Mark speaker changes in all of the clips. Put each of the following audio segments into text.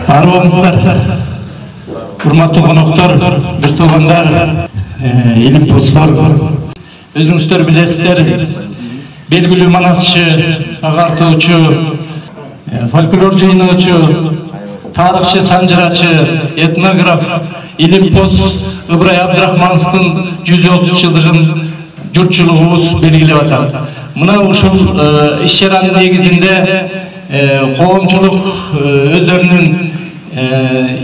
Speaker 1: Арбаңыздар, урматтуу коноктор, бир туугандар, илим достор, өзүңүздөр билесиздер, белгилүү манасчы, агартуучу, фольклор жыйноочу, тарыхчы, санжырачы, этнограф, илимпоз Ыбырай Абдрахмановдун 130 жылдыгын журтчулугубуз белгилеп атат. Мына ушул иш-чаранын негизинде коомчулук өздөрүнүн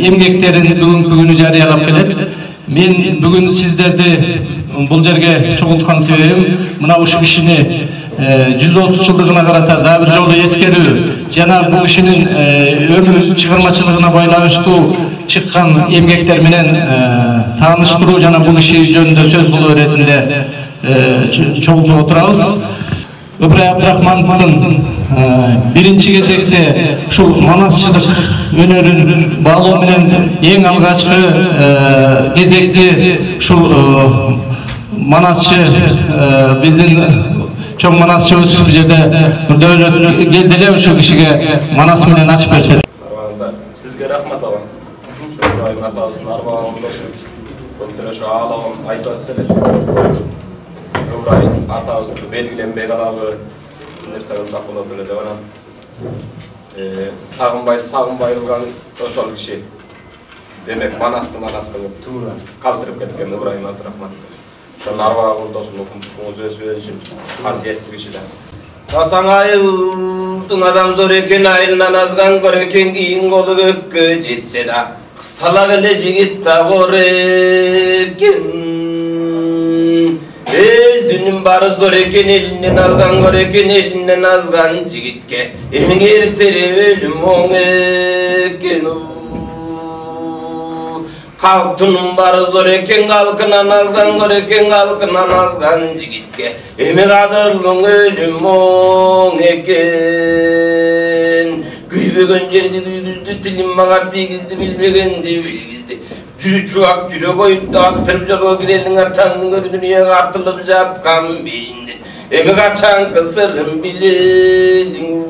Speaker 1: эмгектерин бүгүнкү күнү жарыялап келет. Мен бүгүн сиздерди бул жерге чогулткан себебим мына ушул кишини 130 жылдыгына карата дагы бир жолу эскерүү жана бул кишинин өмүр чыгармачылыгына байланыштуу чыккан эмгектер менен тааныштыруу жана бул киши жөнүндө сөз кылуу иретинде чогулуп отурабыз. Ыбырай Абдрахмановдун биринчи кезекте ушул манасчылык өнөрүн баалоо менен эң алгачкы кезекти ушул манасчы биздин чоң манасчыбыз бул жерде Нурдөөлөт келди эле, ушул кишиге манас менен ачып берсе.
Speaker 2: Сизге рахмат аба. Ыбырай атабыздын арбагын көптөр ошо аалагын айтып атты. Ыбырай атабызды белгиленбей калабы нерсе кылсак болот эле деп анан сагынбай кылган ошол киши демек манасты манас кылып туура калтырып кеткен Ыбырай Абдрахманов. Ошол арбага курдосун укмуш өсүбөз үчүн касиеттүү киши да. Атаң айылдың адам зор екен, айылынан азған көр екен, кийин колу көккө жетсе да кыстала келе жигит да бор экен. Elдinin bari zor eken, elinden azgan gör eken, elinden azgan jigitke emin erteri ölüm oň eken. Kalktının bari zor eken, kalkınan azgan gör eken, kalkınan azgan jigitke emin kadırlyň ölüm oň eken. Güýbegen жерди güýdürdü, tilim maga tigizdi, bilbegendi bilgizdi. Çuak çürek oyup astırıp jolga girelin artanın görü dünyaya atılıp жатқан beyindin. Emi kaçan kısırım bilelin.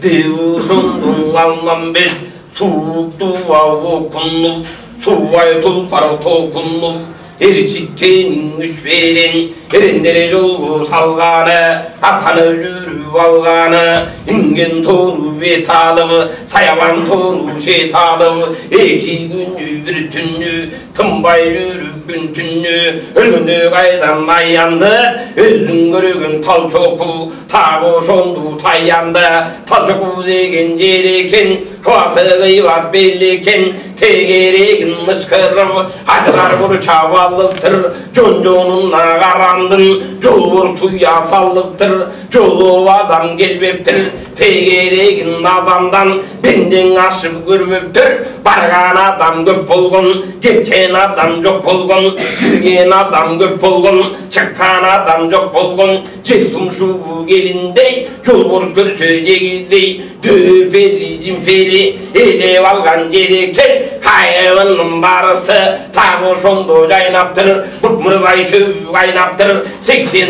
Speaker 2: Dev şundun almam beş, soğuk duva okunlup, suvay tulpar tokunlup, her çitkenin güç verilen, erendere yolu salgana, atanı yürüp algana, ingen tonu betalı, sayavan tonu şeytalı, iki günlü bir tünlü, tımbay yürüp gün tünlü, ölgünlü kaydan ayyandı, ölün görügün tal çoku, tabu şondu tayyandı, tal çoku degen jereken, kıvası gıyvat belleken, tegeregin mışkırım, hacılar buru çavallıktır, jonjonun nağarandın, jolur suya sallıktır, jolu adam gelbeptir, tegeregin adamdan benden aşıp görmeptir, bargan adam köp bolgun, ketken adam jok bolgun, kirgen adam köp bolgun, çıkkan adam jok bolgun, jestum şu gelindey, jolburuz görse jegidey, döpeli jimpeli, elev algan jerekten, hayvanın barısı, tabu şondu jaynaptır, bıkmırday çöp kaynaptır, 80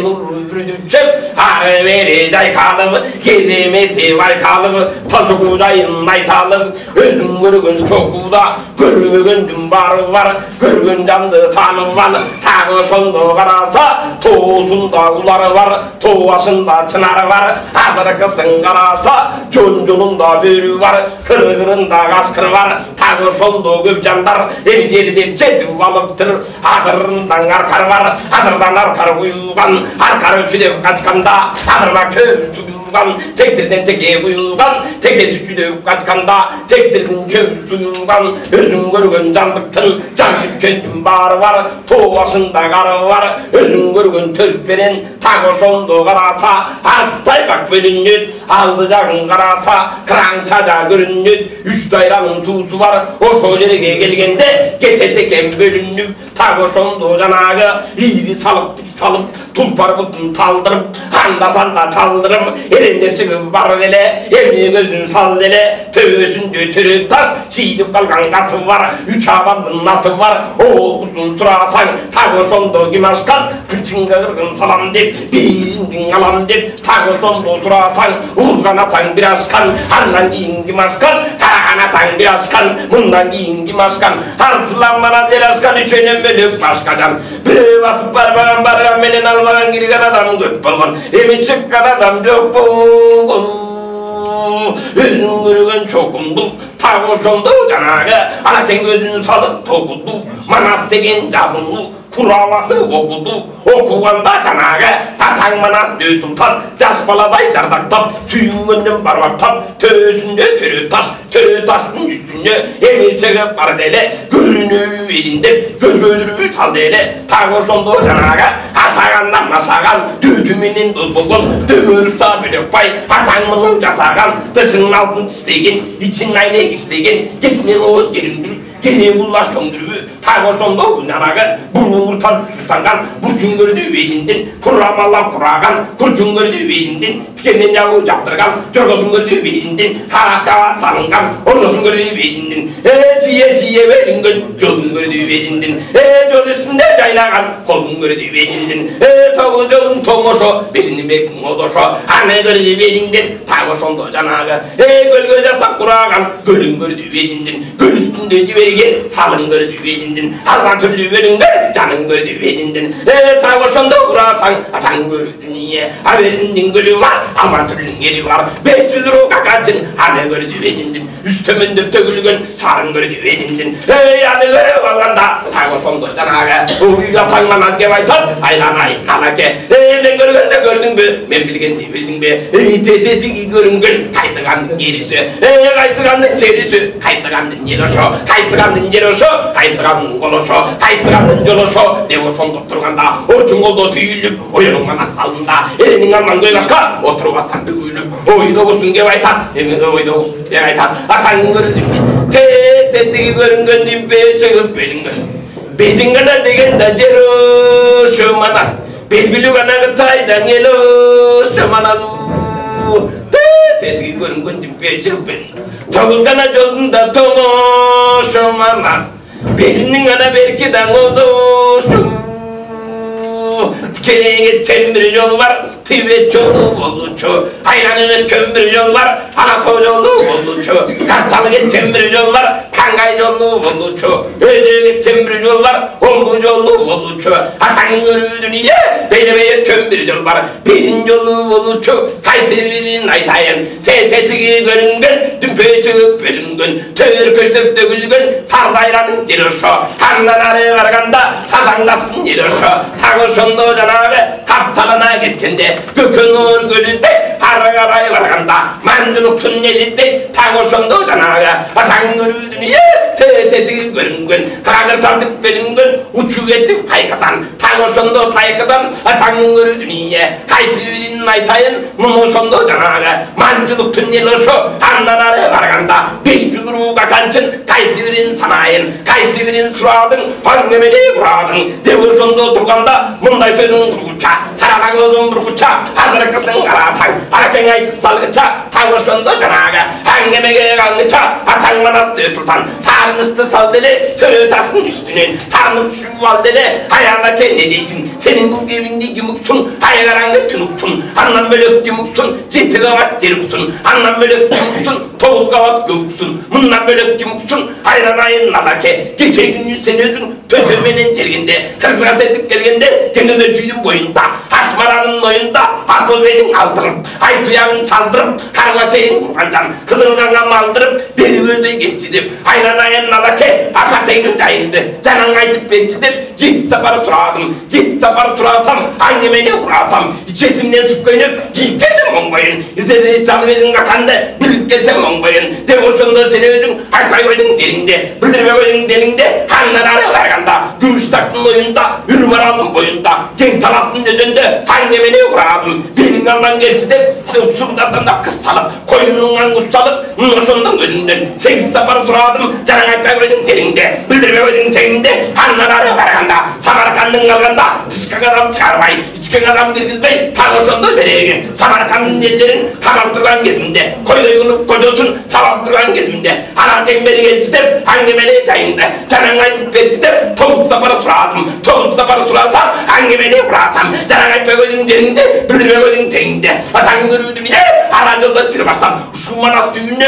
Speaker 2: ürüdüçöp, harı veri jay kalıp, kelimeti vay kalıp, talçoku jayın aytalıp, özün görgün çokuda, görgün barı var, görgün canlı tanı var, tabu şondu karasa, toğusunda uları var, toğasında çınarı var, hazır kısın karasa, jonjonunda börü var, kırgırında kaskır var, tabu şondu köp janlar, el jeri jetip alıptır, hazırından arkar var, hazırdan arkar uyulgan, arkar üçüdep kaçkanda, hazırda köp suyulgan, tektirden teke uyulgan, tekesi üçüdep kaçkanda, tektirden çöp suyulgan, özün görgün jandıktın, can bitken barı var, toğasında karı var, özün görgün törp veren, tabu şondu karasa, artı taybak bölünüt, aldı jagın karasa, kıran çaca görünüt, üç dayranın susu var, o şöylere gelgende, gete teken bölünüp, tabu şondu janagı, iri salıp dik salıp, tulpar butun taldırıp, anda sanda çaldırıp, erender çıkıp var dele, elini gözün sal dele, töbösünde törüp taş, çiğdip kalgan katı var, üç adamdın natı var, oğul kusun surasan, tabu şondu gimaşkan, kıçınga kırgın salam dep, birindin alam dep, tabu şondu surasan, uzgan atan bir aşkan, andan giyin gimaşkan, Атаң bir askan, bundan keyingi maskan. Arslan bana der askan, üçünden bölüp başkacan. Bire basıp barbagan menen almagan girigen adam köp bolgon. Emi çıkkan adam jok bolgon. Özün görügen çokumduk, tağı sondu janaga. Anaten gözünü salıp tokudu, manas degen jabundu. Kuravatı okudu, okuganda janaga. Ataң manas dö sultan, jas baladay dardaktap, suyungönden barbaktap, tösünde törö taşın üstünde emi çıkıp bar dele, görünü elinde, gözölürü sal dele. Tağı sondu janaga, asagandan masagan, düdümünün doz bolgon, dövürüsta bölök bay. Ataң mının jasagan, dışının altın tistegen, için aynek istegen, getinen oğuz gelindir. Gene bullaş söndürübü, tağı sondu janaga, bunu urtangan, burçun gördü üveycinden, kurramalan kuragan, kurçun gördü üveycinden, tikenden yağı japtırgan, jorgosun gördü üveycinden, karakava salıngan, orgosun gördü üveycinden, ciye veringön, jolun gördü üveycinden, jol üstünde jaylagan, kolun gördü üveycinden, toğu jolun toğuşu, besinin bekin odoşu, anne gördü üveycinden, tağı sondu janaga, gölgö jasap kuragan, gölün gördü üveycinden, göl üstünde jiberigen, salın gördü üveycinden, alman türlü veringön, canın gördü üveycinden, tağı sondu kurasan, ataң gördü niye, haberinin gölü var, alman türlü yeri var, 500 lira kakacın, anne gördü üveycinden, üstümünde tögülgön, sarın gördü üveycinden, adı görev alganda, tağı sondu janaga, ataң manas gep aytar, aylanay nalake, men görgön de gördün mü, men bilgende bildin mi, teti görüngön, kaysıgandın gerisi, kaysıgandın çerisi, kaysıgandın yeloşu, kaysıgandın yeloşu, kaysıgandın koloşu, kaysıgandın joloşu, devo sondup turganda, orçun oldu tüyülüp, oyunun manas salında, elinin alman koygaşka, oturubastan tügülüp, oydu olsun gep aytar, emin oydu olsun gep aytar, ataң göründüm, teti görüngön dimpe çıkıp belingön, bezingana degende jeloşu manas, belgülü gana gıtaydan yeloşu manas, teti görüngön dimpe çıkıp belingön, toğuzgana jolunda toğuşu manas, bezinin gana belki dağılışu, Keleye çember yol var, Tibet yolu oluşu, Hayran'ın kömür yol var, Anatol yolu oluşu, Kartalı'nın çember yol var, Kangay yolu oluşu, Öde'nin çember yol var, Olgu yolu oluşu, Ataң görüdü niye, Beylebeye kömür yol var, Bezin yolu oluşu, Kayseri'nin aytayın, Tetiği görüngön, Dümpeye çıkıp bölüngön, Tör köştep dögülgön, Sardayran'ın ciroşu, Handanarı varganda, Sazangasın ciroşu, Tağı sondu janaga, kaptalına getkende, Gökönur gölünde, Haragaray varganda, Mandılık tünnelinde, tağı sondu janaga, ataң görüdü niye, tetiği görüngön, Kıragır tartıp bölüngön, uçu etip haykatan, tağı sondu taykıdan, ataң görüdü niye, Kayseri'nin aytayın, Mumu sondu janaga, Mandılık tünnelişi, Handanarı varganda, 500 ruga kançın, Kayseri'nin sanayın, Kayseri'nin suradın, Hangemeli kuradın, devir sondu turganda, Munday sözün burguça, saralan özün burguça, hazırkısın arasan, araken aytıp salgıça, tağı sondu janaga, hangemege gangıça, ataң manas dö sultan, tarnıstı sal dele, törö taşın üstünen, tarnıp şu val dele, ayağına ne deysin, senin bu geminde gümüksun, ayağlaranga tünüksun, anlam bölök gümüksun, ceti gavat jerüksun, anlam bölök gümüksun, toğuz gavat göğüksün, mundan bölök gümüksun, aylanayın nalake, geçe günü sen özün, tötürmenin jelgende, kırgızgat edip gelgende, kendine çüydün boyunda, Asmaranın oyunda, Akılbe'nin aldırıp, Aytuyağın çaldırıp, Kargaçayın kurgancan, kızılganga maldırıp, beri gözde geçidip, aylanayın nalake, Asatayın cayındı, canan aytıp bekçidip, cid sapar suradım, cid sapar surasam, annemeni urasam, içetimden sükkönüp, giyip gelsem onbayın, izleri tanıvedin kakandı, bilip gelsem onbayın, devosyonda seni özün, aytay koydun derinde, bildirme koydun delinde, hanlararı varganda, gümüş taktın oyunda, ürvaralım boyunda, genç talasın özünde, annemeni uradım, benim andan geçidip, surdattan da kız salıp, koynundan kustalıp, noşondan gözünden, 8 sapar suradım, canan aytay koydun derinde, bildirme koydun derinde, hanlararı varganda, Samarkand'ın alganda, dışkın adam çıkarmay, içkin adam girgizmey, tağı berege, Samarkand'ın ellerin kamak durgan gezimde, koyda yığılıp kocosun, sabak durgan gezimde, ana tembeli gelçidip, hangemeli cayında, canan aytıp berçidip, toğuz sapara suradım, toğuz sapara surasam, hangemeli urasam, canan aytpe koydun derinde, bildirme koydun derinde, asan görüldüm ye, ara yolda çırbaştam, şu manas düğünü,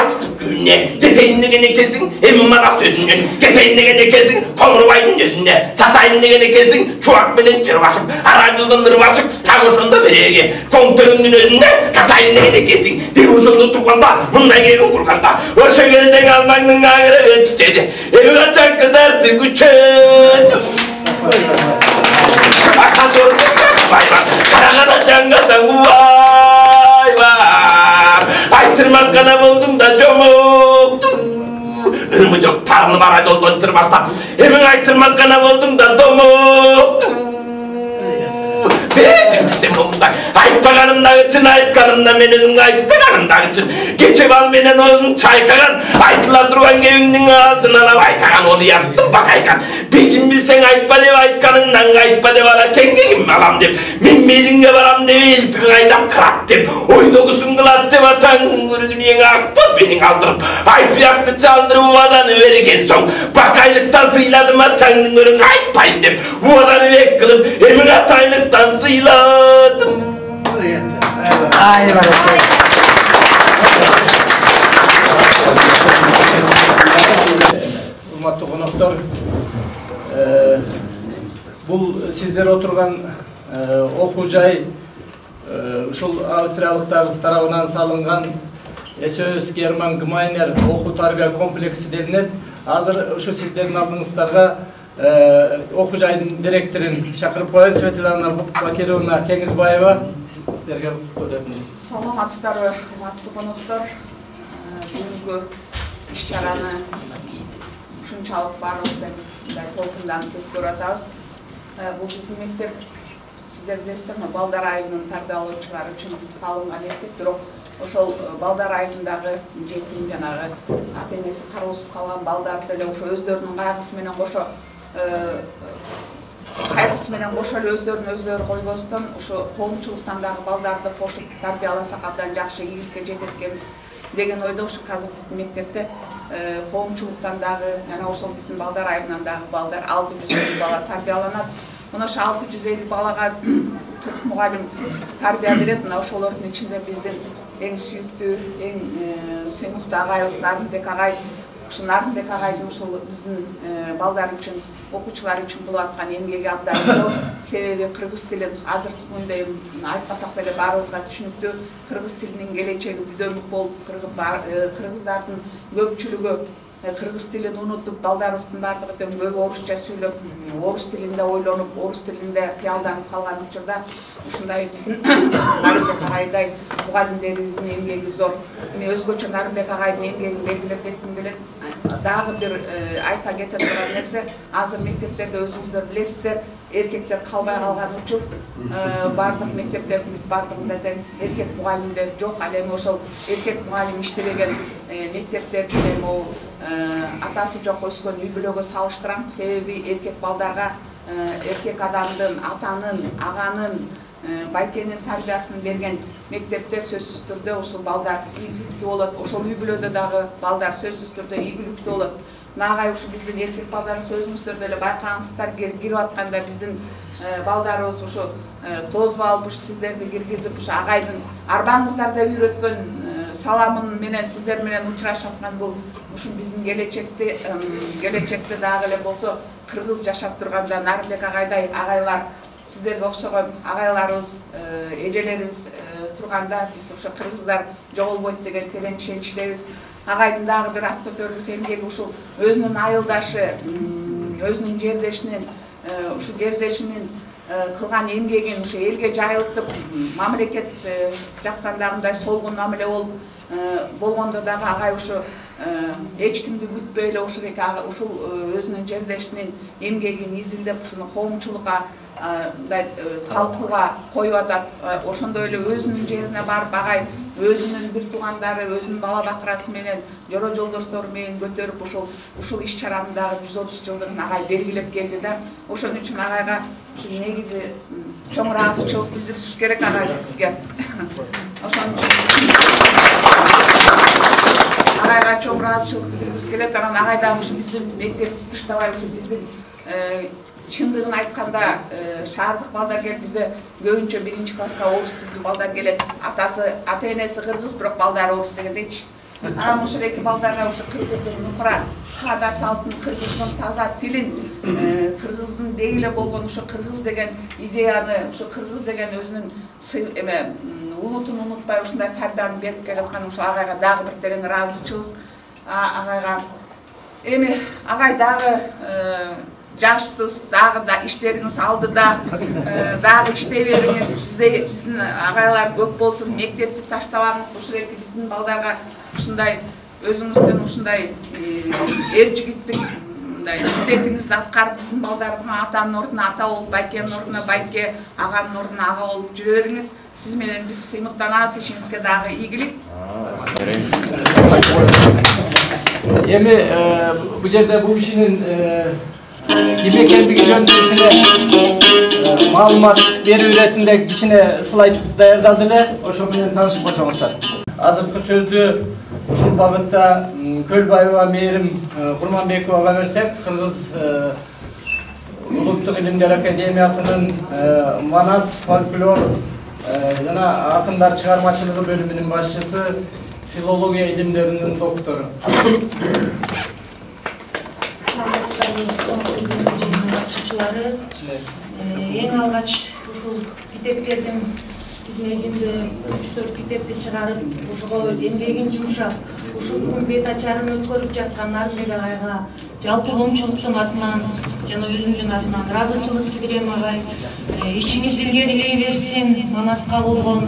Speaker 2: açtık günü, yüzüne. Seteyim degene kesin emin manas sözünden. Keteyim degene kesin Komurbay'ın yüzüne. Satayım degene kesin çuvak bilen çırbaşıp. Aracılığın ırbaşıp tağışında berege. Kontörümün önünde katayım degene kesin. Diruşumda tukanda bunday gelin kurganda. Oşa gezden Almanya'nın ağırı ötütedi. Evi kaçak kadar tıkıçödüm. Akan doğru vay var. Karagada cangada vay var. Aytırmak kana buldum da comuktu. Irmı çok tarını var yoldan tırmasta. Emin aytırmak kana buldum da domuktu. Bezim bilsem ondan. Aytpaganımda için aytkanımda menin aytpaganımda için. Geçip al menen oğlum çaykagan. Aytıla durgan evinin aldın alap aykagan. Onu yaptım bak aykan. Bezim bilsen aytpa dep aytkanından aytpa dep ala kengegim alam dep. Men mezinge baram dep eltini aydap kırat dep. Oydogusun kılat dep atan dünyene akpaz benin aldırıp. Aytpiyaktı çaldırıp uvadanı verigen son. Bak aylıktan sıyladım atanın örün aytpayın dep. Uvadanı vek kılıp emin ataylıktan sıyladım.
Speaker 3: Ay barakay.
Speaker 4: Урматтуу коноктор, бул сиздер отурган окуу жай ушул австриялыктар тарабынан салынган SOS Герман Гмайнер окуу тарбия комплекси делинет. Азыр ушу сиздердин алдыңыздарга окуу жайдын директорун чакырып коеюн, Светлана Бакировна Кеңизбаева. Сиздерге
Speaker 5: Саламатсыздарбы, урматтуу коноктор. Бүгүнкү иш-чараны ушунчалык баарыбыздан толкунданып көрүп атабыз. Бул биздин мектеп, сиздер билесиздерби, балдар айылынын тарбиялоочулары үчүн салынган мектеп, бирок ошол балдар айылындагы жетим жанагы ата-энеси кароосуз калган балдарды деле ошо өздөрүнүн кайгысы менен кошо эле өздөрү койбостон ошо коомчулуктан дагы балдарды кошуп тарбияласак абдан жакшы ийгиликке жетет экенбиз деген ойдо ушу азыр биздин мектепте коомчулуктан дагы жана ошол биздин балдар айылынан дагы балдар 650 бала тарбияланат. Мына ошо 650 балага 40 мугалим тарбия берет. Мына ошолордун ичинде биздин эң сүйүктүү, эң сыймыктуу агайыбыз Нарымбек агай. Ушу Нарымбек агайдын ушул биздин балдар үчүн, окуучулар үчүн кылып аткан эмгеги абдан зор. Себеби кыргыз тилин азыркы күндө айтпасак деле баарыбызга түшүнүктүү, кыргыз тилинин келечеги бүдөмүк болуп, кыргыздардын көпчүлүгү кыргыз тилин унутуп, балдарыбыздын баардыгы тең көбү орусча сүйлөп, орус тилинде ойлонуп, орус тилинде кыялданып калган учурда ушундай биздин Нарымбек агайдай мугалимдерибиздин эмгеги зор. Мен өзгөчө Нарымбек агайдын эмгегин белгилеп кетким келет. Дагы бир айта кете турган нерсе, азыр мектептерде өзүңүздөр билесиздер, эркектер калбай калган учур. Бардык мектептердин бардыгында тең эркек мугалимдер жок. Ал эми ошол эркек мугалим иштебеген мектептерди эми атасы жок өскөн үй бүлөгө салыштырам. Себеби эркек балдарга эркек адамдын, атанын, аганын, байкенин тарбиясын берген мектепте сөзсүз түрдө ушул балдар ийгиликтүү болот. Ошол үй бүлөдө дагы балдар сөзсүз түрдө ийгиликтүү болот. Нагай ушу биздин эркек балдарыбыз өзүңүздөр деле байкаңыздар, кирип атканда биздин балдарыбыз ушу тозуп алып, ушу сиздерди киргизип, ушу агайдын арбаңыздар деп үйрөткөн саламын менен сиздер менен учурашып аткан бул ушу биздин келечекте дагы эле болсо кыргыз жашап турганда Нарымбек агайдай агайлар, сиздерге окшогон агайларыбыз, эжелерибиз турганда биз ошо кыргыздар жоголбойт деген терең ишеничтебиз. Агайдын дагы бир ат көтөргүс эмгеги ушул өзүнүн айылдашы, өзүнүн жердешинин, ушу жердешинин кылган эмгегин ушу элге жайылтып, мамлекет жактан дагы мындай солгун мамиле болгондо дагы агай ушу эч кимди күтпөй эле ушул өзүнүн жердешинин эмгегин изилдеп ушуну коомчулукка мындай талкууга коюп атат. Ошондой эле өзүнүн жерине барып агай өзүнүн бир туугандары, өзүнүн бала бакырасы менен, жора жолдоштору менен көтөрүп ушул иш-чаранын дагы 130 жылдыгын агай белгилеп келди да. Ошон үчүн агайга ушу негизи чоң ыраазычылык билдиришибиз керек агай сизге. Ошон агайга чоң ыраазычылык билдирибиз келет. Анан агай дагы ушу биздин мектепти тыштабай ушу биздин чындыгын айтканда шаардык балдар келип бизде көбүнчө 1-класска орус тилдүү балдар келет. Ата-энеси кыргыз, бирок балдары орус дегендейчи. Анан ошол эки балдарга ошо кыргыздын нукура каада салтын, кыргыздын таза тилин, кыргыздын дегиле болгон ошо кыргыз деген идеяны, ошо кыргыз деген өзүнүн улутун унутпай ушундай тарбияны берип келаткан ошо агайга дагы бир терең ыраазычылык, агайга эми агай дагы жашсыз, дагы да иштериңиз алдыда, дагы иштей бериңиз. Биздин агайлар көп болсун, мектепти таштабаңыз. Ушул эки биздин балдарга ушундай өзүңүздүн ушундай эр-жигиттик милдетиңизди аткарып, биздин балдардын атанын ордуна ата болуп, байкенин ордуна байке, аганын ордуна ага болуп жүрө бериңиз. Сиз менен биз сыймыктанабыз, ишиңизге дагы ийгилик.
Speaker 4: Эми бул жерде бул кишинин ким экендиги жөнүндө кичине маалымат берүү иретинде кичине слайд даярдалды эле, ошо менен таанышып койсоңуздар. Азыркы сөздү ушул багытта Көлбаева Мээрим Курманбековага берсек, Кыргыз Улуттук илимдер академиясынын Манас фольклор жана акындар чыгармачылыгы бөлүмүнүн башчысы, филология илимдеринин доктору.
Speaker 6: Эң алгач ушул китептердин кизметинде 3-4 китепти чыгарып, ошого эмгегин жумшап, ушул бүгүн бет ачарын өткөрүп жаткан Нарбек агайга жалпы коомчулуктун атынан жана өзүмдүн атынан ыраазычылык билдирем агай. Ишиңиз илгерилей берсин, Манаска болгон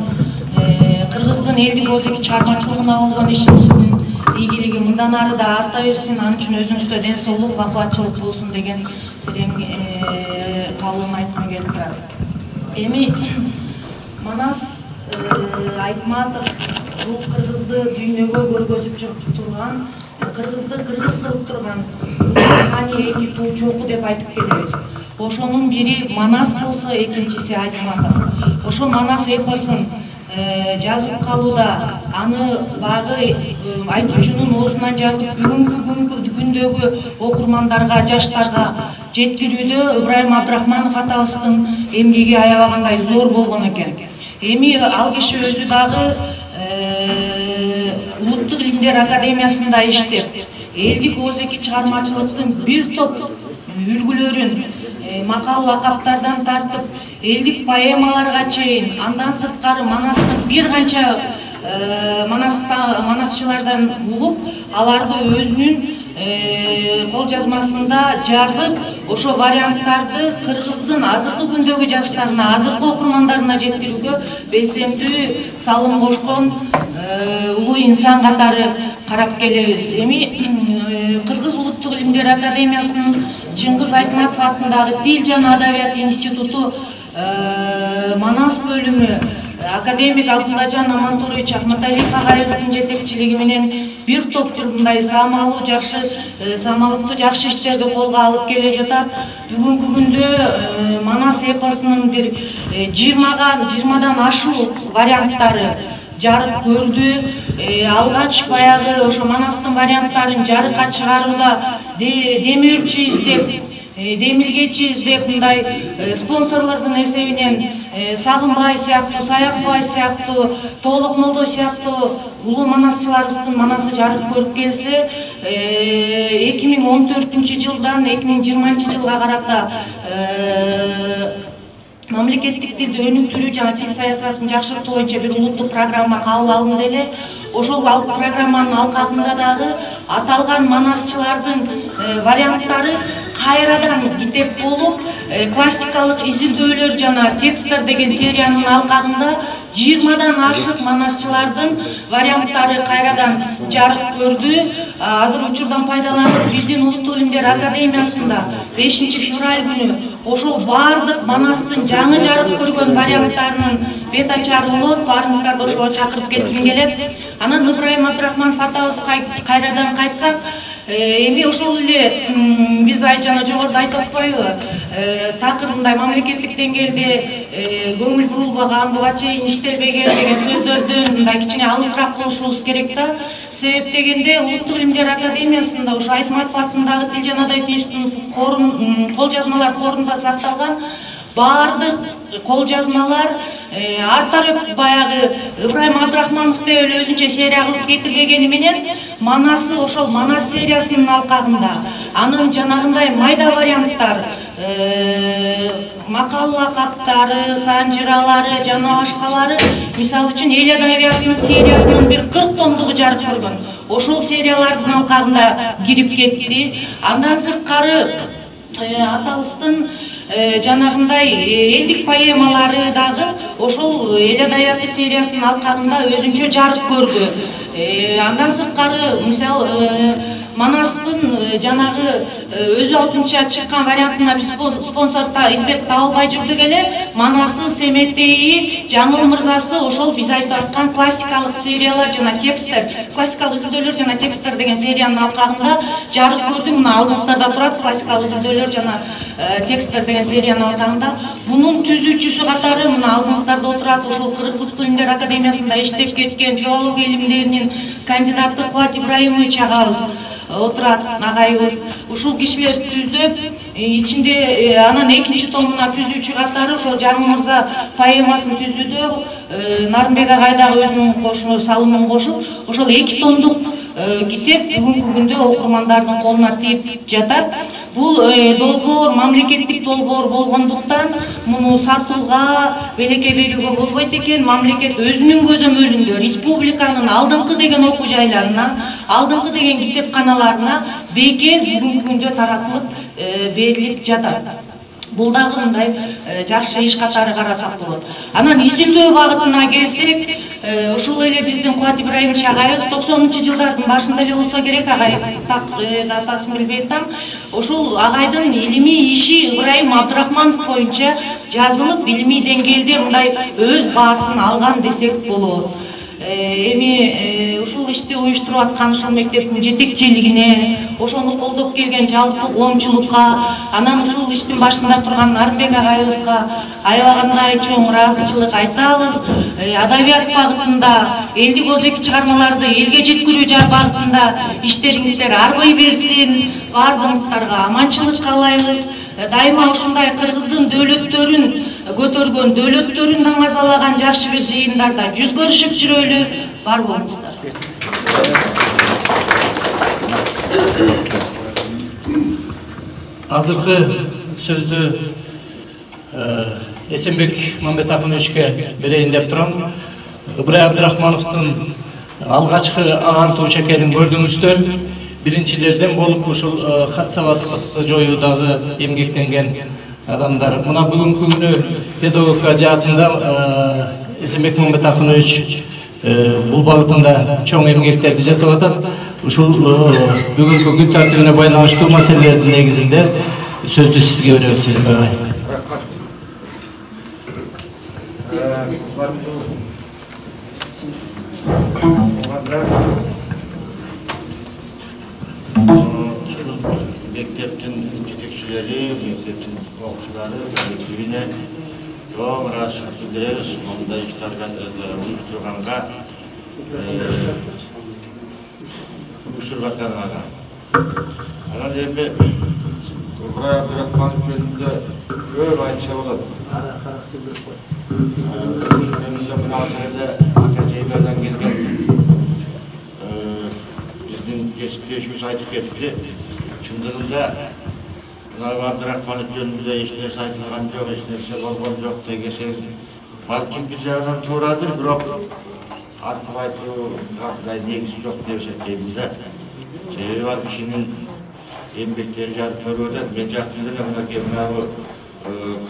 Speaker 6: кыргыздын элдик өзөк чыгармачылыгына болгон ишиңиздин ийгилиги мындан ары да арта берсин, анын үчүн өзүңүздө ден соолук, бакубатчылык болсун деген терең каалоону айткым келип турат. Эми Манас Айтматов бул кыргызды дүйнөгө көргөзүп турган, кыргызды кыргыз кылып турган руханий эки туу чоку деп айтып келебиз. Ошонун бири Манас болсо, экинчиси Айтматов. Ошо Манас эпосун жазып калууда, аны багы айтуучунун оозунан жазып бүгүнкү күндөгү окурмандарга, жаштарга жеткирүүдө Ыбрайым Абдрахманов атабыздын эмгеги аябагандай зор болгон экен. Эми ал киши өзү дагы Улуттук илимдер академиясында иштеп, элдик өзөки чыгармачылыктын бир топ үлгүлөрүн макал лакаптардан тартып, элдик поэмаларга чейин, андан сырткары Манастын бир канча манасчылардан угуп, аларды өзүнүн кол жазмасында жазып, ошо варианттарды кыргыздын азыркы күндөгү жаштарына, азыркы окурмандарына жеткирүүгө белсемдүү салым кошкон улуу инсан катары карап келебиз. Эми Кыргыз Улуттук илимдер академиясынын Жыңгыз Айтматов атындагы Тил жана Адабият институту Манас бөлүмү академик Абдуллажан Амантурович Ахматалиев агайыбыздын жетекчилиги менен бир топтур мындай самалыктуу жакшы иштерди колго алып келе жатат. Бүгүнкү күндө Манас эпосунун бир 20дан ашуу варианттары жарык көрдү. Алгач баягы ошо Манастын варианттарын жарыкка чыгарууда демөөрчү издеп, демилгечи издеп, мындай спонсорлордун эсебинен Сагынбай сыяктуу, Саякбай сыяктуу, Тоолок Молдо сыяктуу улуу манасчыларыбыздын манасы жарык көрүп келсе, 2014-жылдан 2020-жылга карата мамлекеттик тилди өнүктүрүү жана тил саясатын жакшыртуу боюнча бир улуттук программа кабыл алынды эле. Ошол программанын алкагында дагы аталган манасчылардын варианттары кайрадан китеп болуп, классикалык изилдөөлөр жана тексттер деген сериянын алкагында 20дан ашык манасчылардын варианттары кайрадан жарык көрдү. Азыр учурдан пайдаланып, биздин Улуттук илимдер академиясында 5-февраль күнү ошол баардык Манастын жаңы жарык көргөн варианттарынын бет ачары болот. Баарыңыздарды ошого чакырып кетким келет. Анан Ыбрайым Абдрахманов атабыз кайрадан кайтсак, эми ошол эле биз жана жогоруда айтып атпайбы, такыр мындай мамлекеттик деңгээлде көңүл бурулбаган, буга чейин иштелбеген деген сөздөрдөн мындай кичине алысыраак болушубуз керек да. Себеп дегенде Улуттук илимдер академиясында ошо Айтматов атындагы Тил жана Адабият институтунун кол жазмалар корунда сакталган Бардык колжазмалар ар тарап баягы Ибраим Абдрахмановду эле өзүнчө серия кылып кетирбегени менен Манасы ошол Манас сериясынын алкагында анын жанагындай майда варианттар макал лакаттары, санжыралары жана башкалары мисалы үчүн Эл адабиятынын сериясынын бир 40 томдугу жарык көргөн. Ошол сериялардын алкагында кирип кетти. Андан сырткары атабыздын жанагындай элдик поэмалары дагы ошол Эл адабияты сериясынын алкагында өзүнчө жарык көрдү. Андан сырткары мисал Манастын жанагы өзү алдынча чыккан вариантына биз спонсор издеп таба албай жүрдүк эле. Манасы, Семетейи, Жаңыл мырзасы ошол биз айтып аткан классикалык сериялар жана тексттер, классикалык үзүндөлөр жана тексттер деген сериянын алкагында жарык көрдү. Мына алдыңыздарда турат классикалык үзүндөлөр жана тексттер деген сериянын алкагында. Бунун түзүүчүсү катары мына алдыңыздарда отурат, ошол Кыргызстан Тилдер Академиясында иштеп кеткен филология илимдеринин кандидаты Кубат Ибраимович агабыз отурат, агайыбыз. Ушул кишилер түздөп, ичинде анын экинчи томуна түзүүчү катары ошол Жаңыл мырза поэмасын түзүүдө Нарымбек агай дагы өзүнүн салымын кошуп, ошол 2 томдук китеп бүгүнкү күндө окурмандардын колуна тийип жатат. Бул долбоор мамлекеттик долбоор болгондуктан муну сатууга, белекке берүүгө болбойт экен. Мамлекет өзүнүн көзөмөлүндө республиканын алдыңкы деген окуу жайларына, алдыңкы деген китепканаларына бекер бүгүнкү күндө таратылып берилип жатат. Бул дагы мындай жакшы иш катары карасак болот. Анан изилдөө багытына келсек, ушул эле биздин Кубат Ибраимович агайыбыз 90-жылдардын башында эле болсо керек, агай так датасын билбей атам. Ошол агайдын илимий иши Ибраим Абдрахманов боюнча жазылып, илимий деңгээлде мындай өз баасын алган десек болот. Эми ушул ишти уюштуруп аткан ушул мектептин жетекчилигине, ошону колдоп келген жалпы коомчулукка, анан ушул иштин башында турган Нарымбек агайыбызга аябагандай чоң ыраазычылык айтабыз. Адабият багытында элдик өзөк чыгармаларды элге жеткирүү багытында иштериңиздер арбый берсин. Бардыгыңыздарга аманчылык каалайбыз. Дайыма ушундай Кыргыздын дөөлөттөрүн көтөргөн, дөөлөттөрүн даңазалаган жакшы бир жыйындарда жүз көрүшүп жүрөлү. Бар болуңуздар.
Speaker 1: Азыркы сөздү Эсенбек Мамбетахуновичке берейин деп турам. Ибраим Абдрахмановдун алгачкы агартуу чекерин көрдүңүздөр. Биринчилерден болуп ушул кат сабастыкты жоюудагы эмгектенген адамдар. Мына бүгүнкү күнү педагогика жаатында Эсенбек Мамбетахунович бул багытында чоң эмгектерди жасап атат. Ушул бүгүнкү күн тартибине байланыштуу маселелердин негизинде сөздү сизге беребиз.
Speaker 7: Mekteптин жетекчилери, мектептин окуучулары коллективине чоң ыраазычылык билдиребиз. Мындай иштарга уюштурганга, уюштуруп атканга. Анан эми Ибраим Абдрахманов жөнүндө көп айтса болот. Академиядан келген биздин кесиптешибиз айтып кетти. Чындыгында Абдрахманов жөнүндө эч нерсе айтылган жок, эч нерсе болгон жок десеңиз, балким бир жагынан туурадыр, бирок артып айтууга негизи жок деп эсептеймин да. Себеби ал кишинин эмгектери жарык көрүп атат. Мен жактым деле мынакей мына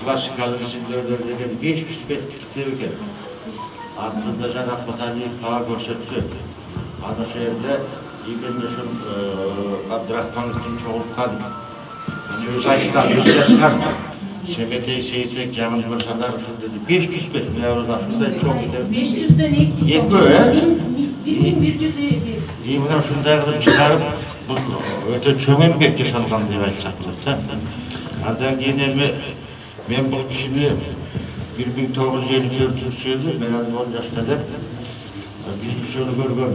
Speaker 7: классикалык изилдөөлөр деген 500 беттик китеп экен. Артында жана Баталиев баа көрсөттү. Ана жерде именно ошол Абдрахмановдун чогулткан, өзү айткан, өзү жазган Семетей, Сейитбек, Жаңыл мырзалар ушул деди 500 бет. Ушундай чоң китеп.
Speaker 6: 500дөн
Speaker 7: 2. Мына ушундай кылып чыгарып, бул өтө чоң эмгек жасалган деп айтсак болот. Андан кийин эми мен бул кишини 1954-жылы мен 10 жашта деп биз ушуну көргөн.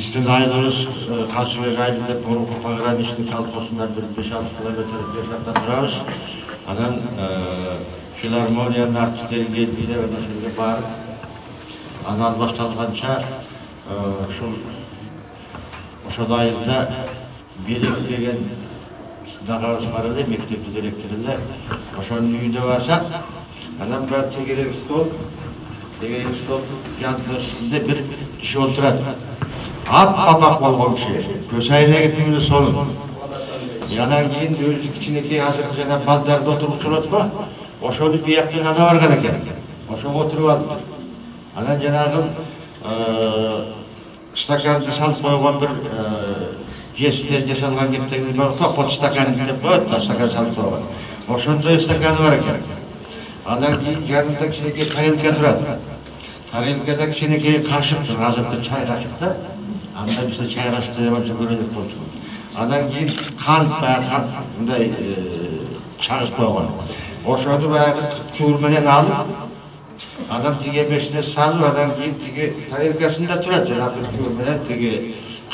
Speaker 7: Bizden ayrılırız, Kasıbek ayrıldı, Boruklu Pagranişli Kalkosundan bir 5-6 kilometre yaşakta durarız. Adan Filarmoniyanın artistleri geldiğinde ve şimdi var. Anan başlanğança şu ayında birlik degen dağarız paralı mektep direktörüyle oşanın üyünde varsa anan ben tegerek stol yanında bir kişi oturad. Ap bolğon kişi. Kösayına gittiğimde sonun. Yanan keyin öz içindeki hazır jana baldarda oturup turatma. Oşonu bir yaktan ada bargan eken. Oşoga oturup aldı. Anan janagı stakanды salып koygan bir jestен жасалган кептеги бар, pot stakan деп коет, стакан салып койгон. Ошондой стаканы бар экен. Андан кийин жанында кичинекей тарелка турат. Тарелкада кичинекей кашык, азыркы чай кашык да. Анда бизде чай кашык деп атса көрөлүк болчу. Андан кийин кант, баягы мындай чагып койгон. Ошону баягы чуур менен алып, adam tige beşine salıb, adam keyin tige tarelkasında turad, janagı çuur menен tige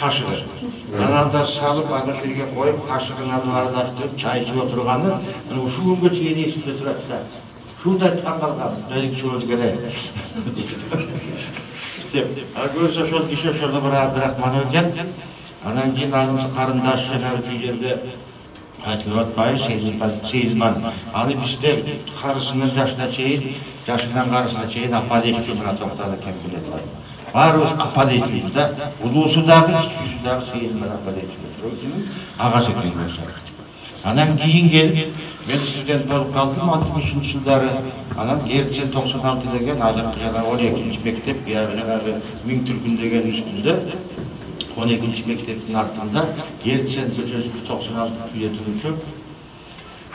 Speaker 7: kaşığı. Ananda salıb, ana şerge koyup, kaşığını alıp aralaştırıp, çay içip oturganı, şu günkü çiğen esimde turad da. Şurada tangalgan, dedik çuur gele. Görse şol kişi şurada bir Abdurrahman öken, anan keyin anısı karındaş bir yerde aytılып atpayı, Seyizman. Anı bizde karısının yaşına çeyin, yaşından karısına çeyin apa deyip buna toxtadı eken bilet var. Barımız apa deyip de, ulusu dağı, yüzü dağı Seyizman apa deyip de. Ağası eken görse. Anam keyin gelip, ben student olup kaldım 60. yılları. Anam gerçekten 96 degen, azırkı jana 12. mektep, janagı Ming Türkün degen üstünde. 12. mekteptin artında gerçekten 96 üyetilmişim.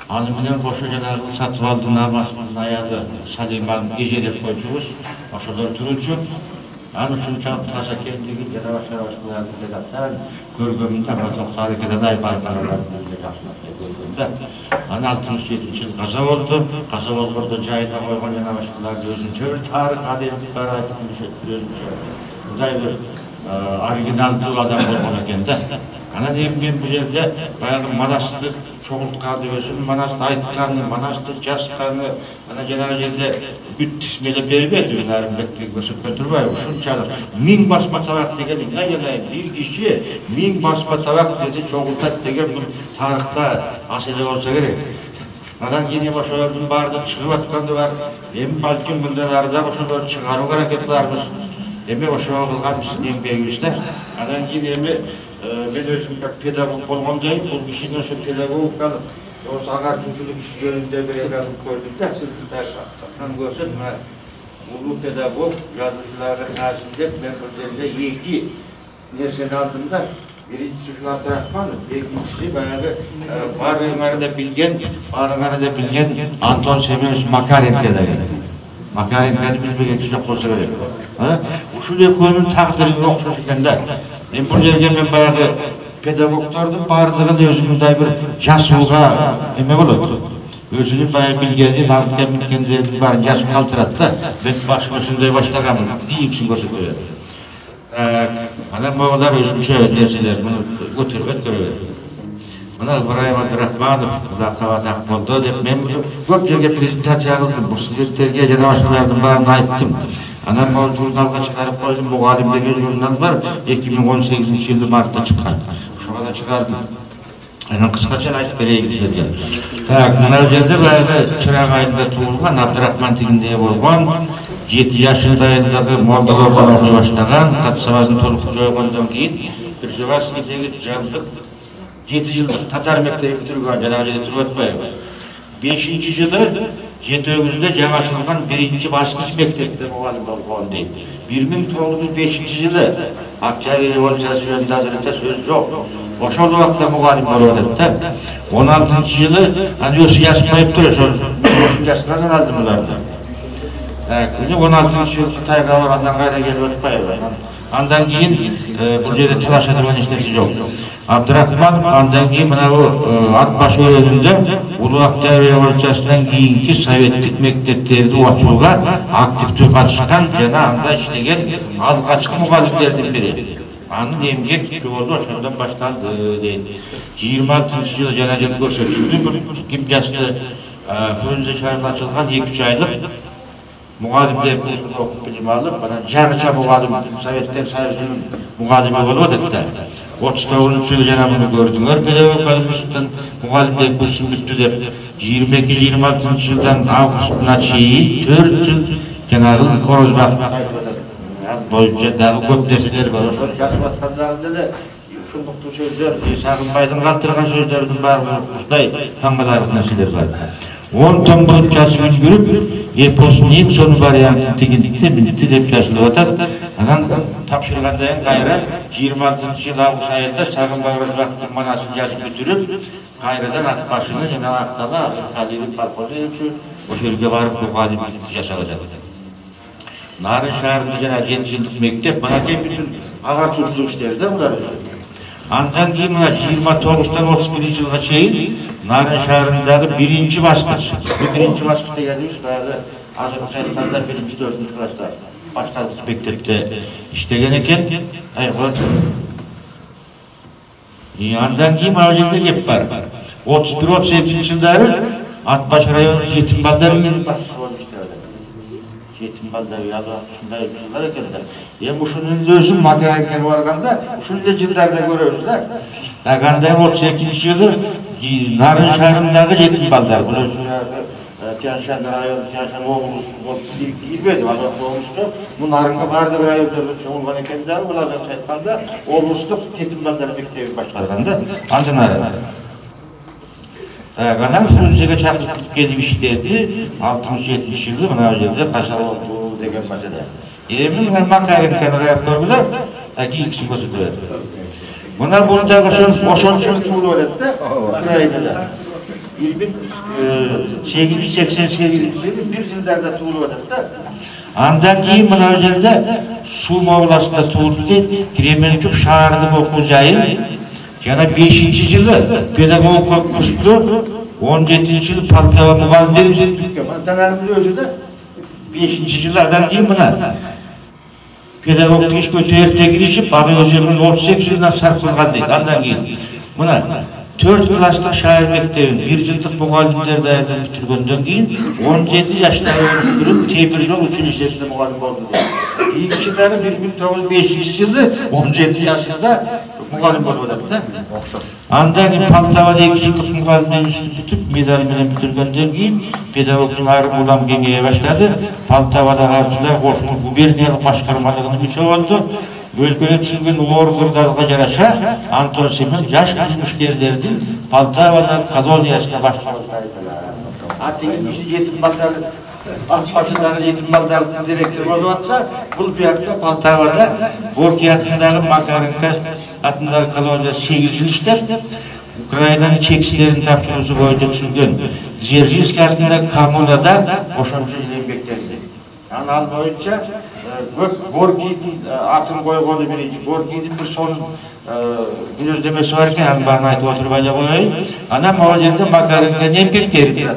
Speaker 7: Anı bilen koşu janagı satıp aldı namazımın ayağı Saliman ejelep koyduğumuz, aşağıda turulcum. Anı şunçalık taşa kendigi yavaş-yavaş kılardı görgümünde, ama 92'de day barbarlarının görgümünde. Anı 67. yıl kaza oldu. Kaza oldu cayına koygan yavaşkılardı özünçe bir tarih ademlik var ayetmiş ettiriyordum. Bunday bir originaldı adam olgan eken de. Ana deyim ben bu yerde bayağı manastır çoğultkandı özüm, manastır aytkanı, manastır jaskanı, ana janağı yerde büt tismele berip edi, önarım beklik basıp götürmüyor. Şunçalık 1000 basma tabak degen, bir kişi 1000 basma tabak dedi, çoğultat degen bir tarihta asili olsa gerek. Adan yine başolarının bardı çıkıp atkandı var. Hem balkim bundan arada başolar çıkarı hareket varmış. Demek başolar kılganmışsın en beygüçler. Adan yine ben özüm pedagog bolğandayım, bu kişinin şu pedagogikalık, o agartımcılık işlerinde bir evvel gördüm de, ben görsem, ulu pedagog yazıcıların arasında ben özellikle iki nerseni aldım da, birincisi şu Abdurrahman, ikincisi barıngarıda bilgen Anton Semyonovich Makarevka'da geldi. Makarevka'nı bilmegen kişi yok olsa gerek. Uşul eko'nun takdiri okşoş eken de, bu yerge men bayağı pedagoglardım bardığın özümünday bir jasıuga eme bolot. Özünün bayağı bilgeni, namıkken milkenlerin barın jasıp kaltırat da, ben başka şunday başlagamın, deyin kişin görsetmeye. Ana bağlar özümçe derseler, bunu götürüp ötkürüyor. Buna İbrahim Abdurrahmanov, lakavat Akbol'da dep men köp yerge prezentasiya kıldım, bu studentlerge jana başkalardan barını ayttım. Anam bu jurnalga çıkarıp koydum, bu Galim'deki jurnal var, 2018. yılı Mart'ta çıkan. Şuna da çıkardım. Anam kıskaça aytıp bereyim sizlerge. Mına yerde bayağı çırak ayında tuğulgan, Abdurrahman tigindeye bolğan, 7 yaşındayındagı Moldova'dan okuy başlagan, Tatsavazın toluk joygondan keyin, bir Sevastiyadagi jandyk 7 yıllık Tatar mektebi bitirген, janagı turip atpayım. 5. yılı Jetögüzünde жаңа açılgan 1. başkıç mektepte muğalim bolğan deyip. 1905 yılı Oktябрь revolütsiyası yönünde hazırlıkta söz yok. Oşol vaqtda muğalim bolğan deyip. 16. yılı hani ösü yaşmayıp duruyor, şol yaşlardan aldım ulardan. 16. yıl Xitayga barandan gayra gelip ötpayım. Andan keyin bu yerde talaş edilen işlesi yok. Abdurrahman andan keyin mana bu Atbaşı öğreninde Ulu Oktябрь revolütsiyasından keyinki Sovetlik mekteplerini açууga aktif katışkan jana anda işlegen algaçkı muğalimlerden biri. Anın emgek oldu, aşağıdan başlandı deydi. 26. yılı cenacılık görsetildi. Kim jaslı Fırıncı şehirde açılgan 2-3 aylık muğadimde kursunda okup bilim alıp, bana Canıça muğadim, Sovyetler Sayısı'nın muğadimi olup etti. 39. yılı jana bunu gördüler. Pedagog Kalmışı'ndan muğadimde kursun bitti de 22-26. yıldan avgustuna çeyi 4 yıl Cenab-ı Orozbak boyunca daha köp derseler var. Yaşbatkanlarında da şunluklu sözler, Sağınbay'dan kaltırgan sözlerinin var Kuşday tangalarız narseler var. 10 ton bulup jasıp ülgürüp, eposun en sonu variantı bitti dep jasılıp atat. Anan tapşırgandayan gayra 26. yıl avgust ayında Sağınbay Orozbaktın manasını jasıp götürüp, gayradan at başını jana aktala, Kadir'in parkozu ölçü, o yerge barıp mukadim jasabacak. Narın şehrinde jana 7 yıllık mektep, bana hep bütün agartuşluk işleri de bular. Andan keyin mına 29'dan 31 yılga çeyin Narın şehrindagi birinci baskıç. Bu birinci baskıçta geldiğimiz bayağı azıcık sayıtlarda 1-4. klasda başlangıç mektepte işlegen eken. Andan keyin mavjelde gep var. 31-32 yılları Atbaşı rayonu yetim baldarı yeni başçısı olmuş derdi. Yetim baldarı yalı şunday yıllar ekenler. Bu şunun özüm materyalken varganda, şunun yıllarda görüyoruz da. Dağandayım 32. yılı Narın şehrindagi yetim baldarı. Bunu Tiyanşan rayonu, Tiyanşan oğlus girmedi. Bu Narın'a bardı rayonlarda çoğulgan ekenler, bulardan saytmanda oğlusluk yetim baldarı mektebi başlarganda. Andan Narın. Dağanam Fırıncı'ga çakırtıp gelip işledi. 60-70 yılı buna özellikle kasal oldu degen başladı. Emin Makarenken'e yaptırdılar. İkisi götürdüler. Buna buradaki oşonçuluk tuğlu öğretti. Ukrayna'da. 1888 yılı bir yıllarda tuğlu öğretti. Andan keyin buna özellikle Suma olasında tuğlu değil. Kremenchuk şehirde okuyacağım. Yana 5. yılı pedagog konkurslu, 17. yılı Paltava muğadimleri üzerindeki. Danarımın özü de 5. yıllardan keyin buna pedagog iş götürerek girişip, Bağı Özem'in 38 yılından sarkılgan deydi. Andan keyin buna 4 klaslık şair mektebin 1 yıllık muğadimler dayardan bitirgönden keyin 17 yaşında öğretmenin tebir yol училищесinde muğadim oldu deydi. İkisinden 1905 yılı 17 yaşında muğadim oldu da. Andan keyin Paltava'da 2 yıllık muğadimden üstü tutup medal bilen bitirgönden keyin pedagogun ayrım ulam kengeye başladı. Paltava'da harcılar koşunu guberniyalik başkarmalığını güçe oldu. Өлкөне түзүлгөн оор кырдаалга жараша Антон Семен жаш кызмышкерлердин Полтавада колониясына башчылык кылдылар. Атыгын киши жетим балдар, акбашындагы жетим балдардын директору болуп атса, бул биякта Полтавада Горький атындагы Макаренко атындагы колония 8 жыл иштеп, Украинанын чексилерин тапшыруусу боюнча түзүлгөн Дзержинский атындагы коммунада ошончо жыл эмгектенди. Ал боюнча Горький'nin atın koyduğunu birinci. Gorky'nin bir son gözlemesi var ki hem bana ait oturup acaba koyayım. Anam o yerde Makarenko'nun en büyük teridir.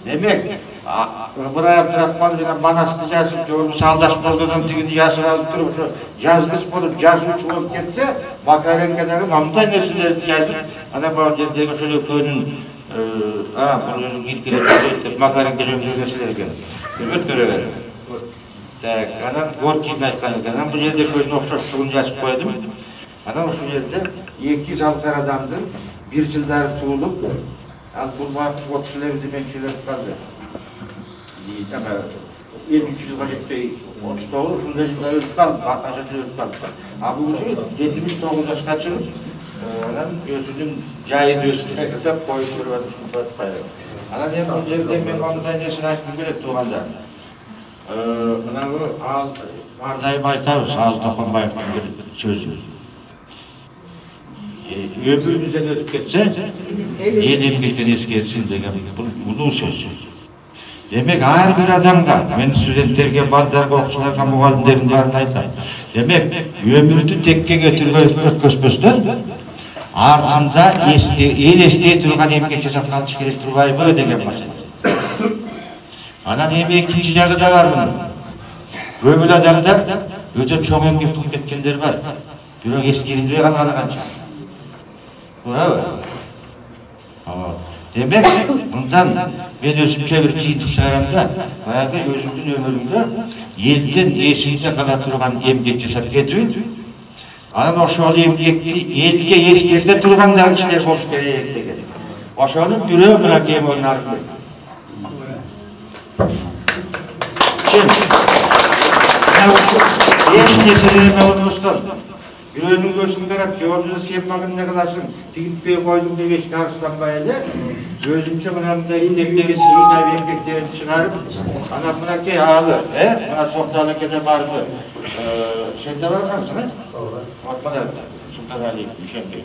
Speaker 7: Demek buraya Abdurrahman bilen manastı yazıp yolu saldaş bolduğundan tigini yazıp alıp durup şu yazgıç bulup yazgıç olup getse Makarenko'nun mamda nesilleri yazıp anam o yerdeki şöyle köyünün bunu özü girkileri Makarenko jönlüğünesileri gelin. Ötkörüler. Anan Gorky'nin aytkan ekan, bu yerde köyün okşoşluğunu yazıp koydum. Anan şu yerde 200 alkar adamdın, 1 yılları tuğulup, al bulmak 30'lar dimensiyoner kaldı. Ama 53 yılga jetpey 39, şunda yıllar ölüp kaldı, 60 ölüp kaldı. Bu kişi 79 yaşına çıkıp, anan özünün jayını üstüne kırtıp koyup durmadı. Anan hem bu yerde ben ondan nesini aytım gerek tuğanda. Ardayım aytarız, ağzı tapanmayıp sözü. Ömrümüzden ötüp geçse, el emgekten eskersin degen bunu söz. Demek her bir adamga, men studentlerge, baldarga, okçularga, muğadimlerin barını aytam. Demek ömrünü tekke götürgöspöstör, ardında el esteye turgan emgek jasap kalış kerek turbayбы degen başlaydı. Anan emeği ikinci jagı da var bunun. Kömül adamlar Öte çoğun emgek kılıp ketkenler var. Bürok eskerindirek alğanı kança. Bravo. Demek, bundan ben özümçe bir çiğitlik çağıramda, bayağı özümdün ömürümde, elden esinde kala turgan emgek jasap ketüün, anan oşoğlu emgekti, elge eskerde turgandan kişiler bolup gerek degen. Oşoğlu büröğü bırak em oynarım. Şimdi, eş nesileme olmuştur. Büröğünün göğsünü karab, yolunu sevmağın ne kılasın, tigitpeye koydum diye hiç karşılanmayla, gözümçe mınamda indekleri, sığınay emgeklerini çıkarıp, ana buna ki ağlı, buna soktalı kede vardı. Sen de var mısın, he? Ortmalar, Sultan Ali, Müşembe.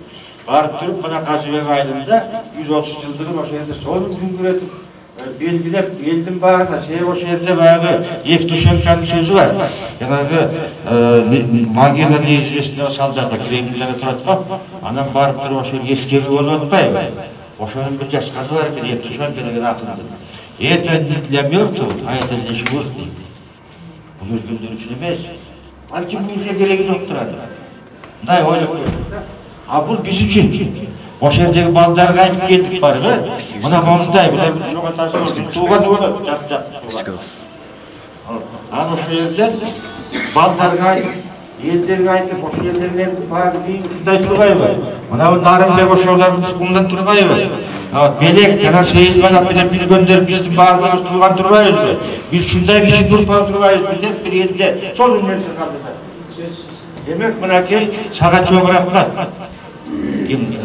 Speaker 7: Varıp durup, buna Kazıbek aylığında 130 yıldırım o şehirde solun gün üretip, belgilep, eldim bağırda, o şehirde bayağı Yevtushenko'nun sözü var. Yanarı Magella Neyizesi'ne salcakta, Kremlin'e turatma, anam bağırıp durup o şehir eskeri olup atmayı. O şehrin bir jaskazı var ki Yevtushenko'nun atındı. Eğer nitlemiyordu, hayata leşi vurdu. Bunu üzgündüğünü düşünemez. Halbuki bu ülkeye gereği yoktur artık. Day öyle koyuyor. Bu biz için. O şehirdeki balları kayıp geldik bari be. Buna komşuday, bunlar çok hatası oldu. Tuğga olur, yap. O şehirden balları kayıp, yerleri kayıp, o şehirlerin bari bir şunday turgayı var. Buna bu Narınbek o şehirlerin kumdan turgayı var. Belek, yana şehir kanap bir gönderip bizim bağırdığımız turgan turgayı var. Biz şunday kişi durpa turgayı var. Bir yerinde, sol ünlerse kaldı. Demek buna ki, sağa çok rahmat.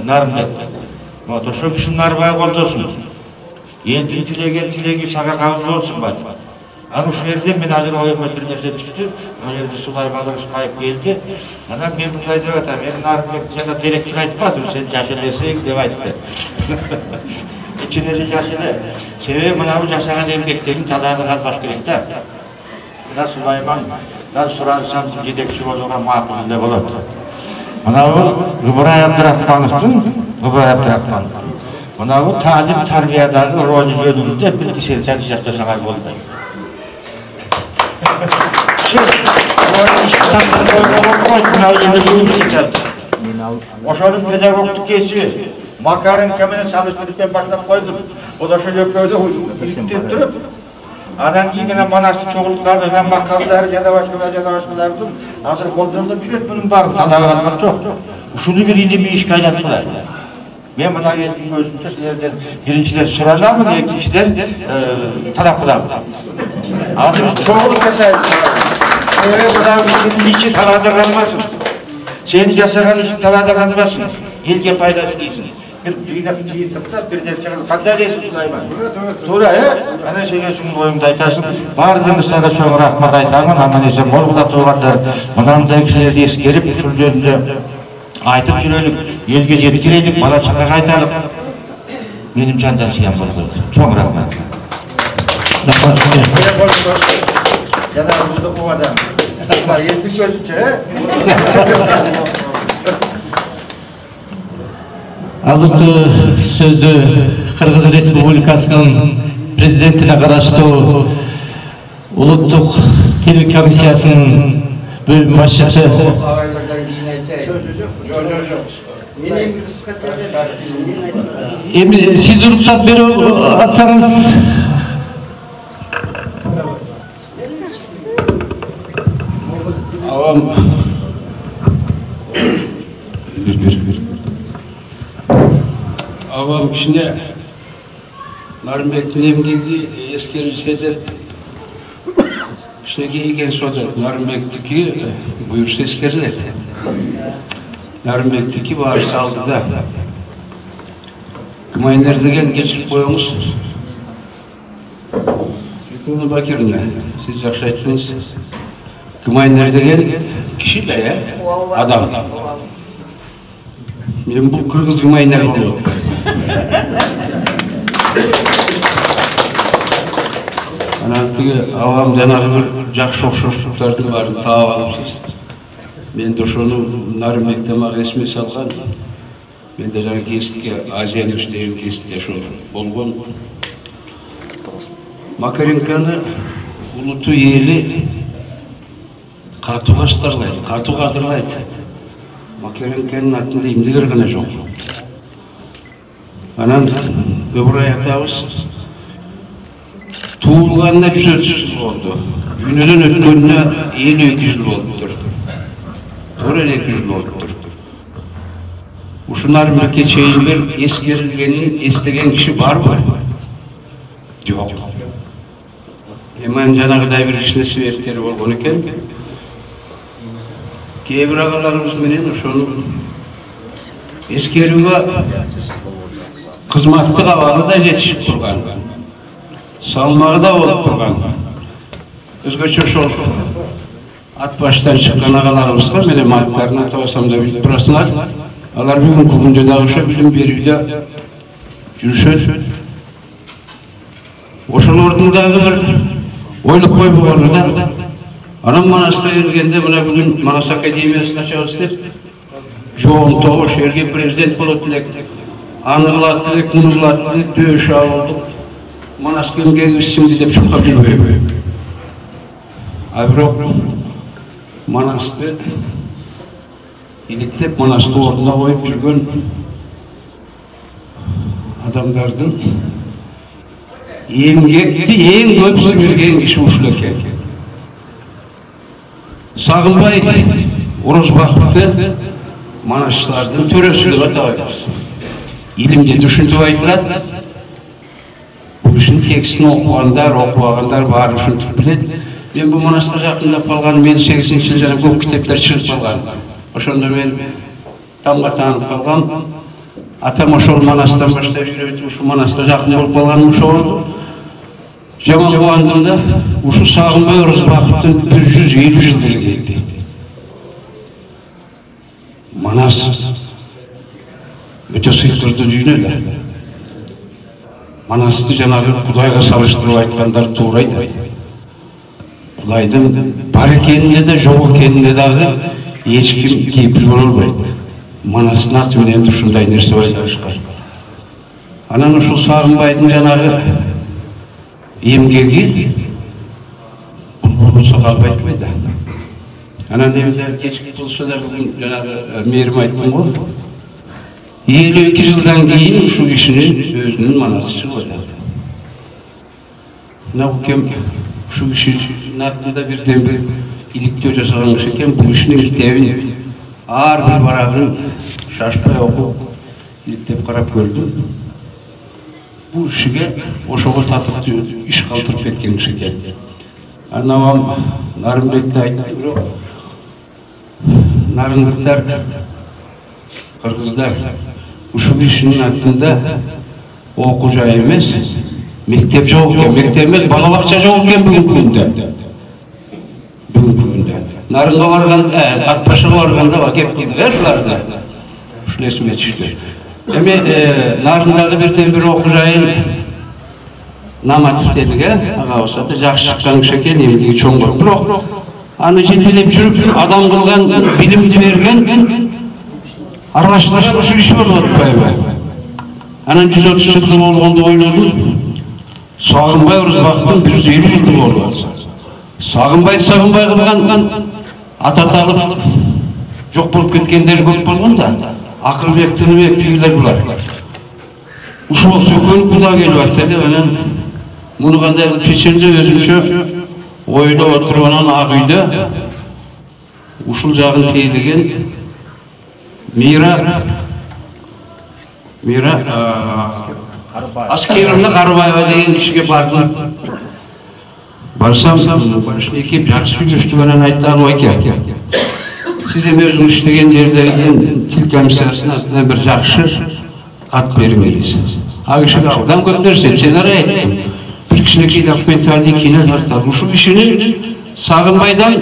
Speaker 7: Narınbek. Şu kişinin narbağı oldusun. Endi tilegi sağa kavuz olsun bari. Ana şu yerden ben hazır oyuma bir nerse düştü. O yerde sulay balığı ısmayıp geldi. Ana ben bunday dep atam. Narınbek sana direktör aytmadım. Sen yaşanesek dep aytты. İçinde de yaşadı. Sebebi buna bu yaşagan emgeklerin talağını kalbaş gerek de. Buna Sulayman, ben suransam yedekçi olduğuna makul de olur. Buna bu Gıbray Abdurrahmanov'tun, buna bu talim tarbiyadagi rolü yönünde bir kişileri tercih sana oldu. Şimdi, o işten Oşanın pedagogluk kesi, makarın kemine çalıştırırken baştan koydum. O da şöyle köyde ittirip durup, adan yine manastır çoğuluk kaldı, önem makallar ya da başkalarının hazır kollarında bir bunun vardı, salağa kalmak yok. Şunu bir ilmi iş kaynattılar. Ben buna geldiğim gözümde sizlerden birinciden sırada mı, ikinciden talak kılar mı? Adımız çoğuluk kasaydı. Buna iki talada kalmasın. Senin yaşayan için talada kalmasın. Elge paydası değilsin. Bir çiğ tıkta bir ders çakal. Kanda değilsin Süleyman. Doğru ya. Ana şeyge şunun boyumda aytasın. Bardığımız sana çok rahmat aytamın. Ama neyse bol kula tuğanlar. Bundan da kişileri eskerip şunun önünde aytıp жүрелік, елге жеткірелік, бала шаға қайталық. Benim candan siyam болды. Çok rahmat. Ya da burada bu adam. Yetti gözümce.
Speaker 1: Azırkı sözü Kırgız Respublikasının prezidentine karıştığı Ulutluk Til Komisiyasının bölüm başçısı siz ruhsat verip atsanız
Speaker 8: Avam Avam içinde Narınbek'in emgegi eskerilse de İşte giygen soda Narınbek'teki buyursa eskeriledi. Narınbek'teki bağırsa aldı da Kımayınlar degen geçirip koyamız. Yıkıldı bakırına. Siz yakşı ettiniz. Kımayınlar degen kişi de ya, adam. Ben bu Kırgız Kımayınlar oluyordu. Anadolu avam danağı bir jakşı okşoşluklardı var, tağı alıpsız. Ben de şunu Narınbek'te resmi salgan. Ben de жаңа кестіге Азияның үштеген кестіде шо болған. Макаренканы ұлыту елі Katı kastırlaydı, katı kadırlaydı. Makerenkenin altında imdiler gana жоқ. Anan öbür ayatağımız tuğulğanına 130 yıl oldu. Gününün ötkönüne 52 yıl oldudur. Oraya 200 yıl oldudur. Uşunlar mülke çeyin bir eskerilgenin estegen kişi var mı? Yok. Hemen janagıday bir kişine sebepleri bolgon eken. Kebir ağalarımız menen ошону eskeriuga kızmattıq abalı da жетişip turgan. Salmağı da olup turgan. Özgöçe ошол at baştan çıkan ağalarımızga menen matlarına tabasam da bilip turasınlar. Alar бүгүнкү күндө дагы ошо билим берүүдө жүрүшөт. Ошолордун дагы бир ойлоп койбогону да. Anam Manas'a geldiğinde buna bugün Manas Akademiyası'na çalıştık. Жоғын тоғыш ерге президент болып тілек. Анығылаттылық, мұнығылаттылық, дүйөш ауылдық. Манас кемге үстімді деп шыққа білбейбі. Абырок Манасты иліктеп, Манасты орнына қойып жүрген адамдардың емгекті ең көп сіңірген кіші ушыл екен. Сағынбай Оразбақты Manasçılardan törösülüğe atayız. İlimde düşündüğü aydılar. Bu işin tekstini okuyanlar var düşündük bilen. Ben bu Manas'ta yakında kalgan, ben 8. yılda bu kitaplar çıkıp kalgan. Oşonda ben tamga tanıp kalgan. Atam oşol Manas'tan başlayıp yürüyüp şu Manas'ta yakın olup kalganmış oldu. Jaman bu andımda şu Sağınbay Orazbaqtın 150 yıldır geldi. Manas öte sıktırdı düğüneler. Manas'tı Cenab-ı Kuday'a salıştırıp aytkanlar tuğraydı. Kuday'dın var ekenine de жоқ ekenine dağı hiç kim keyifli olmaydı. Manas'ın atımenen düşünday nerse baylaşkar. Anan şu Sağınbay'dın Cenab-ı emgegi bulbulusu kalbaytmaydı. Anan evler geçik bulsa da bugün Cenab-ı Merim ayttım o. 52 yıldan keyin şu kişinin özünün manası çıkmadı. Nabukem şu kişinin aklında birden bir ilikte жасалmış eken bu kişinin kitabın ağır bir varağını şaşpay okup iliktep karap gördüm. Bu kişiye oşoğu tatıp iş kaldırıp etken kişi eken. Anam Narımbek'te ayttı. Narındıklar, Kırgızlar, şu kişinin hakkında okuca emez, mektep жоқ eкен, mektep emez, balabakça жоқ eкен бүгүнкү күндө. Бүгүнкү күндө. Narınga barganda, Atbaşıga barganda kep kıldık şulardı. Şunu esime düştü. Emi Narındağı birden bir okujayın Namatov dedik, ağa olsa da жақсы шыққан киши экен, эмгеги чоң болуп. Бирок аны жетелеп жүрүп, адам кылган, билимди берген аралаштырып ушу киши болуп атпайбы? Анан 130 жылдык болгонду ойлодум. Сагынбай Оразбактын 150 жылдык болуп атса. Сагынбай кылган ататалып жок болуп кеткендер көп болгон да. Акылбек, Тыныбек тигилер булар. Ушул сөкөнү куда келип атса деп анан муну кандай кылып чечемде өзүмчө ойлоп отуруп анан ак үйдө ушул жагын тейлеген Мира Аскеровна Карыбаева деген кишиге бардым. Барсам, башына кеп жакшы сүйлөштү анан айтты, айке. Сиз эми өзүңүз иштеген жерден тил комиссиясына бир жакшы ат бериңиз. Ал кишиге абдан көп нерсе сценарий айттым. Bir kişinin dokumentarını kine tartar. Uşu kişinin Sağınbay'dan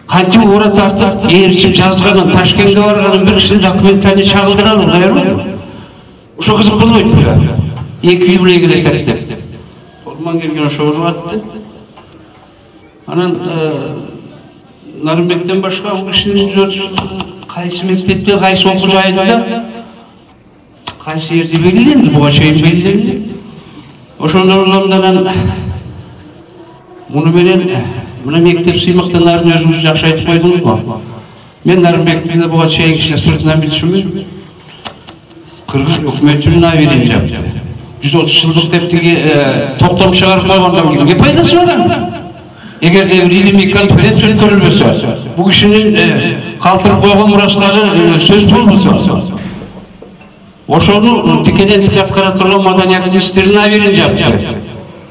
Speaker 8: kançı uğra tartar. Eğerçip жазғанын, Taşkent'e varğanın bir kişinin dokumentarını çağıldıralım. Hayır mı? Uşu kızıp bulmaydı bile. İki yıl ilgili tertip. Olman gelgen uşu uğru attı. Anan Narımbek'ten başka o kişinin kaysı mektepte, kaysı okuyaydı kaysı yerde belirlendi. Bu açayın belirlendi. Oşondan ulamdan bunu menen Buna mektep sıymaqtanların özünüz yaxşı aytып koydunuz mu? Men Narınbek'te bu çeyin kişine sırtından bilişimim. Kırgız hükümetinin verin yaptı. 130 yıllık tepkili toplam çıkarıp koymandan gibi. Ne faydası var mı? Eğer de bir ilmi konferans ötkürülmesi var. Bu kişinin kaldırıp koygan murasları söz bulması var. Oşonu tikeden tikat karatırılan madaniyatın istirine verin yaptı.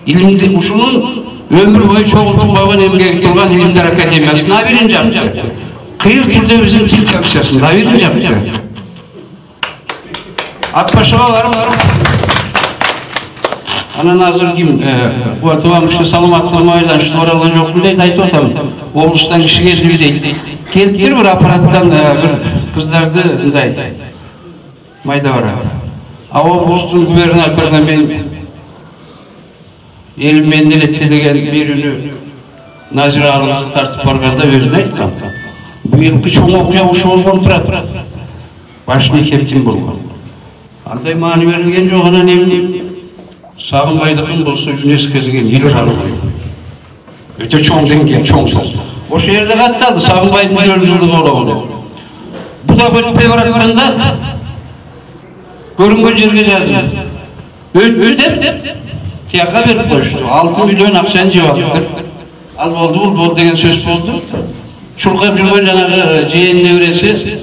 Speaker 8: İlimde uşunun ömür boyu çoğultup koygan emgek turgan ilimler akademiyasına verin yaptı. Kıyır türde bizim til komisyasında verin yaptı. Atpaşağa varım. Ana nazır kim? Bu atıvamıştı salamatlığı oydan şu oralan yok bile dayıt otam. Oğlustan kişi geldi bir değil. Geldir bir aparattan bir kızlardı day. Mayda var. Avabustun gubernatörden ben elim mendil etti degen bir ünü Nazire ağzımızı tartıp barganda özüne ayttam. Bu yılkı çoğun okuya uşu olgan turat. Başını keptim bulgan. Anday mani verilgen жоғынан emni Sağınbaydığın bolsa UNESCO'ya yılır alıp. Öte çoğun dengen, çoğun söz. O şehirde kattadı, Sağınbaydığın yolculuğu olamadı. Bu da böyle varatlarında görüngen jerge yazdı. Ödep, tiyaka verip koştu. 6 milyon akçan cevaptır. Al oldu degen söz oldu. Şurkayıp жүрген жаңағы жиен nevresi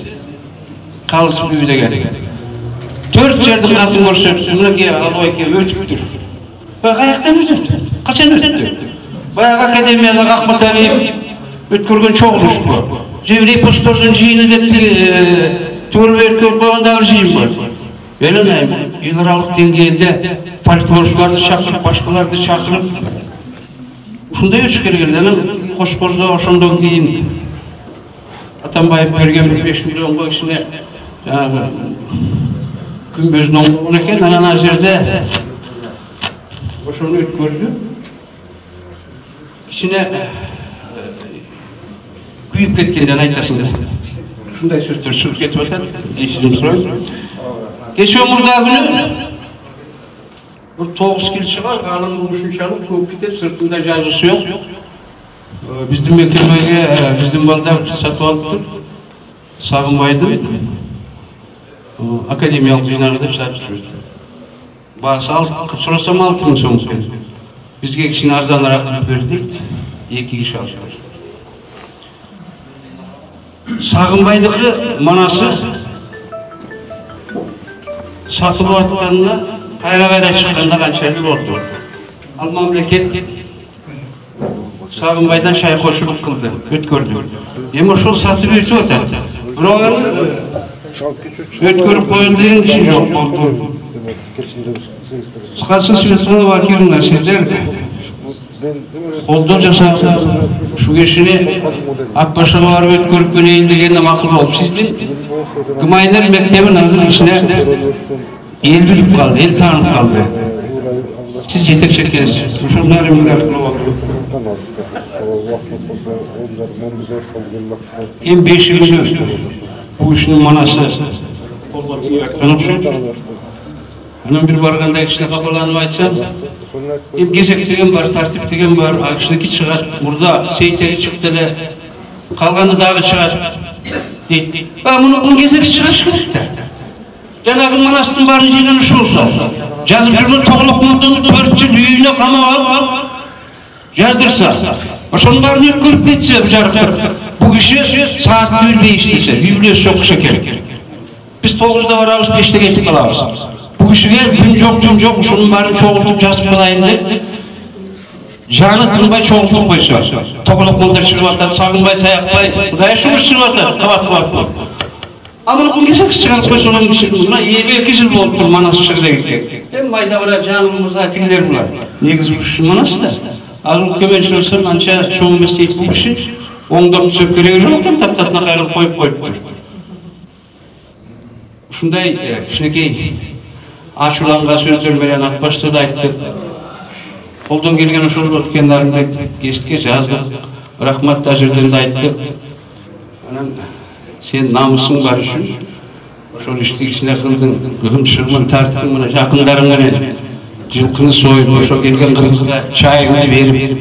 Speaker 8: kalısıp gibi de geldi. 4 yerden altın görüşüp, ki Albayke ötüptür. Bak ayaktan ötüptür. Kaçan ötüptür? Bayağı akademiyada Ahmet Aliyev ötkürgen çok rüştü var. Jevrey Postoz'un jiyini depti, Tuğrul Erkök boğanda bir jiyin var. Öyle mi? Yılaralık dengeyinde folklorcuları çakırıp, başkaları çakırıp şunda üç kere geldi. Koşkozda oşondan keyin Atambayıp bergen 5 milyon bu işine Gümbözün oğlu eken, ana nazirde oşonu ötkürdü. İçine kuyup ketkenden aytasın. Şunday sözler çıkıp ketip öten, eşidim sorayım. Geçiyor burada günü, bir 9 kil çıkar, kalın buluşun çalıp, köp kitep sırtında yazısı yok. Bizden mekemeye, bizden balda satıp aldık, Sağınbaydı. Akademiyalık binarda saat sürüyordu. Bazı sorasam 6 mı sonuç geldi. Bizge kişinin arzanlar aktif verdik, 2 kişi alıyor. Sağınbaydaki manası satılıp atkanına kayra çıkkanda kançerli oldu. Al memleket Sağınbaydan şay koşuluk kıldı, ötkürdü. Ama şu satıp ötü ötü. Ötkürüp koyulduğun için yok oldu. Sıkasın sırtını vakilinde sizler oldukça şu geçini Akbaş'a var ötkürüp göneyin degende makul olup sizden Gımayner Mektebi nazır içine el bilip kaldı, el tanıp kaldı. Siz yetek çekeriz. Şunları müraklı oldu. En 5 yıl bu işin manası Onun bir barganda içine kapalanıp aytsam gezek degen var, tartip degen var, akışındaki çıkar, burada seyitleri çıktı da kalganı dağı çıkar deyip bunun gezek çıkar Cenab-ı manastın barın jeyden uşu olsa yazıp жүрген Toğlukmur'dan 4 yıl üyüne kama alıp yazdırsa oşonun barını ötkürüp geçse bu kişi saat 1'de iştese, bibliyası yok şeker. Biz 9'da vararız, 5'te geçip alarız. Bu kişiye gün yok, şunun barını çoğultup yazıp kalayın deyip Canı tınbay çoğultup koysa. Toğlukmur'da çıkıp atar, Sağınbay sayakbay, Kudaya şunur çıkıp atar, kavat. Ama kun kesek çıkarıp koysa onun kişiliğine, iyi bir kişil bolup tur manası çıkıda gitken. En bayda var canımızda atikiler bular. Negiz bu kişi manası da. Azul kömençil olsam, anca çoğun mesleği bu kişi, ondan söpköreye yok, taptatına kayılıp koyup dur. Şunday, işineki açılanğa söz vermeden Akbaş'ta da ayttık. Koldan gelgen uşul ötkenlerinde geçtik, yazdık. Rahmat da жерден de ayttık. Sen namusun var üçün, uşul işti içine kıldın, gıhım şırmın tarttın buna, yakınlarından жылқыны сойып, ошо келген кыргызга чайыңды берип,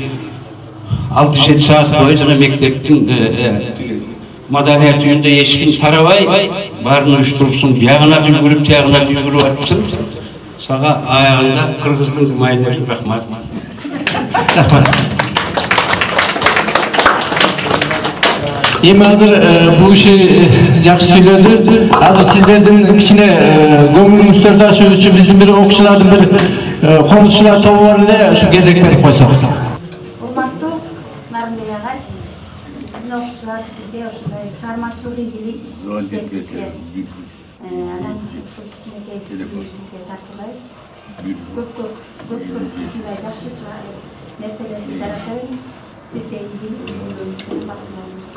Speaker 8: 6-7 saat boyu jana mekteptin madaliyat uyunda eşkin tarabay barını uyuşturupsun, yağına düngürüp, yağına düngürüp atmışsın. Sağa ayağında Kırgızdın mayınları rahmat.
Speaker 1: Endi hazır bu işi yaxşı söyledi. Hazır sizlerden içine gömülmüşler taşıyor için bizim bir okçulardan bir komutçular topu var ile şu gezekleri koysak.
Speaker 9: Урматтуу Нарымбек агай, биздин окуучулар сизге ушундай чыгармачылык илгили иштеп анан ушул кичинекей сизге тартуулайбыз. Көп ушундай жакшы нерселерди жарата бериңиз. Сизге ийгилик өмүрүңүздү бактыларыңыз.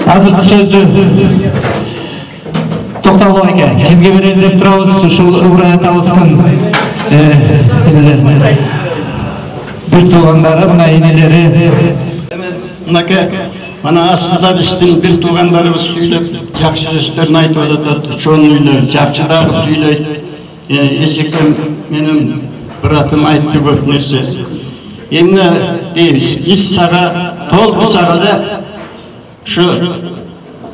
Speaker 1: Hazır sözü Toktaloğlu aka, sizge verelim dep turabız, uşul Uğray atabыздын bir tuğandары, mına ineleri.
Speaker 10: Mınaka, mana aslında bizim bir tuğanlarımız söylep, jakşı işlerini aytıp atatı, çoğunluğuyla, jakşı dağı söyleyip, esekem benim bıratım aytты көп nerse. Endi deymiz, biz çağa, tol bu çağada şu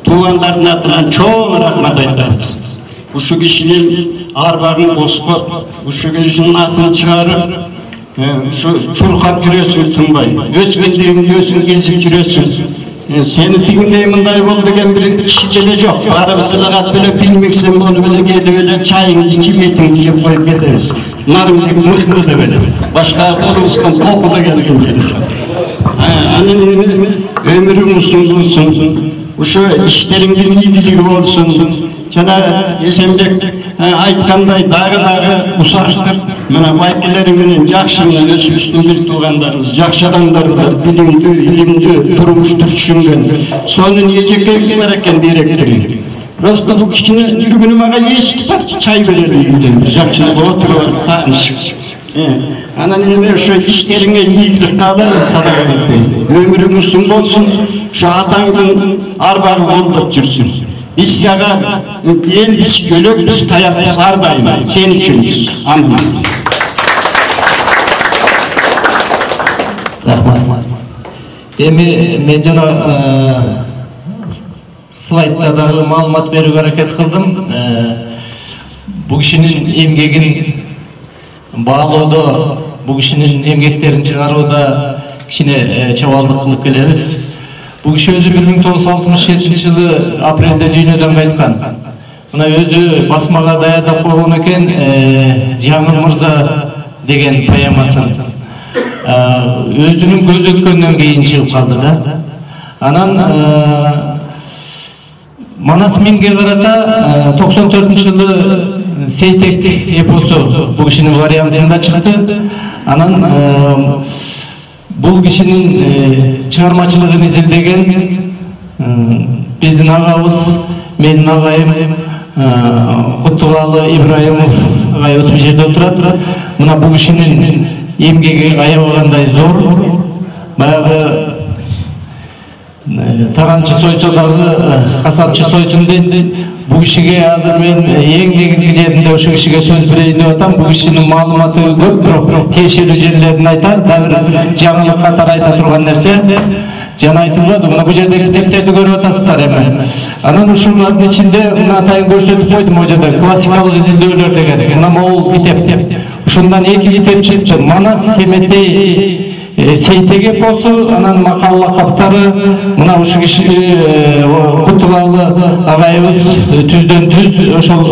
Speaker 10: tuğanların adından çoğun rahmat aytабыз. Uşu kişinin arbağını bozkup, uşu kişinin atını çıkarıp, şu çurkap yürüyorsun Tınbay. Özgünlüğün diyorsun, gezip yürüyorsun. Seni dinleyi mınday bol degen bir kişi de yok. Barı sılagat böyle bilmeksen bunu böyle geldi böyle çayın içip etin yiyip koyup gideriz. Narım gibi mutlu da böyle. Başka olursan koku da gelgen gelir. Annen ömrün uzun olsun. Şu işlerin bir iyiliği olsun. Sana Esenbek aytkanday dagы usактыр. Мына байкелери менен жакшы менен өсүбүздүн бир туугандарыбыз, жакшы адамдар бар, билимдүү, илимдүү, турмушту түшүнгөн. Сонун эжекебиз бар экен директору. Просто bu kişinin yürümünü mağa yeşilip çay verirdi үйдөн. Жакшылык отуруп таанышып. Анан эми ошо иштериңе ийгилик каалайм, садака берейин. Өмүрүң узун болсун, ошо атаңдын арбагы колдоп жүрсүн. Биз сага элбиз, көлөкбүз, таякбыз ар дайым. Сен үчүнбүз. Амин.
Speaker 1: Рахмат. Эми мен жана слайдта дагы маалымат берүүгө аракет кылдым. Бул кишинин эмгегин баалоодо, бул кишинин эмгектерин чыгарууда кичине чабалдык кылып келебиз. Бул киши өзү 1967-жылы апрелде дүйнөдөн кайткан. Мына өзү басмага даярдап койгон экен Жаңыл мырза деген поэмасын. Өзүнүн көз өткөндөн кийин чыгып калды да. Анан Манас Минге карата 94-жылы Сейтек эпосу бул кишинин вариантында чыкты. Анан бул кишинин чыгармачылыгын изилдеген биздин агабыз, менин агайым Куттугалы Ибраимов агайыбыз бул жерде отурат. Мына бул кишинин эмгеги аябагандай зор. Баягы таранчы сойсо дагы касапчы сойсун дейт. Бул кишиге азыр мен эң негизги жеринде ошо кишиге сөз берейин деп атам. Бул кишинин маалыматы көп, бирок тиешелүү жерлерин айтат. Дагы жаңылык катары айта турган нерсе жана айтылбады. Мына бул жерде китептерди көрүп атасыздар эми. Анан ушулардын ичинде мына атайын көрсөтүп койдум, могу жерде классикалык изилдөөлөр деген. Мына могул китеп. Ушундан 2 китеп чыкты. Манас Семетей Сейтек эпосу, анан макал лакаптары. Мына ушу киши Куттугалы агайыбыз түздөн түз ошол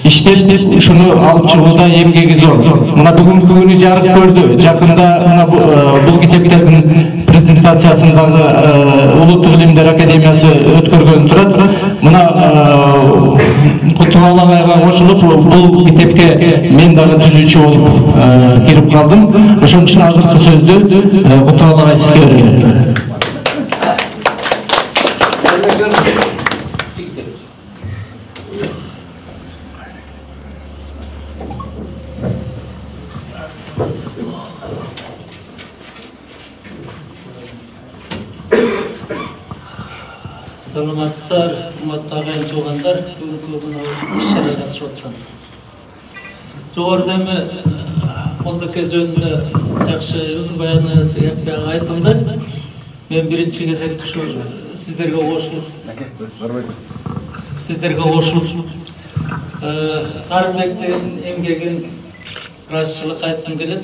Speaker 1: иштеп ушуну алып чыгууда эмгеги зор. Мына бүгүнкү күнү жарык көрдү. Жакында мына бул китептердин презентациясын дагы Улуттук Илимдер Академиясы өткөргөн турат. Мына Куттугалы агайга кошулуп бул китепке мен дагы түзүүчү болуп кирип калдым. Ошон үчүн азыркы сөздү Куттугалы агай сизге берем.
Speaker 11: Саламатсыздар, урматтуу агайын туугандар, бүгүнкү мына иш-чарага катышып аткан. Жогоруда эми Молдоке жөнүндө жакшы баяны айтылды. Мен биринчи кезекте ушу сиздерге кошулуп Нарымбектин эмгегин ыраазычылык айткым келет.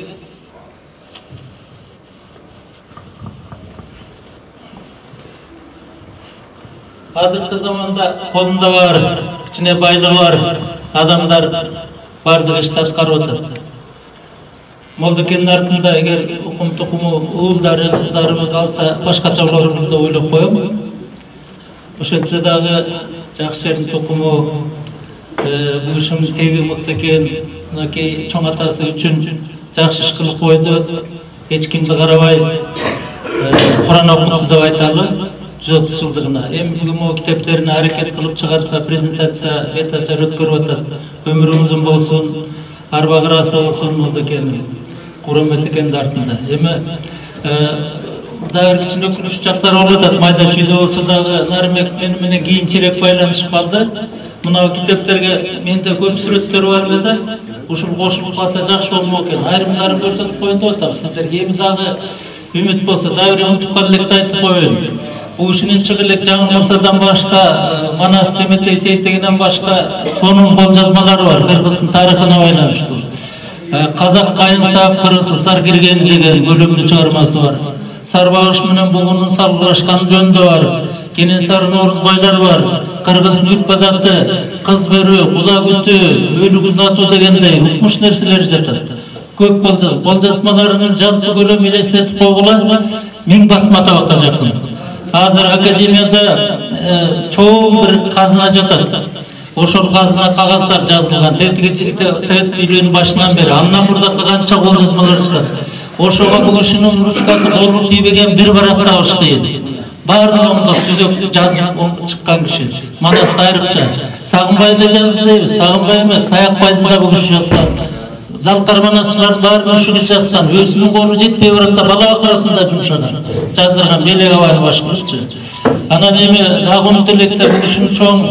Speaker 11: Азыркы заманда колунда бар, кичине байлыгы бар адамдар бардыгы ишти аткарып атат. Молдокенин артында эгер укум тукуму уулдары, кыздары калса, башкача болормун деп ойлоп коем. Ошентсе дагы жакшы жердин тукуму, бул ишин теги мыкты экен, мынакей чоң атасы үчүн жакшы иш кылып койду. Эч кимди карабай Куран окуту деп айталы. 130 жылдыгына. Эми бүгүн могу китептерин аракет кылып чыгарып презентация бетачар өткөрүп атат. Өмүрү узун болсун, арбагырасы болсун, Молдокенин куру эмес экенди артында. Эми дагы кичине өкүнүчтүү жактар болуп атат. Майда чүйдө болсо дагы Нарымбек менен кийинчерээк байланышып калды. Мына китептерге менде көп сүрөттөр бар эле да. Ушул кошулуп калса жакшы болмок экен. Айрымдарын көрсөтүп коеюн деп атам сиздерге. Эми дагы үмүт болсо дагы бир унутуп калып электи айтып коеюн. Бул кишинин чыгып элек Жаңыл мырзадан башка, Манас Семетей Сейтегинен башка сонун кол жазмалары бар, Кыргыздын тарыхына байланыштуу. Казак кайын кыргыз сар кирген деген бөлүмдүү чыгармасы бар. Сарбагыш менен бугунун салгылашканы жөнүндө бар. Кенен сары Орузбайлар бар. Кыргыз мүлк бадаты, кыз берүү, кула күтүү, өлүк узатуу дегендей укмуш нерселер жатат. Көп кол жазмаларынын жалпы көлөмү элестетип койгула 1000 басма табакка жакын. Азыр академияда чоң бир казына жатат. ошол казына кагаздар жазылган. Тетиги Совет бийлигинин башынан бери андан мурдакы канча кол жазмалар чыгат. Ошого бул кишинин ручкасы колго тийбеген бир барак табыш кыйын. Баарын оңдоп түзөп жазып чыккан киши. Манаста айрыкча. Сагынбайды жазды дейбиз. Сагынбай эмес, Саякбайды да бул киши жазган. Залкар манасчылар баарын ушуга жазган. Өзүнүн колу жетпей баратса бала акырасында жумшаган. Жаздырган Белек абай башкырчы. Анан эми дагы тилекте бул кишинин чоң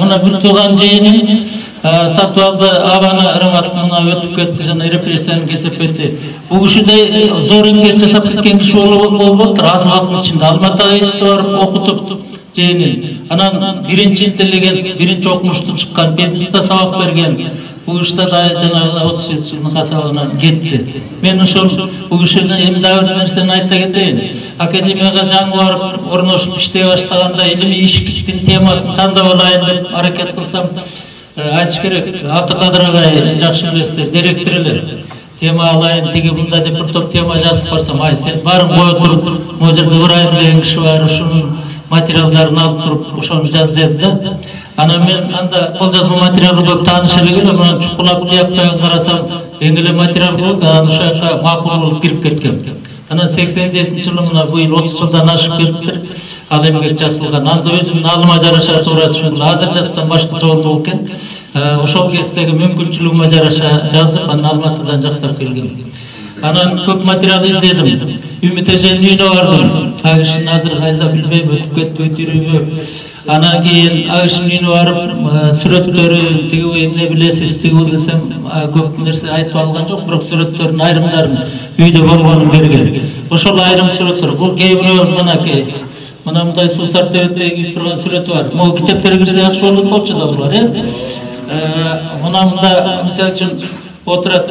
Speaker 11: мына бир тууган жыйыны сатып алды, абаны ырымат мына өтүп кетти жана репрессияны кесип кетти. Бул кишидей зор эмгек жасап кеткен киши болуптур. Аз убакыттын ичинде Алматыга ичти барып окутуп жыйыны. Анан биринчи интеллигент, биринчи окумуштуу чыккан, Петиста сабак берген. Бул киши да жанагы 37 жылдын касабынан кетти. Мен ошол бул кишиден эми дагы бир нерсени айта кетейин. Академияга жаңы барып орношуп иштей баштаганда илимий ишкиктин темасын тандап алайын деп аракет кылсам, айтыш керек, Абдыкадыр агай жакшы билесиздер, директор эле. Тема алайын, тиги мында деп бир топ тема жазып барсам, ай сен барын кое туруп, могу жерде Ыбрайым деген киши бар, ушунун материалдарын алып туруп, ошону жаз деди да. Анан мен анда кол жазма материалы көп тааныш эле келем, анан чукулап жакпай карасам, эң эле материал көп, анан ошол жака макул болуп кирип кеткен. Анан 87-жылы мына быйыл 30 жылдан ашып кетиптир. Ал эмгек жазылган. Анда өзүмдүн алыма жараша туура түшүндүм. Азыр жазсам башкача болду экен. Ошол кездеги мүмкүнчүлүгүмө жараша жазып, анан Алматыдан жактап келгем. Анан көп материал издедим. Үмүт эженин үйүнө бардым. Агышын азыр кайда билбейм, өтүп кетти тирүүбү. Анан кийин агышын үйүнө барып, сүрөттөрү, тиги эмне билесиз, тиги десем, көп нерсе айтып алган жок, бирок сүрөттөрдүн айрымдарын үйдө болгонун берген. Ошол айрым сүрөттөр, бул кээ бирөө мынакей, мына мындай суусар тебетте кийип турган сүрөтү бар. Могу китептерге кирсе жакшы болот болчу да булар, Мына мында мисалы үчүн отурат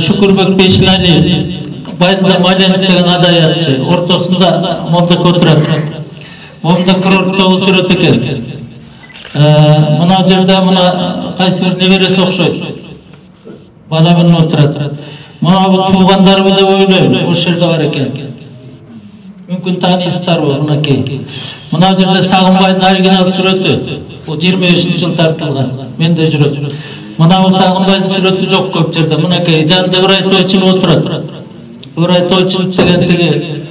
Speaker 11: Шукурбек Пешинали, Байдында Маленов деген адаятчы, ортосунда Молдок отурат. Момда курорттогу сүрөт экен. Мына жерде мына кайсы бир небереси окшойт. Бала менен отурат. Мына бул туугандарбы деп ойлойм, ошол жерде бар экен. Мүмкүн тааныйсыздарбы мынакей. Мына жерде Сагынбайдын оригинал сүрөтү. Бул 25-жылы тартылган. Менде жүрөт. Мына бул Сагынбайдын сүрөтү жок көп жерде. Мынакей жанында Ыбрай Тойчулов отурат. Ыбрай Тойчулов деген тиги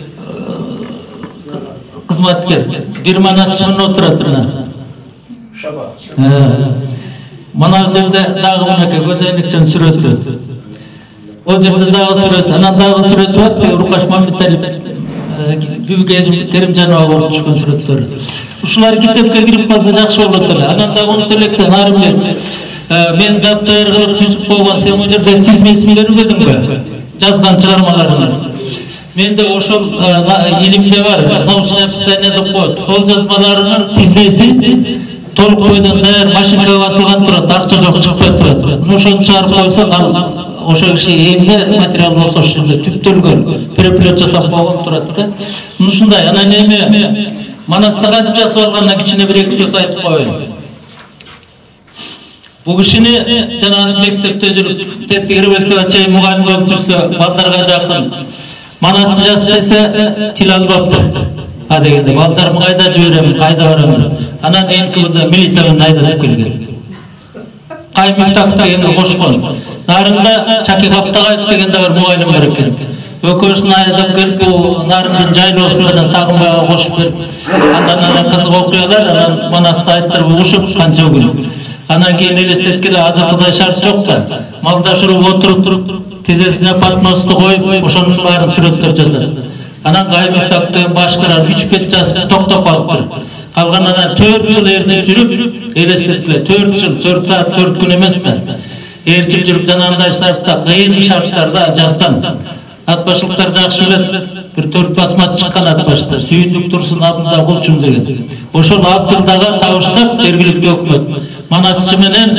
Speaker 11: кызматкер. Бир манасчымын отурат мына. Шаба. Мына жерде дагы мынакей көзөйнүктөн сүрөтү. О жерде дагы сүрөт, анан дагы сүрөтү бар. Тиги Рукаш Мамиталип Бүбүк Керимжанова болуп түшкөн сүрөттөр. Ушулар китепке кирип калса жакшы болот эле. Анан дагы унутелектен Нарымбек мен даптар кылып түзүп койгон, сен бул жерде тизмесин бербедиңби? Жазган чыгармаларыңды. Менде ошол илимде бар, научное описание деп коет. Кол жазмаларынын тизмеси толук бойдон даяр машинкага басылган турат, акча жок чыкпай турат. Ошону чыгарып койсоң, ал ошол киши эмне материал болсо ошол жерде түптөлгөн, переплет жасап койгон турат да. Ушундай. Анан эми Манаста кантип жасап алгандан кичине бир эки сөз айтып коеюн. Бул кишини жанагы мектепте жүрүп, теттик революцияга чейин мугалим болуп жүрсө, балдарга жакын. Манасты жаз десе, тил албаптыр. Дегенде, балдарымы кайда жиберем, кайда барам. Анан НКВД милиция менен айдатып келген. Кай Мифтах дегенди кошкон. Нарында Чаки Каптагаев деген да бир мугалим бар экен. Өкөшүн айдап келип, Нарындын жайлоосуна Сагынбайга кошуп берип, андан кызык окуялар, анан Манаста айттырып угушуп канча күн. Анан кийин элестеткеле азыркыдай шарт жок да. Малдашырып отуруп, тизесине патносту коюп, ошонун баарын сүрөттөр жасат. Анан Кай Мифтах деген башкарар 3 бет жазып токтоп калыптыр. Калганынан 4 жыл ээрчип жүрүп, элестеткиле 4 жыл, 4 саат, 4 күн эмес да. Ээрчип жүрүп жанагындай шартта, кыйын шарттарда жазган. Атбаштылыктар жакшы билет. Бир 4 басма чыккан атбаштар. Сүйүндүк Турсун Абдылда Кулчун деген. Ошол Абдылдага табыштап жергиликтүү өкмөт Манасчы менен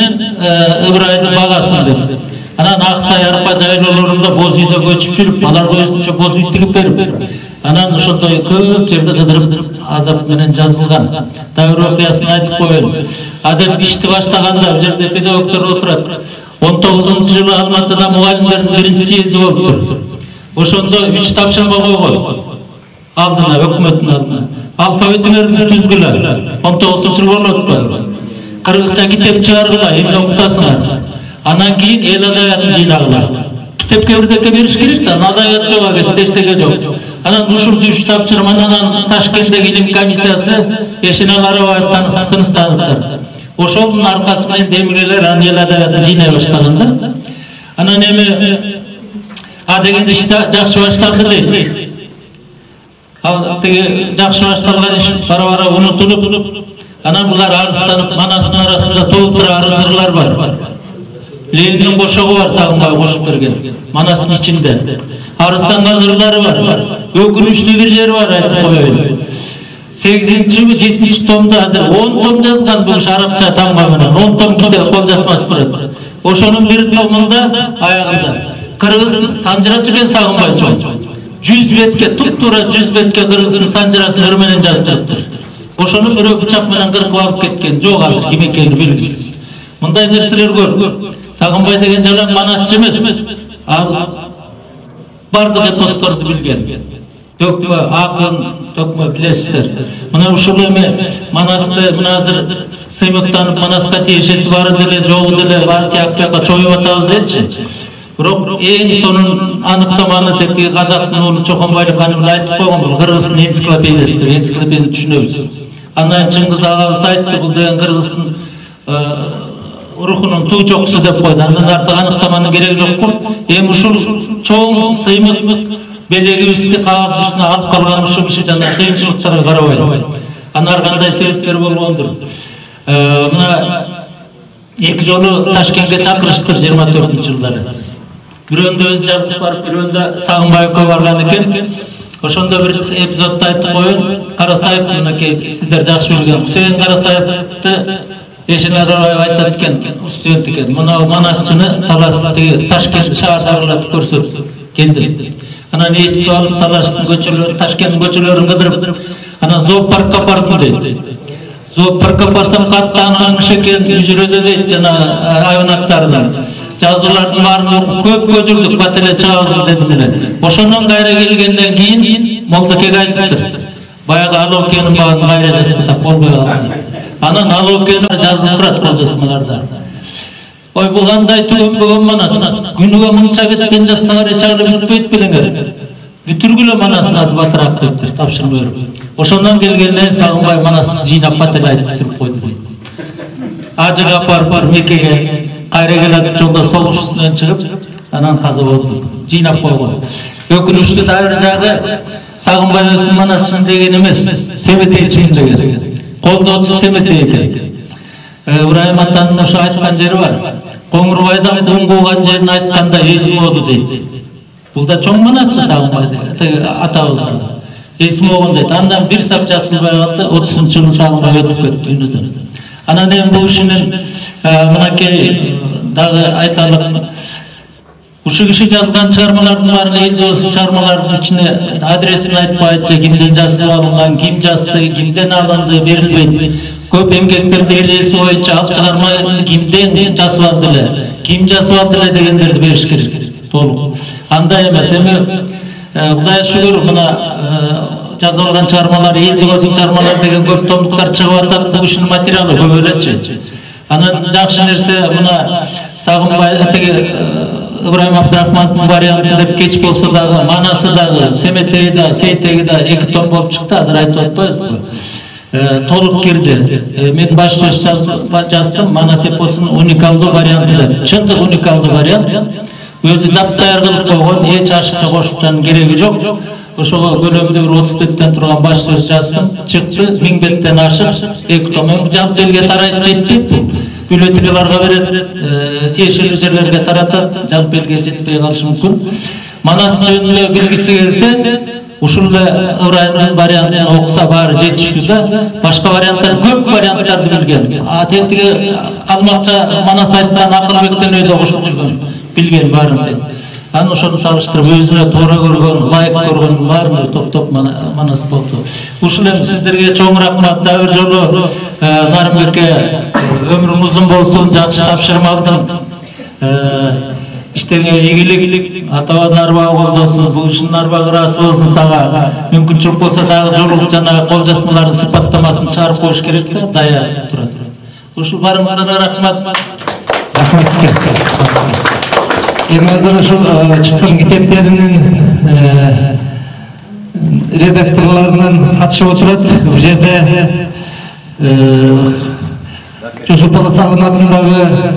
Speaker 11: Ыбрайды багасын деп. Анан Аксай арпа жайлоолорунда боз үйдө көчүп жүрүп, аларга өзүнчө боз үй тигип берип, анан ошондой көп жерде кыдырып азап менен жазылган. Дагы бир окуясын айтып коеюн. Адем ишти баштаганда бул жерде педагогдор отурат. 19-жылы Алматыда мугалимдердин биринчи съезди болуптур. Ошондо 3 тапшырма койгон. Алдына, өкмөттүн алдына. Алфавитиңерди түзгүлө. 19-жыл болуп атпайбы? кыргызча китеп чыгаргыла, эмне окутасыңар. Анан кийин эл адабиятын жыйнагыла. Китепке бирдеке бериш керек да, адабият жок агес, тештеге жок. Анан ушул 3 тапшырма анан Ташкенттеги илим комиссиясы Эшенел Арабаев тыныстаныптыр. Ошонун аркасы менен демилелер анан эл адабиятын жыйнай баштаган да. Анан эми деген иш жакшы башталды дейт. Ал теги жакшы башталган иш бара-бара унутулуп, анан булар арызданып, Манастын арасында толтура арыздарлар бар. Лениндин кошогу бар, Сагынбай кошуп берген. Манастын ичинде. Арызданган ырлары бар. Өкүнүчтүү бир жери бар, айтып коеюн. 8-7 томда азыр 10 том жазган бул арабча таңба менен. 10 том китеп кол жазмасы бар. Ошонун бир томунда аягында кыргыз санжырачы экен Сагынбай чоң. 100 бетке, туп-туура 100 бетке кыргыздын санжырасын ыр менен жаздырыптыр. Ошону бирөө бычак менен кыркып алып кеткен. Жок, азыр ким экени белгисиз. Мындай нерселер көп. Сагынбай деген жалаң манасчы эмес. Ал бардык эпосторду билген. Төкмө, акын, төкмө билесиздер. Мына ушул эми Манасты мына азыр сыймыктанып Манаска тиешеси бары деле, жогу деле бар тияпка чоюп атабыз дечи. Бирок эң сонун аныктаманы теки казактын уулу Чоконбайлык ханым айтып койгон, бул кыргыздын энциклопедиясыдыр, энциклопедияны түшүнөбүз. Андан Чыңгыз агабыз айтты, бул деген кыргыздын рухунун туу чокусу деп койду. Андан артык аныктаманын кереги жокку. Эми ушул чоң сыймык белегибизди кагаз үстүнө алып калган ушул киши жана кыйынчылыктарга карабай. Анар кандай себептер болгондур. Мына 2 жолу Ташкентке чакырышыптыр 24-жылдары. Бирөөндө өз жалгыз барып, бирөөндө Сагынбаевке барган экен. Ошондо бир эпизодду айтып коеюн. Карасаев мынакей сиздер жакшы билген Хусейин Карасаевди Эшенел Арабаев айтат экен, студент экен. Мына Манасчыны таластыгы Ташкент шаардагылатып көрсөтүп келди. Анан эчип алып талаштын көчөлөрүн, Ташкенттин көчөлөрүн кыдырып, анан зоопаркка бардым дейт. Зоопаркка барсам катты аңаңыш экен, үжүрөдө дейт жана айванаттардан. Жазуулардын баарын окуп көпкө жүрдүк, бат эле чыгардым дедим эле. Ошондон кайра келгенден кийин Молдокеге айтыптыр. Баягы Алоокенин баарын кайра жазсак болбой калган. Анан Алоокени жазылып турат кол жазмаларда. Ой, бул кандай түгөнбөгөн Манас. Күнүгө мынча беттен жазсаңар чагылып бүтпөйт белеңер. Бүтүргүлө Манасын аз батыраак дептир, тапшырма берип. Ошондон келгенде Сагынбай Манасты жыйнап бат эле айтып туруп койду дейт. Ажыга апарып Меккеге кайра келатып жолдо согуш үстүнөн чыгып, анан каза болду. Жыйнап койгон. Өкүнүчтүү дагы жагы Сагынбай өзүн Манасчын деген эмес, Семетейчимин деген. Колдоочу Семетей экен. Ибраим атанын ошо айткан жери бар. Коңурбайдан кум кууган жерин айтканда эсмооду дейт. Бул да чоң Манасчы Сагынбай атабыздан. Эсмоогон дейт. Андан бир сап жазылбай калды, 30-жылы Сагынбай өтүп кетти дүйнөдөн. Анан эми бул кишинин мынакей дагы айталык ушул киши жазган чыгармалардын баарын эл досу чыгармалардын ичине адресин айтпайт же кимден жазылып алынган, ким жазды, кимден алынды берилбейт. Көп эмгектерди эрежеси боюнча ал чыгарманы кимден жазып алды эле, ким жазып алды эле дегендерди бериш керек толук. Андай эмес. Эми Кудайга шүгүр мына жазып алган чыгармалар, элди көзүн чыгармалар деген көп томдуктар чыгып атат. Бул кишинин материалы көп элечи. Анан жакшы нерсе мына Сагынбай теги Ибраим Абдрахмановдун варианты деп кеч болсо дагы, Манасы дагы, Семетеги да, Сейтеги да 2 том болуп чыкты. Азыр айтып атпайбызбы? Толук кирди. Мен баш сөз жаздым, Манас эпосунун уникалдуу варианты деп. Чындык уникалдуу вариант. Өзү таптаяр кылып койгон, эч ашыкча кошуптан кереги жок. Ошого көлөмдө бир 30 беттен турган баш сөз жаздым. Чыкты 1000 беттен ашык 2 том. Жалпы элге тарайт жетпейт бул. Бюллетеньлерге берет, тиешелүү жерлерге таратат, жалпы элге жетпей калышы мүмкүн. Манас жөнүндө билгиси келсе, ушул Ибраимдин вариантын окуса баары жетиштүү да. Башка варианттар көп варианттарды билген. Тетиги Калмакча Манас айткан Акылбектен өйдө кошуп жүргөн, билген баарын тең. Анан ошону салыштырып өзүнө туура көргөн, лайык көргөн баарын топ Манас болду. Ушул эми сиздерге чоң рахмат. Дагы бир жолу Нарымбекке ömrüm uzun bolsun, жакшы тапшырма алдым. İşlerine ийгилик, атабадын арбагы колдосун, бул ишин арбагы ырасы болсун сага. Мүмкүнчүлүк болсо дагы жолугуп жана кол жазмалардын сыпаттамасын чыгарып коюш керек да, даяр турат. Ушул барыңыздарга рахмат.
Speaker 1: Рахмат сизге. Эми азыр ушул чыккан китептеринин редакторларынан катышып отурат. Бул жерде Жусуп Баласагын атындагы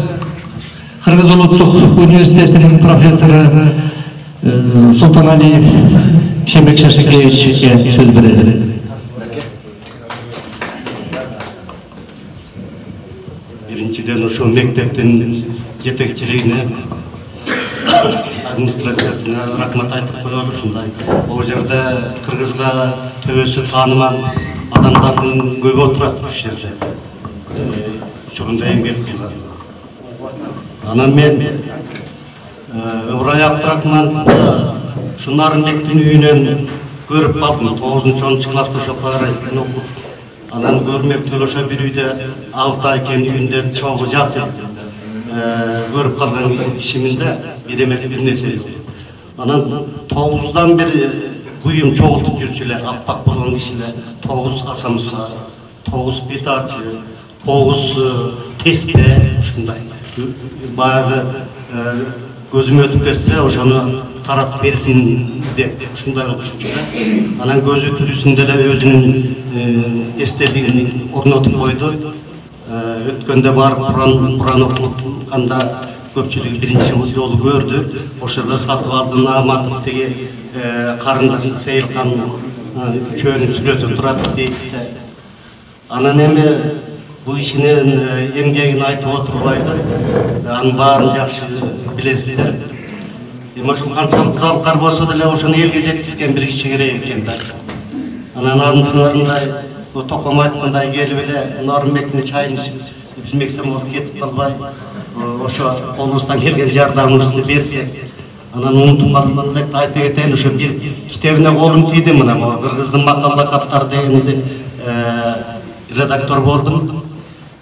Speaker 1: Кыргыз Улуттук университетинин профессору Султаналиев Шембек Шашекеевичке сөз берет.
Speaker 10: Биринчиден ошол мектептин жетекчилигине, администрациясына рахмат айтып коелу. Ушундай бул жерде кыргызга төбөсү таанымал адамдардын көбү отурат ушул жерде. Учурунда эмгек кылган. Анан мен Ыбырай Абдрахмановду ушу Нарынбектин үйүнөн көрүп калдым. 9-10 класста ошо Пагарайстан окуп. Анан көрмөктөл ошо бир үйдө 6 ай экен үйүндө чогуу жатып көрүп калган кишимин да бир эмес бир нерсе жок. Анан 9-дан бир буюм чогултуп жүрчү эле, аппак болгон киши эле 9 асамса, 9 питачы, 9 теспе ушундай. Баягы көзүм өтүп кетсе ошону таратып берсин деп ушундай кылышчу. Анан көзү түрүсүндө эле өзүнүн эстелигин орнотуп койду. Өткөндө барып Куран окутканда көпчүлүгү биринчи жолу көрдү. Ошолда сатып алдым Амат теги карындашым Сейилкан чөөнүн сүрөтү турат дейт. Анан эми бул ишинин эмгегин айтып отурбайды. Анын баарын жакшы билесиздер. Эми ошол канчалык залкар болсо деле ошону элге жеткизген бир киши керек экен да. Анан анын сыңарындай Током айткандай келип эле Нарынбектин чайын ичип билмексем болуп кетип калбай, ошо колубуздан келген жардамыбызды берсек. Анан унутуп калдым эле айта кетейин, ошо бир китебине колум тийди, мына Кыргыздын макал лакаптары дегенде редактор болдум.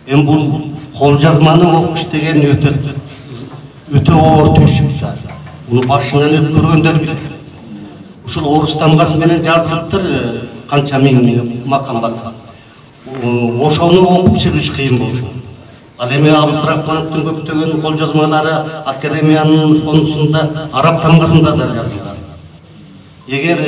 Speaker 10: Эми бул кол жазманы окуш деген өтө оор түйшүк. Муну башынан өткөргөндөр билет. Ушул орус тамгасы менен жазылыптыр канча миң макалдар. Ошону окуп чыгыш кыйын болду. Ал эми Абдрахмановдун көптөгөн кол жазмалары академиянын фондусунда араб тамгасында да жазылган. Эгер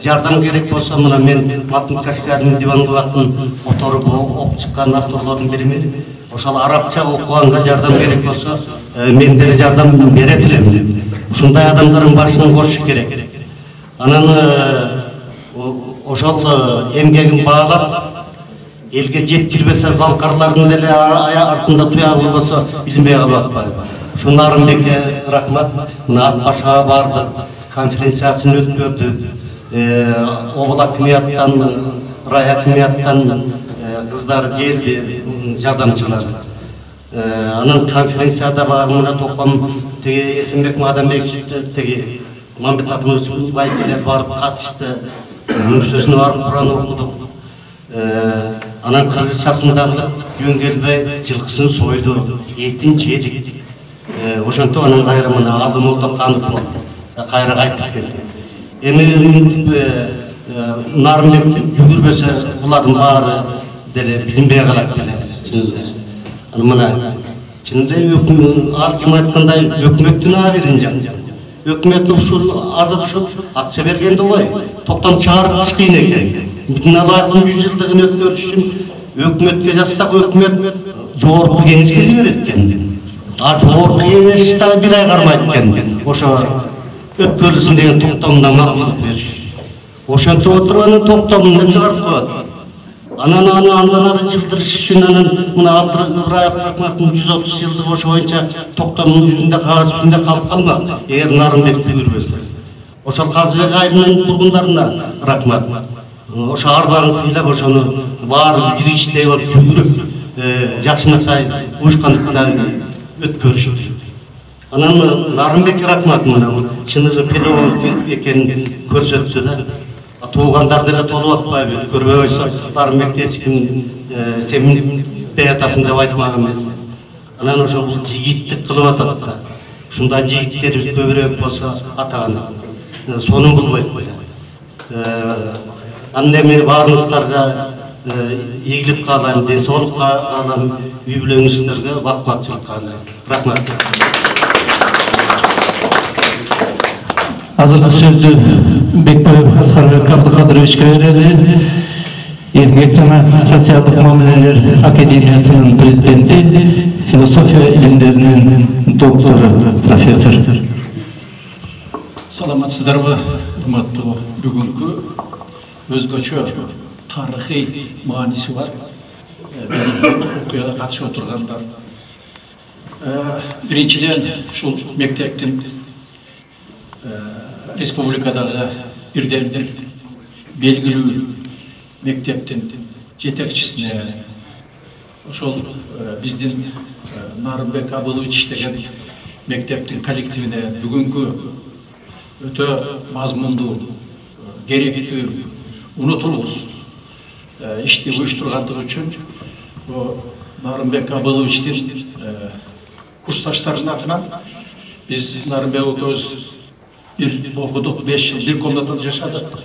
Speaker 10: жардам керек болсо, мына мен Мактум Кашкаринин дивандубатын оторуп окуп чыккан авторлордун биримин. Ошол арабча окуганга жардам керек болсо, мен деле жардам берет элем. Ушундай адамдардын башын кошуш керек. Анан ошол эмгегин баалап, элге жеткирбесе залкарлардын деле артында туягы болбосо билинбей калып атпайбы. Ушу Нарынбекке рахмат. Мына ат башыга барды, конференциясын өткөрдү. Обул акимияттан, рай акимияттан кыздар келди, жардамчылар. Анан конференцияда мына Током теги Эсенбек Мадамбекович теги Мамбет Акмырбаевдер барып катышты. Мүшөсүнө барып Куран окудук. Анан кыргызчасындагы Жөнгелбей жылкысын сойду, этин жедик. Ошентип анан кайра мына Алдымолдо канып кайра кайтып келди. Эми Нарынбекти жүгүрбөсө булардын баары деле билинбей калат эле. Анан мына чынында ал ким айткандай өкмөттүн аберин жан. Өкмөт ушул азыр ушул акча бергенде ой, токтом чыгарып чыгыш кыйын экен. Бүтүн алардын 100 жылдыгын өткөрүш үчүн өкмөткө жазсак өкмөт жогорку кеңешке жиберет экен. Жогорку кеңеш да бир ай кармайт экен. Ошо өткөрүлсүн деген токтомдо макулдук бериш. Ошентип отуруп анан токтомун чыгарып коет. Анан андан ары жылдырыш үчүн анан мына Ыбырай Абдрахмановдун 130 жылдыгы ошо боюнча токтомдун жүзүндө кагаз үстүндө калып калмак. Эгер Нарынбек жүгүрбөсө. Ошол Казыбек айылынын тургундарына рахмат. Ошо арбаңызды ыйлап ошону баары кирiştей болуп жүгүрүп жакшынакай уюшкандыкта өткөрүштү. Анан Нарынбекке рахмат, мына чыныгы педагог экенин көрсөттү да. Туугандар деле толуп атпайбы, көрбөй койсо Нарынбекти эч ким сен беятасың деп айтмак эмес. Анан ошол жигиттик кылып атат да. Ушундай жигиттерибиз көбүрөөк болсо атаган. Сонун кылбайт. Анан эми баарыңыздарга
Speaker 12: ийгилик каалайм, ден соолук каалайм, үй бүлөңүздөргө бак-бакчылык каалайм. Рахмат.
Speaker 11: Азыркы сөздү Бекбаев Аскарбек Абдыкадыровичке берели. Эмгек жана социалдык мамилелер академиясынын президенти, философия илимдеринин доктору, профессор.
Speaker 13: Саламатсыздарбы, урматтуу бүгүнкү өзгөчө тарыхый мааниси бар окуяга катышып отургандар. Биринчиден ушул мектептин республикадагы бирден бир белгилүү мектептин жетекчисине, ошол биздин Нарымбек Абылович деген мектептин коллективине бүгүнкү өтө мазмундуу, керектүү, унутулуус ишти уюштургандыгы үчүн Нарымбек Абыловичтин курсташтарынын атынан биз Нарымбек экөөбүз бир окудук, 5 жыл бир комнатада жашадык.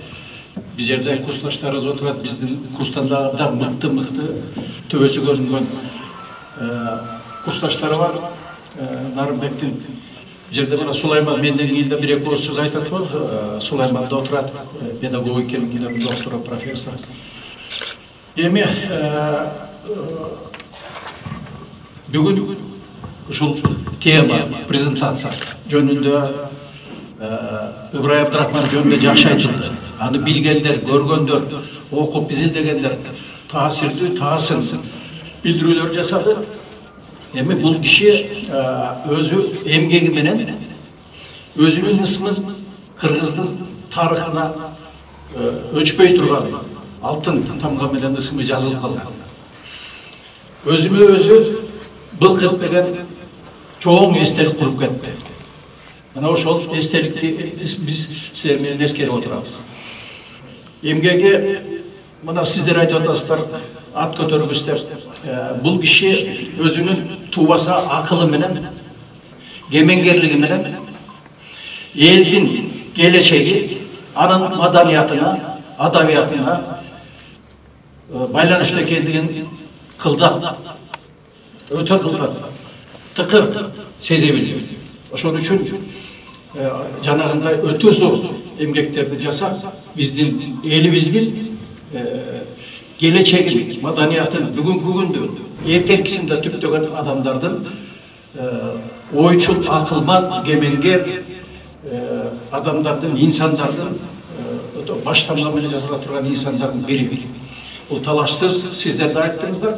Speaker 13: Биз жерде курсташтарыбыз отурат, биздин курстан да мыкты төбөсү көрүнгөн курсташтары бар. Нарымбектин жерде мына Сулайман менден кийин да бир эки сөз айтат болот. Сулайман да отурат, педагогиканын доктору, профессор. Эми бүгүн ушул тема, презентация жөнүндө Ыбырай Абдрахман жөнүндө жакшы айтылды. Аны билгендер, көргөндөр, окуп изилдегендер таасирдүү, таасир билдирүүлөр жасады. Эми бул киши өзү эмгеги менен өзүнүн ысмын кыргыздын тарыхына өчпөй турган алтын тамга менен ысмы жазылып калган. Өзүмө өзү былк этпеген чоң эстелик куруп кетти. Мына ошол эстеликти биз силер менен эскерип отурабыз. Эмгеги мына сиздер айтып атасыздар, ат көтөргүс деп. Бул киши өзүнүн туубаса акылы менен, кемеңгерлиги менен элдин келечеги, анын маданиятына, адабиятына байланыштуу экендигин кылдап, өтө кылдап, тыкыр сезе билди. Ошон үчүн жанагындай өтө зор эмгектерди жасап, биздин элибиздин келечегин, маданиятын бүгүнкү күндө эртеңкисин да түптөгөн адамдардын ойчул, акылман, кемеңгер адамдардын, инсандардын баш тамга менен жазыла турган инсандардын бири. Бул талашсыз, сиздер да айттыңыздар.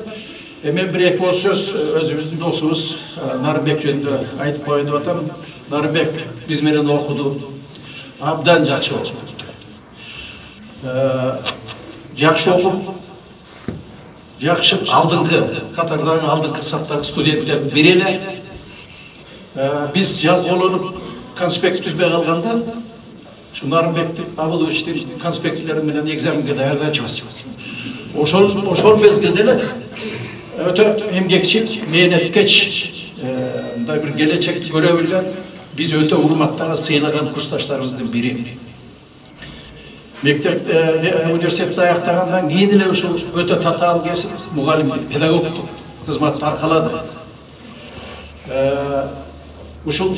Speaker 13: Мен бир эки сөз өзүбүздүн досубуз Нарымбек жөнүндө айтып коеюн деп атам. Нарымбек биз менен окуду, абдан жакшы окуду. Жакшы окуп, жакшы алдыңкы катардагы алдыңкы саптагы студенттердин бири эле. Биз жалголонуп конспект түзбөй калганда, ушу Нарымбек Абыловичтин конспекттери менен экзаменге даярданчыбыз. Ошол мезгилде эле өтө эмгекчил, мээнеткеч, мындай бир келечекти көрө билген, биз өтө урматтаган, сыйлаган курсташтарыбыздын бири. Мектеп университетти аяктагандан кийин эле ушул өтө татаал кесип, мугалимдик, педагогдук кызматты аркалады. Ушул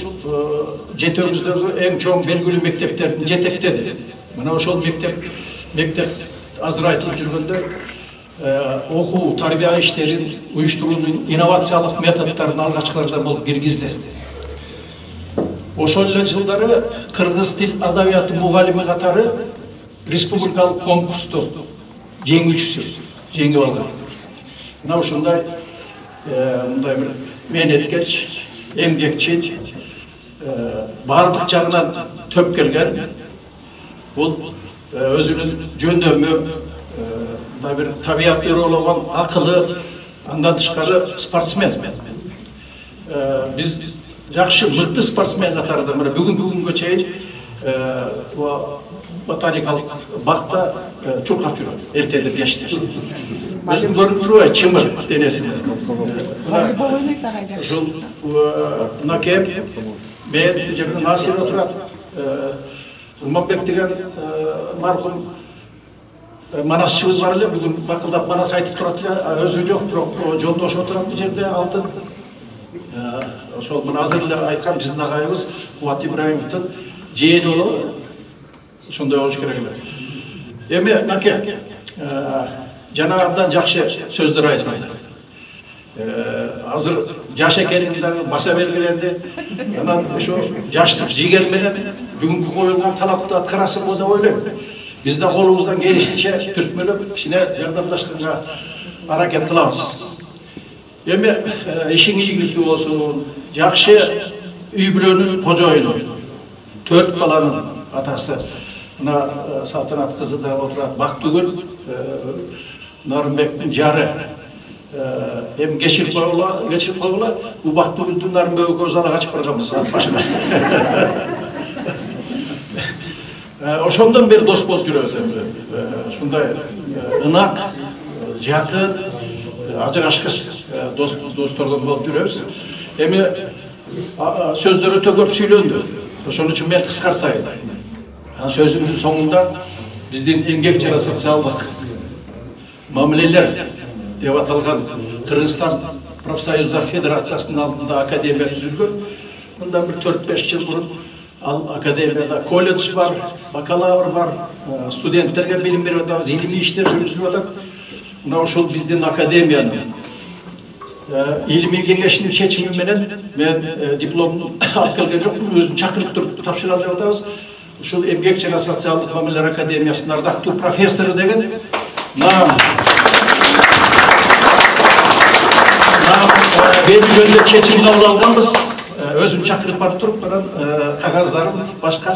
Speaker 13: жетөөбүздөгү эң чоң белгилүү мектептердин жетектеди. Мына ошол мектеп азыр айтылып жүргөндө окуу, тарбия иштерин уюштуруунун инновациялык методдорун алгачкылардан болуп киргизди. Ошол эле жылдары кыргыз тил адабияты мугалими катары республикалык конкурсту жеңүүчүсү жеңип алган. Мына ушундай мындай бир мээнеткеч, эмгекчил, баардык жагынан төп келген, бул өзүнүн жөндөмү, бир табиятты өрөлөгөн акылы, андан тышкары спортсмен. Биз жакшы мыкты спортсмен катарында мына бүгүнкү күнгө чейин ботаникалык бакта чуркап жүрөт, эртеден кечте. Өзүм көрүп турбайбы, чымыр денесинде. Ушул мынакей мен жерде Насир отурат, Урманбек деген мархум Manasçыбыз бар эле, бүгүн бакылдап Манас айтып турат эле, өзү жок, бирок жолдош отурат бул жерде алтын. Ошол мына азыр эле айткан биздин агайыбыз Кубат Ибраимовдун жээни болобу? Ошондой болуш керек эле. Эми наке, жана абдан жакшы сөздөр айтылды. Азыр жаш экенин дагы баса белгиленди. Анан ошо жаштык жигер менен бүгүнкү коюлган талапты аткарасызбы деп ойлойм. Биз да колубуздан келишинче түртмөлөп, кичине жардамдашканга аракет кылабыз. Эми ишиң ийгиликтүү болсун, жакшы үй бүлөнүн кожоюну, 4 баланын атасы, мына Салтанат кызы да отурат, Бактыгүл, Нарымбектин жары. Эми кечирип койгула, бул Бактыгүлдүн Нарымбек экөөбүз ала качып барганбыз ат башында. Ошондон бери дос болуп жүрөбүз эми. Ушундай ынак, жакын, ажырашкыс достордон болуп жүрөбүз. Эми сөздөр өтө көп сүйлөндү. Ошон үчүн мен кыскартайын. Сөзүмдүн соңунда биздин эмгек жана социалдык мамилелер деп аталган Кыргызстан профсоюздар федерациясынын алдында академия түзүлгөн. Мындан бир 4-5 жыл мурун ал академияда колледж бар, бакалавр бар, студенттерге билим берип атабыз, илимий иштер жүргүзүлүп атат. Мына ошол биздин академиянын илимий кеңешинин чечими менен мен дипломду алып келген жокмун, өзүм чакырып туруп тапшыралы деп атабыз. Ушул эмгек жана социалдык мамилелер академиясынын ардактуу профессору деген бери жөнүндө чечим кабыл алганбыз. Өзүм чакырып барып туруп, анан кагаздарын, башка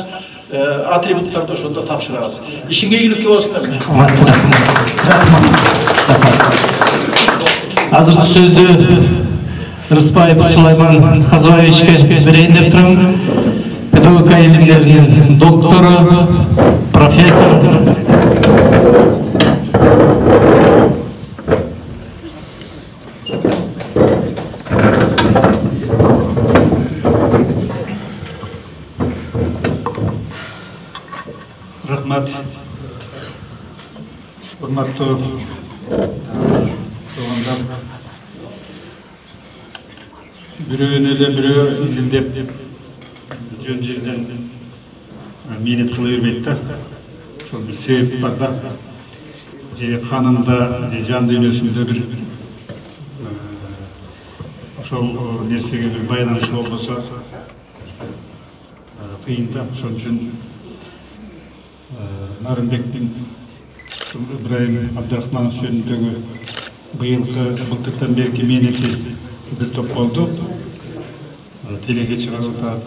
Speaker 13: атрибуттарды ошондо тапшырабыз. Ишиңе ийгиликтүү болсун.
Speaker 1: Азыркы сөздү Рыспаев Сулайман Хазбаевичке берейин деп турам. Педагогика илимдеринин доктору, профессор.
Speaker 10: Рахмат. Урматтуу туугандар. Бирөөнү эле бирөө изилдеп жөн жерден мээнет кыла бербейт да. Ошол бир себеп бар да. Же канында, же жан дүйнөсүндө бир ошол нерсеге бир байланыш болбосо кыйын да. Ошон үчүн Нарымбектин Ибраим Абдрахманов жөнүндөгү былтыртан берки мээнети бир топ болду. Телеге чыгарып атат,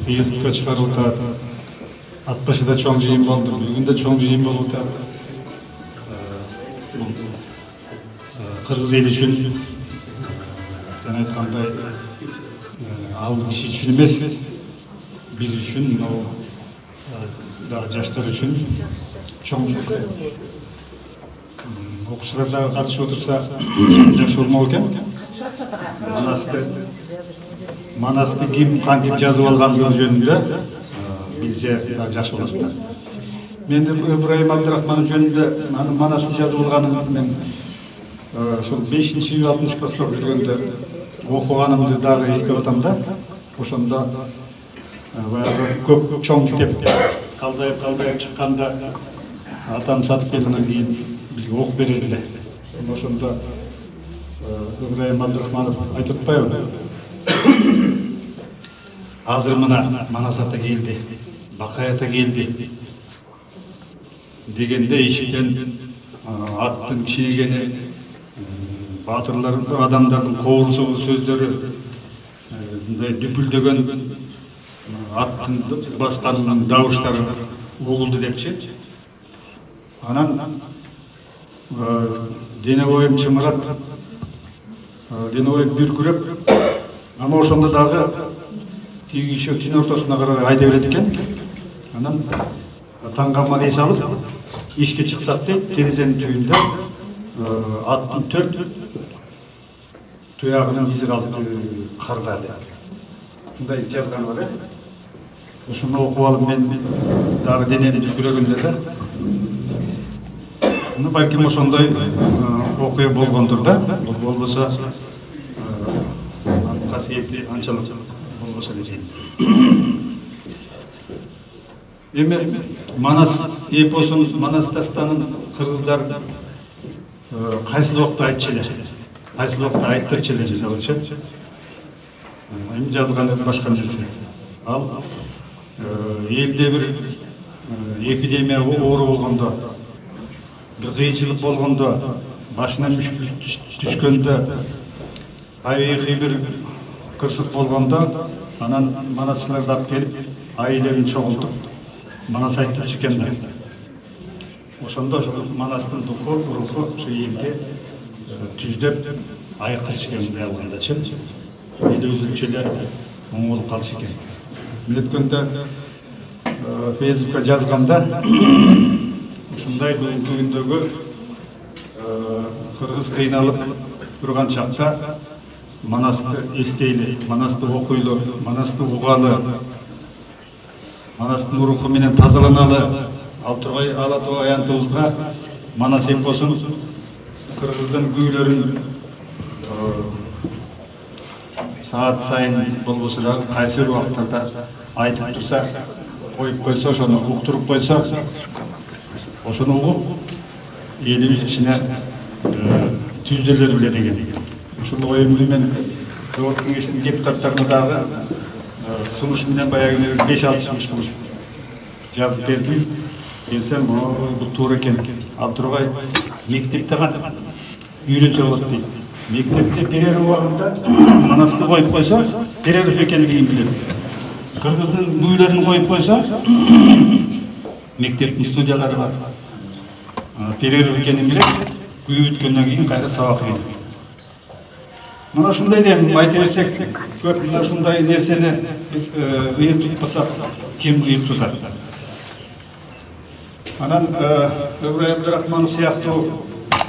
Speaker 10: Фейсбукка чыгарып атат. Атбашыда чоң жыйын болду, бүгүн да чоң жыйын болуп атат. Кыргыз эли үчүн жана айткандай ал киши үчүн эмес, биз үчүн, жаштар үчүн чоң окуучулар дагы катышып отурса жакшы болмок экен. Манасты ким кантип жазып алгандыгы жөнүндө билсе жакшы болот. Мен Ибраим Абдрахманов жөнүндө анын Манасты жазып алганын мен ошол 5-6 класста жүргөндө окуганымды дагы эстеп атам да. Ошондо баягы көп чоң китеп калдайып чыкканда атам сатып келгенден кийин бизге окуп берер эле. Ошондо Ибраим Абдрахманов айтып атпайбы? Азыр мына Манас ата келди, Бакай ата келди дегенде ишиктен аттын кичинегени, баатырлар, адамдардын коорусу сөздөрү, мындай дүпүлдөгөн аттын басканын дабыштары угулду депчи. Анан дене боюм чымырап, дене боюм бүркүрөп, ама ошондо дагы тиги киши түн ортосуна карай айда берет экен. Анан таңгаман эс алып, ишке чыксак дейт, терезенин түбүндө аттын 4 туягынын изи калды карда деп. Ушундай жазган бар э. Ошону окуп алып мен дагы денени дүркүрөгөндө да Балким ошондой окуя болгондур да. Болбосо касиети анчалык болбосо дейм. Эми Манас эпосун, Манас дастанын кыргыздар кайсы убакта айтчу эле, кайсы убакта айттырчу эле мисалычы. Эми жазганы башка нерсе. Ал элде бир эпидемия оору болгондо, бир кыйынчылык болгондо, башына мүшкүл түшкөндө, табигый бир кырсык болгондо, анан манасчыларды алып келип, айылын чогултуп, Манас айтчу экен да. Ошондо Манастын руху ошо элге түздөп айыктырчу экен мындай алгандачы. Эл өзүнчө эле оң болуп калчу экен. Мен өткөндө Фейсбукка жазганда ушундай бүгүнкү күндөгү кыргыз кыйналып турган чакта Манасты эстейли, Манасты окуйлу, Манасты угалы, Манастын руху менен тазаланалы, ал тургай Ала-Тоо аянтыбызга Манас эпосун кыргыздын күүлөрүн саат сайын болбосо дагы кайсы бир убактарда айтып турса, коюп койсо, ошону уктуруп койсо, ошону угуп элибиз ичине түздөлөр биле деген. Ушул оюмду мен Жогорку Кеңештин депутаттарына дагы сунуш менен баягы 5-6 сунуш кылып жазып бердим. Келсем, бул туура экен. Ал тургай мектепте гана үйрөнсө болот дейт. Мектепте берер убагында Манасты коюп койсо, перерыв экенин билет. Кыргыздын күүлөрүн коюп койсо, мектептин студиялары бар. Перерыв экенин билет. Күү бүткөндөн кийин кайра сабак берет. Мына ушундай дейм, айта берсек, көп мына ушундай нерсени биз ыйык тутпасак, ким ыйык тутат? Анан Ыбырай Абдрахманов сыяктуу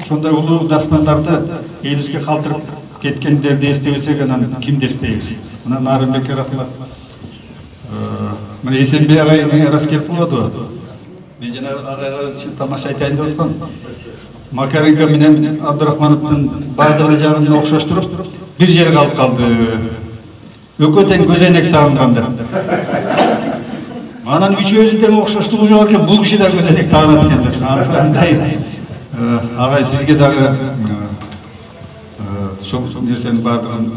Speaker 10: ошондой улуу дастандарды элибизге калтырып кеткендерди эстебесек, анан кимди эстейбиз? Мына Нарымбекке рахмат. Мына Эсенбей агай эң раз келип болду. Мен жана агайга тамаша айтайын деп аткам. Макаренко менен Абдрахмановдун бардыгы жагын окшоштуруп, бир жери калып калды. Экөө тең көзөйнек тагынгандар. Анан үчөөбүз тең окшоштугу жок экен, бул киши да көзөйнек тагынат экендер. Ансандай агай сизге дагы ошол нерсенин бардыгын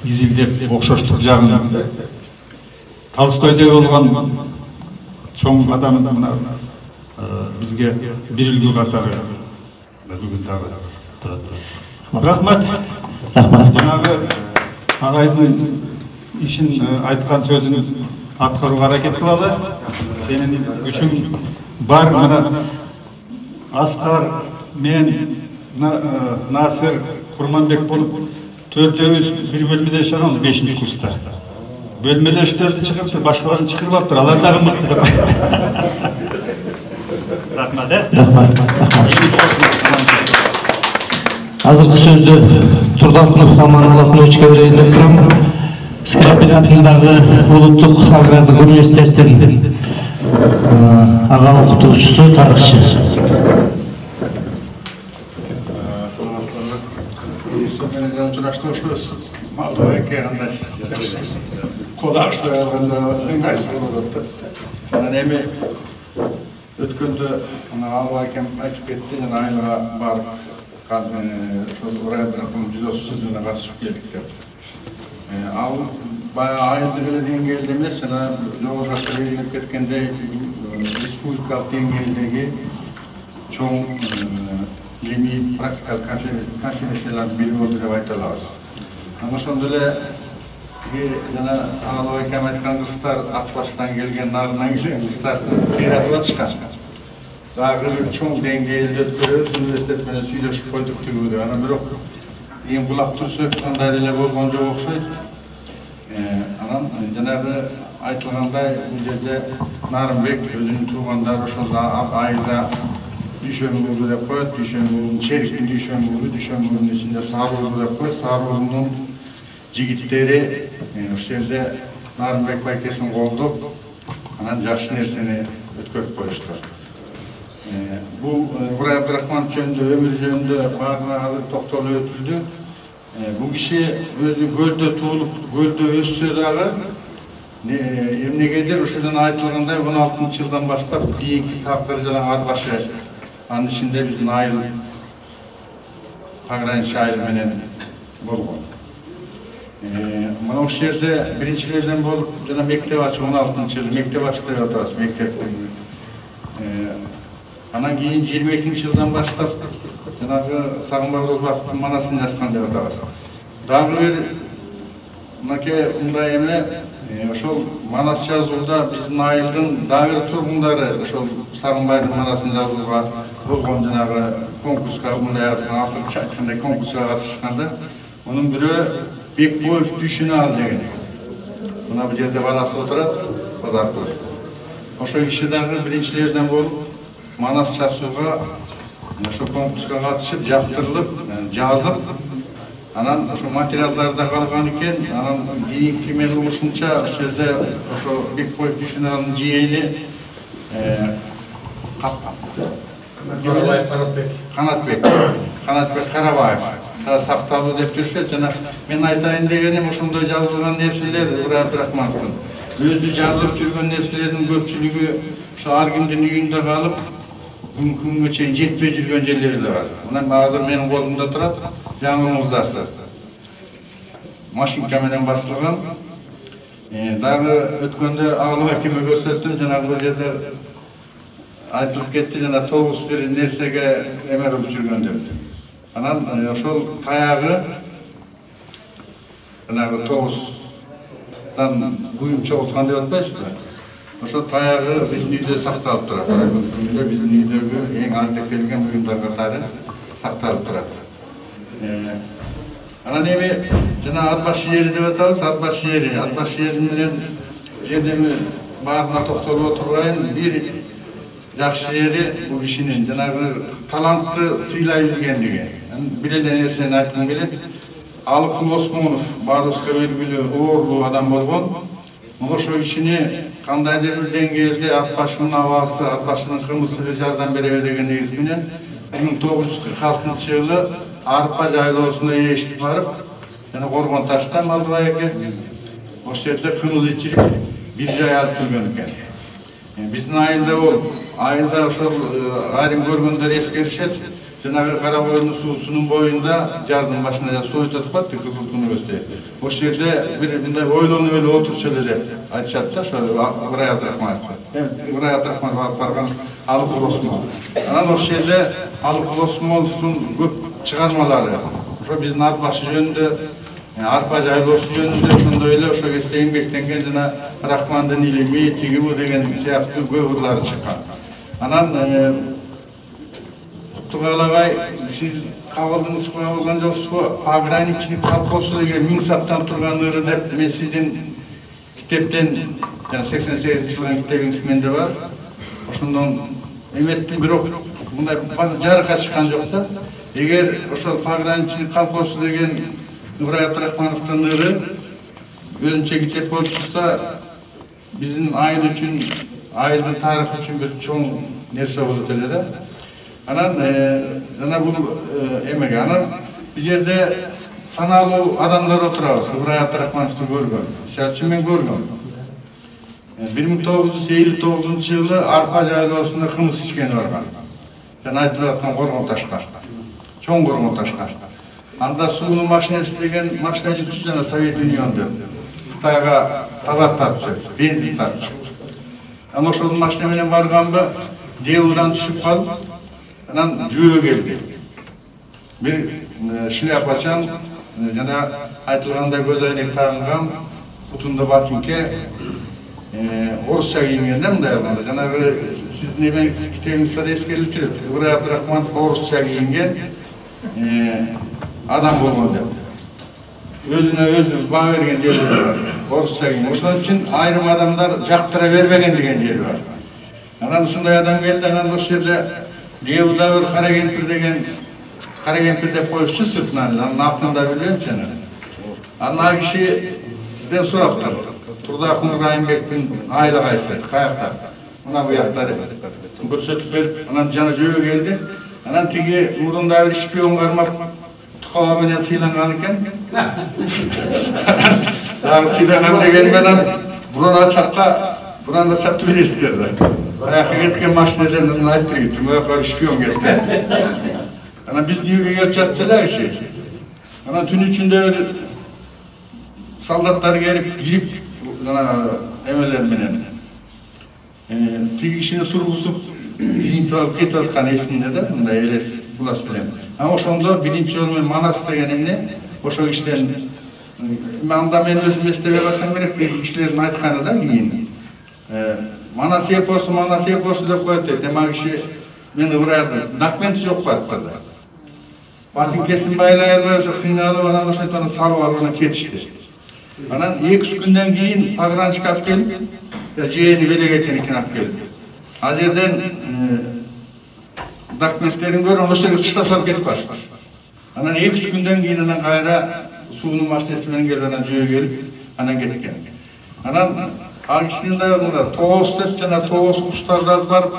Speaker 10: изилдеп окшоштук жагын Толстойдой болгон чоң адам мына бизге бир үлгү катары бүгүн дагы турат. Рахмат. Жанагы агайдын ишин айткан сөзүн аткарууга аракет кылалы. Сенин күчүң бар. Мына Аскар, мен, Насыр, Курманбек болуп төртөөбүз бир бөлмөдө жашаганбыз 5-чи курста. Бөлмөдөштөрдү чыгырып, башкаларын чыгырбаптыр. Алар дагы мыкты деп. Рахмат.
Speaker 1: Азыркы сөздү Турдалкулов Аман Алакуловичке берейин деп турам. Скрябин атындагы Улуттук агрардык университеттин ага окутуучусу, тарыхчы.
Speaker 14: Өткөндө Алла акем айтып кетти, жана айылга барып, ошол Ыбырай Абдрахманов 130 жылдыгына катышып келдик деп. Ал баягы айылдык эле деңгээлде эмес, жана жогору жакта белгилеп кеткендей, республикалык деңгээлдеги чоң илимий практикалык конференцияларды билип болду деп айта алабыз. Ошондо эле жана Алла акем айткан кыздар ак баштан келген, нарынан келген кыздар кыйратып атышкан. Дагы бир чоң деңгээлде өткөрөбүз, университет менен сүйлөшүп койдук тигүүгө. Анан бирок эң булак турсу андай эле болгон жок окшойт. Анан жанагы айтылгандай бул жерде Нарымбек өзүнүн туугандары ошол айылда дүйшөмбүлдү деп коет, дүйшөмбүлдүн чериктин дүйшөмбүлдүн ичинде Сарыуулу деп коет. Сарыуулунун жигиттери ошол жерде Нарымбек байкесин колдоп, анан жакшы нерсени өткөрүп коюшту. Abdurrahman jönündө, ömür jönündө barına azыр toktolуп ötüldü. Bu kişi özü gölde tuğulup, gölde össө dagı emnegedir uşudan aytılgандай 16 yıldan başlap kийинки тагдыр жана арбашы анын ичинде биздин айыл пограничный айыл менен болгон. Мына ушул жерде биринчилерден болуп жана мектеп ачып 16-жылы мектеп ачтырып атабыз мектептин. Анан кийин 22-жылдан баштап жанагы Сагынбай Орозбаковдун манасын жазган деп атабыз. Дагы бир мынакей мындай эме ошол манас жазууда биздин айылдын дагы бир тургундары ошол Сагынбайдын манасын жазууга болгон жанагы конкурска мындай асырча айткандай конкурска катышканда анын бирөө Бекбоев Düşünü al деген. Мына бул жерде баласы отурат, базаркөз. Ошол киши дагы биринчилерден болуп манас жазууга ошо конкурска катышып, жактырылып, жазып, анан ошо материалдарда калган экен, анан кийинки мен угушумча ошол жерде ошо Бекбоев Düşünü алдын жиени Канатбек Карабаев сакталуу деп жүрүшөт. Жана мен айтайын дегеним ошондой жазылган нерселер Ыбырай Абдрахмановдун өзү жазып жүргөн нерселердин көпчүлүгү ошо ар кимдин үйүндө калып бүгүнкү күнгө чейин жетпей жүргөн жерлери да бар. Мына азыр менин колумда турат жаңы муздасы. Машинка менен басылган. Дагы өткөндө Агылбек акеме көрсөттүм, жанагы бул жерде айтылып кетти, жана 9 бир нерсеге эмерип жүргөн деп. Анан ошол таягы жанагы 9дан буюм чогулткан деп атпайсызбы? Ошол таягы биздин үйдө сакталып турат. Күндө биздин үйдөгү эң ардек келген буюмдар катары сакталып турат. Анан эми жана Атбаш жери деп атабыз, Атбаш жери менен жерден баарына токтолуп отурбайын, бир жакшы жери бул кишинин жанагы талантты сыйлай билгендиги. Бир эле нерсени айткым келет. Алыкул Осмонов Бардоска белгилүү оорлуу адам болгон. Ошол кишини кандайдыр бир деңгээлде Атбаштын абасы, Атбаштын кырмызы жардам беребе деген негиз менен 1946-жылы Арпа жайлоосуна эшитип барып, жана Коргон Ташта Малдыбай эке ошол жерде кымыз ичип бир жай алып жүргөн экен. Биздин айылда болуп, айылда ошол айрым көргөндөр эскеришет. Жанагы Карабойдун суусунун боюнда жардын башына сойут атпатты кызыл күнүбөздө. Ошол жерде бир мындай ойлонуп эле отурчу эле деп айтышат да, ошо Ыбырай Абдрахманов. Ыбырай Абдрахманов алып барган Алыкул Осмонов. Анан ошол жерде Алыкул Осмоновдун көп чыгармалары, ошо биздин Атбаш жөнүндө, Арпа жайлоосу жөнүндө ошондой эле ошол кезде эмгектенген жана Рахмандын илими, тигибу деген сыяктуу көп ырлары чыккан. Анан Тугалагай, сиз кабылдыңыз кабылган жоксузбу? Пограничный колхозу деген Минсаптан турган ыры деп мен сиздин китептен, жана 88-жылдын китебиңиз менде бар. Ошондон эметтим, бирок мындай жарыкка чыккан жок да. Эгер ошол пограничный колхозу деген Ыбырай Абдрахмановдун ыры өзүнчө китеп болуп чыкса, биздин айыл үчүн, айылдын тарыхы үчүн бир чоң нерсе болот эле да. Анан жана бул эмеге анан бул жерде саналуу адамдар отурабыз. Ыбырай Абдрахмановду көргөн. Мисалы үчүн мен көргөм. 1959-жылы Арпа жайлоосуна кымыз ичкени барган. Жана айтылып аткан Коргон Ташка. Чоң Коргон Ташка. Анда суунун машинеси деген машина жүрчү жана Совет Унионунда. Кытайга товар тартчу, бензин тартчу. Анан ошол машина менен барганбы, Деудан түшүп калып, анан жөө келди. Бир шляпачан жана айтылгандай көз айнек тагынган, бутунда ботинке, орусча кийинген да мындай алганда. Жанагы сиздин эмеңиз китебиңизде эскерилип жүрөт. Ыбырай Абдрахманов орусча кийинген адам болгон деп. Өзүнө өзү баа берген жери бар. Орусча кийинген. Ошон үчүн айрым адамдар жактыра бербеген деген жери бар. Анан ушундай адам келди, анан ошол жерде Деуда бир кара кемпир деген, кара кемпир деп коюшчу сыртынан, анын атын да билбейм чыны. Анан кишиден сураптыр. Турдакун Райымбектин айылы кайсы, каякта? Мына бу жакта деп. Көрсөтүп берип, анан жана жөө келди. Anan tigi murunda bir şpiyon karmak tukava menen sıylangan eken. Dağı sıylangan degen menen burana çakka, buranda çaktı bilesizlerdi. Ayakı getken maşineden ayıttır gittim, ayakları şpiyon getken. Anan biz düğüge gel çattılar işi. Anan tün içinde soldatlar gelip girip emeler menen. Tigi işini turgusup birinci alıp ketvatkan esinde de bunda eres bulas bilen. Ama oşonda birinci yolmen Manas degenimne oşo işten anda men özüm estebe barsam gerek işlerin aytkаны da keyin. Manas eposu dep koyup demak işi men ıbradım. Dokumenti yok barıptırdı. Batın kesin baylayarlar, kıynalıp anan oşaytana salıp alına ketişti. Anan 2-3 günden keyin pagrançık alып kelip, jeğeni belek ekeniken alып kelip. Az yerden dokumentlerin görün, o şekilde çıtap salıp ketip başlar. Anan 2-3 günden keyin anan gayra suunun maşinesinden gelip anan jöğe gelip anan ketken. Anan ağışının da toğuz dep jana toğuz kuştarlar barıp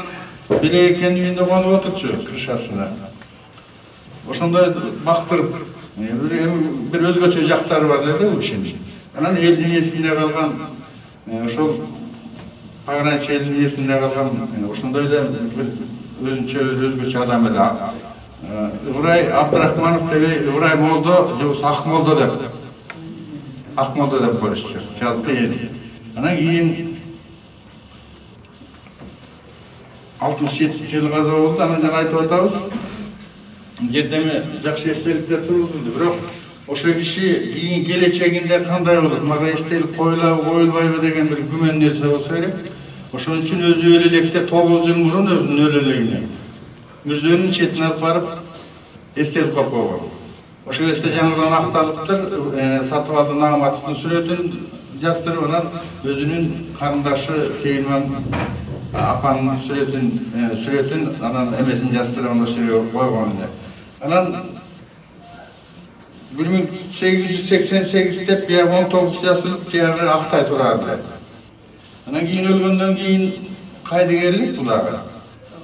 Speaker 14: belek eken үйünde konup oturчу kırşasında. Oşonda baktırıp bir özgöçö jaktары бар dedi bu işin. Anan elin esinde kalgan ошол pagrançı elin esinde kalgan oşondoy da özünçө özgöçö adam эле. Ыбырай Абдрахманов деп Ыбырай Молдо же Акмолдо деп. Акмолдо деп коюшчу. Жалпы ел. Анан кийин 67-жылга да болду, анан жана айтып атабыз. Жердеме жакшы эстеликтер тургузулду, бирок ошо киши кийин келечегинде кандай болот, мага эстелик коюлабы коюлбайбы деген бир күмөн нерсе болсо керек. Ошон үчүн өзү өлө электе 9 жыл мурун өзүнүн өлө элегине мүздөнүн четине алып барып эстелик коюп койгон. Ошол кезде жаңыдан акталыптыр, сатып алды Нагматовдун сүрөтүн жаздырып, анан өзүнүн карындашы Сейилман апанын сүрөтүн анан эмесин жаздырып ошо койгон эле. Анан 1888 деп 19 жашылып тиягы Актай турарды. Анан кийин өлгөндөн кийин кайдыгерлик бул дагы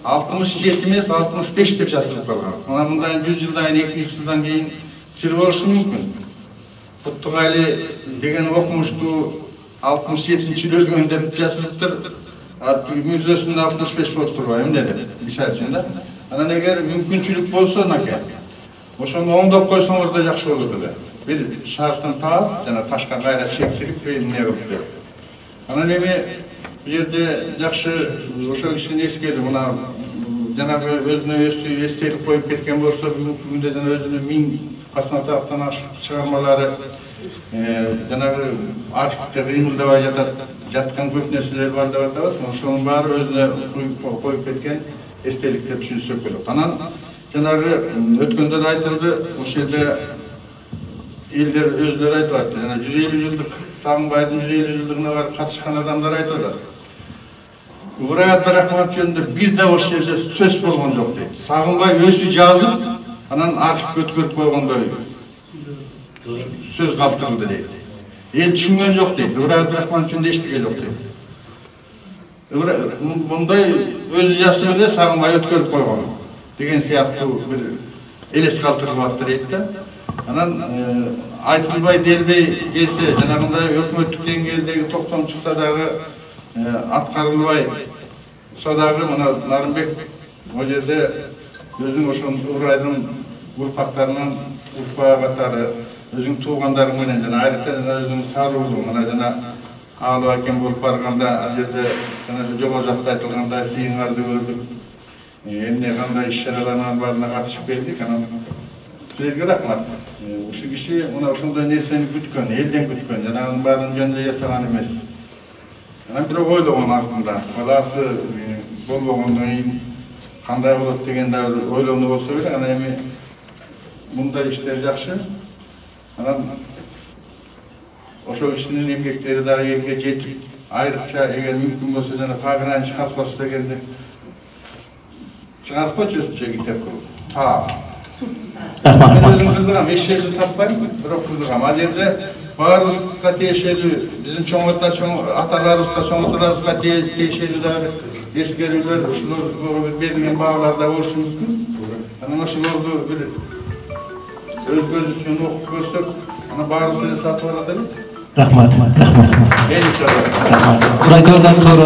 Speaker 14: 67 эмес 65 деп жазылып калган. Анан мындан 100 жылдан 200 жылдан кийин чыр болушу мүмкүн. Куттугали деген окумушту 67-жылы өлгөн деп жазылыптыр. Мүзөсүндө 65 болуп турбайбы деп мисал үчүн да. Анан эгер мүмкүнчүлүк болсо наке ошону оңдоп койсоңуз да жакшы болот эле. Бир шартын таап, жана ташка кайра чектирип эмне кылып берип. Анан эми бу жерде жакшы ошол кишини эскерип, мына жанагы өзүнө эстелик коюп кеткен болсо, бүгүнкү күндө жана өзүнүн 1000 космонавттан ашык чыгармалары, жанагы архивде кыймылдабай жаткан көп нерселер бар деп атабыз. Ошонун баары өзүнө коюп кеткен эстелик деп түшүнсөк болот. Анан жанагы өткөндө да айтылды, ошол жерде элдер өзүлөрү айтып атты. Жана 150 жылдык Сагынбайдын 150 жылдыгына барып катышкан адамдар айтып атат. Ыбырай Абдрахманов жөнүндө бир да ошол жерде сөз болгон жок дейт. Сагынбай өзү жазып, анан архивге өткөрүп койгондой сөз калтырылды дейт. Эл түшүнгөн жок дейт. Ыбырай Абдрахманов жөнүндө эчтеке жок дейт. Мындай өзү жазып эле Сагынбай өткөрүп койгон деген сыяктуу бир элес калтырылып атты дейт да. Анан айтылбай делбей келсе, жанагындай өкмөттүк деңгээлдеги токтом чыкса дагы аткарылбай дагы мына Нарымбек ол жерде өзүң ошол Ыбырайдын урпактарынын урпа катары өзүң туугандары менен жана айрыкча өзүң Саруулу мына жана Аалы акен болуп барганда ал жерде жана жогору жакта айтылгандай сыйыңарды көрдүк. Эмне кандай иш-чаралардын баарына катышып келдик. Анан силерге рахмат. Ушул киши мына ошондой нерсени күткөн, элден күткөн, жанагынын баарын жөн эле жасаган эмес. Анан бирок ойлогон артында, баласы болбогондон кийин кандай болот деген да ойлонуу болсо керек. Анан эми мындай иштер жакшы. Анан ошол кишинин эмгектери дагы элге жетип, айрыкча эгер мүмкүн болсо жана пограничный колхоз дегенде чыгарып койчу өзүнчө китеп кылып. Мен өзүм кызыгам, эч жерде таппайм, бирок кызыгам. Ал жерде Barımızga teşekkür, bizim çoğunlukla atalarımızla, çoğunluklarımızla teşekkür eder. Eskeriler, verilen bağlarda olsun mümkün. Nasıl oldu bir özgürlüğünü okup görsek, barımızı satı alalım.
Speaker 1: Rahmat. Buraydan sonra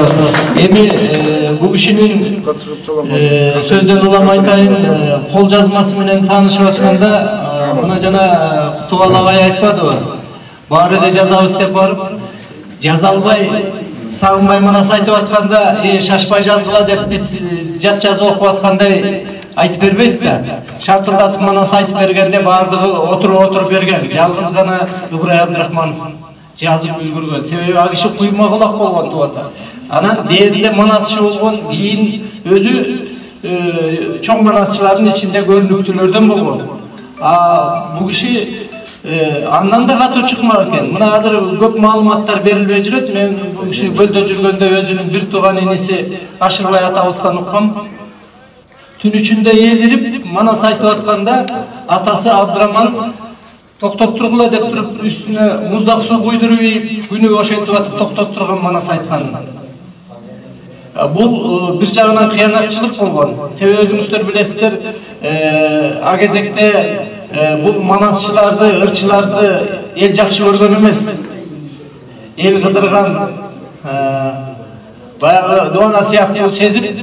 Speaker 1: bu kişinin sözden ulamaytayın kol yazması bilen tanışıp atkanda buna jana Kutubalagay aytpady mı? Bari ele жазабыз деп барып, жаза албай, сагынбай манас айтып атканда, шашпай жазгыла деп биз жат жазып окуп аткандай айтып бербейт да. Шартылдатып манас айтып бергенде бардыгы отуруп берген. Жалгыз гана Ыбырай Абдрахманов жазып үлгүргөн. Себеби ал киши куйма кулак болгон тубаса. Анан дээринде манасчы болгон, кийин өзү чоң манасчылардын ичинде көрүнүктүүлөрдөн болгон. Бу киши andan da katı çıkmar ekan. Mına hazır köp malumatlar berilbey жүрөт. Men bu kişi gölde жүргөндө özünün bir tuğan inisi Aşırbay atabızdan uqqam. Tün içinde eğilip manas aytып atkanda atası Abdurrahman toktop turgula dep turup üstüne muzdak su kuydurup günü oşaytып atıp toktop turgan manas aytkan. Bu bir jagынан kıyanatçılık bolgon. Себеби özüңүздөр bilesizler, a кезекте bu manasçılardı, ırçılardı el jakşı görgön emes. El gıdırgan, bayağı doğana siyahtı sezip,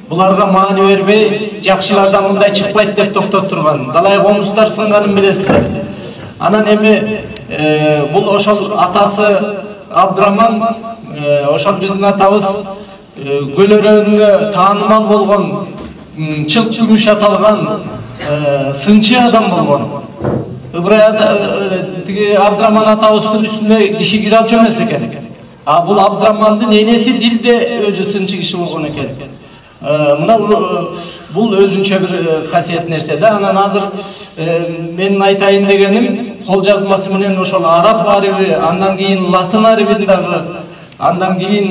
Speaker 1: bularga mani berbey, jakşılardan mınday çıkpayt dep toktop turgan. Dalay komuzlar sınganын bilesizler. Anan emi bu oşol atası Abdurrahman, oşol bizdin atabız Gölörönüne tanımal bolgon, çılk gümüş atalgan sınçı adam bolgon. Abdurrahman atabыздын üstüne kişi gire alçı emes eken. Bul Abdurrahmandın enesi dilde özü sınçı kişi bolgon eken. Bul özünçe bir kasiyet nerse de. Anan hazır menin aytayın degenim kol yazması menen oşol Arap haribi, andan keyin Latın haribindagi, andan keyin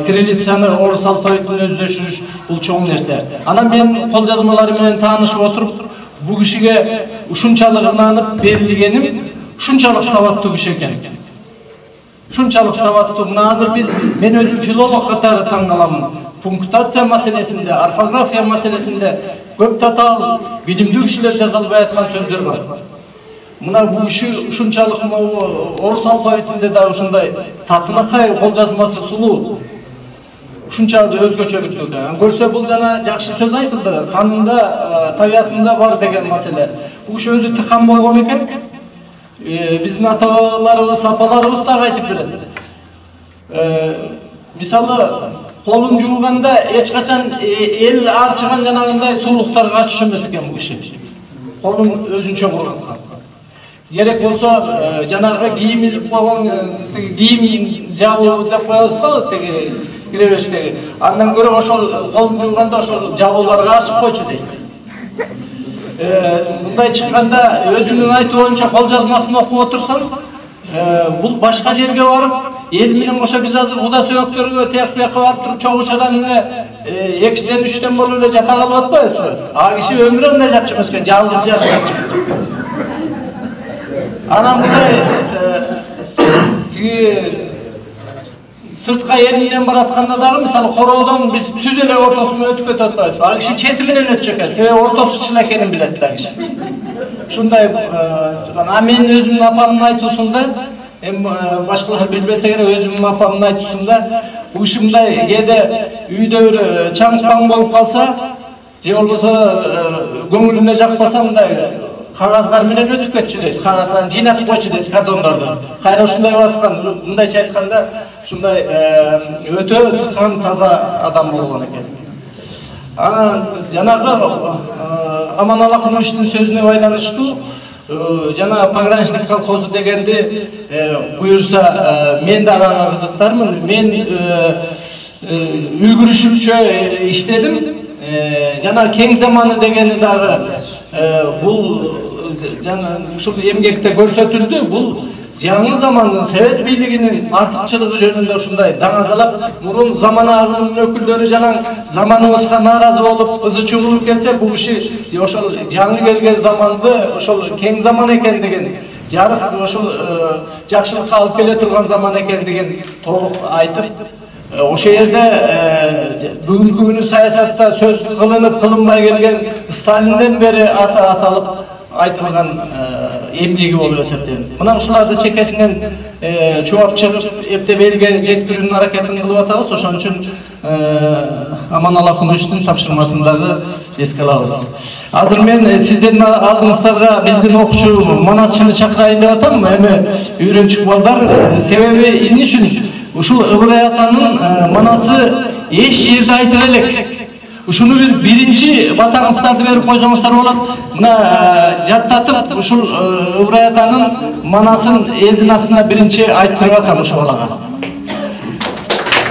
Speaker 1: kirillitsаны orus alfabetini özdeşiriş bul çoğun nerse. Anan men kol yazmaları menen tanışıp oturup bu kişiге uşunçalık ınanıp berilgenim şunçalık savatlı kişi eken. Şunçalık savatlı. Buna hazır men özüm filolog katarı tangalamın. Punktasiya meselesinde, orfografiya meselesinde köp tatal bilimli kişiler жазалбай аткан сөздөр бар. Mına bu işi uşunçalık orus alfabetinde de uşunday tatınakay kol yazması sulu. Uşunçalık özgöçölüktür. Görse bul jana jakşı söz aytıldı. Kanında, tabiatında var degen mesele. Bu iş özü tıkan bolgon eken. Bizdin atalarыбыз, apalarыбыз da aytıp beredi. Misalı kolun juvganda hiç kaçan el arçıgan janagınday suuluktarga tuş emes eken bu kişi. Kolun özünçe bolgon. Gerek bolsa janagı kiyim ilip koygon, kiyim jabуу dep koyabыз go tege kirebestegi. Andan göre oşol kolun juvganda oşol jabууларга arçıp koyчу дейт. Bunday çıkkanda özünün aytı boyunca kol yazmasını okup otursan, bul başka жерге barıp, el menen oşa biz hazır Kuda sööktөрgө teyakbiyakka barıp turup çoğuşadan yine 2'den 3'ten bolup ele jata kalıp atpayбызбы? A kişi ömrü onday jatчу emes eken, жалгыз jatчу. Anam bunday sırtka yerinden baratkanda dagы misal koroodon biz tüz ele ortosuna ötüp ketip atpayбызбы? A kişi çeti menen ötчү eken, себеби ortosu çıl ekенин bilet da kişi. Şunday men özümün apamın aytısında, başkalar bilbese gerek özümün apamın aytısında, bu işimde kede үйde bir çankpan bolup kalsa, je bolboso көңүлүнө жакпаса мындай кагаздар менен өтүп кетчү дейт. Кагаздан жыйнатып койчу дейт картондорду. Кайра ушундай баскан, мындайча айтканда, ушундай өтө тыккан таза адам болгон экен. Жанагы Аман Алакуновичтин сөзүнө байланыштуу, жана пограничник колхозу дегенди буюрса мен да ага кызыктармын. Мен үлгүрүшүмчө иштедим. Жана кең заманы дегени дагы бул жана ушул эмгекте көрсөтүлдү. Бул жаңы замандын Совет бийлигинин артыкчылыгы жөнүндө ушундай даңазалап, мурун заман агымынын өкүлдөрү жана заманыбызга нааразы болуп, ызы чыгылып келсе, бул киши ошол жаңы келген заманды, ошол кең заман экен деген
Speaker 4: жарык ошол жакшылыкка алып келе турган заман экендигин толук айтып, ошол жерде бүгүнкү күнү саясатта сөз кылынып кылынбай келген Сталинден бери аталып айтылган эмгеги болуп эсептелет. Мына ушуларды чекесинен чуап чыгып, эптеп элге жеткирүүнүн аракетин кылып атабыз. Ошон үчүн Аман-Ала Кунучтун тапшырмасын эске алабыз. Азыр мен сиздердин алдыңыздарга биздин окуучу манасчыны чакырайын деп атам. Эми үйрөнчүк балдар, себеби эмне үчүн ушул Ыбырай атанын манасы эч жерде айтыла элек. Ушуну биринчи батаңыздарды берип койсоңуздар болот. Мына жаттатып ушул Ыбырай атанын манасын элдин астына биринчи айттырып атам ушул балага.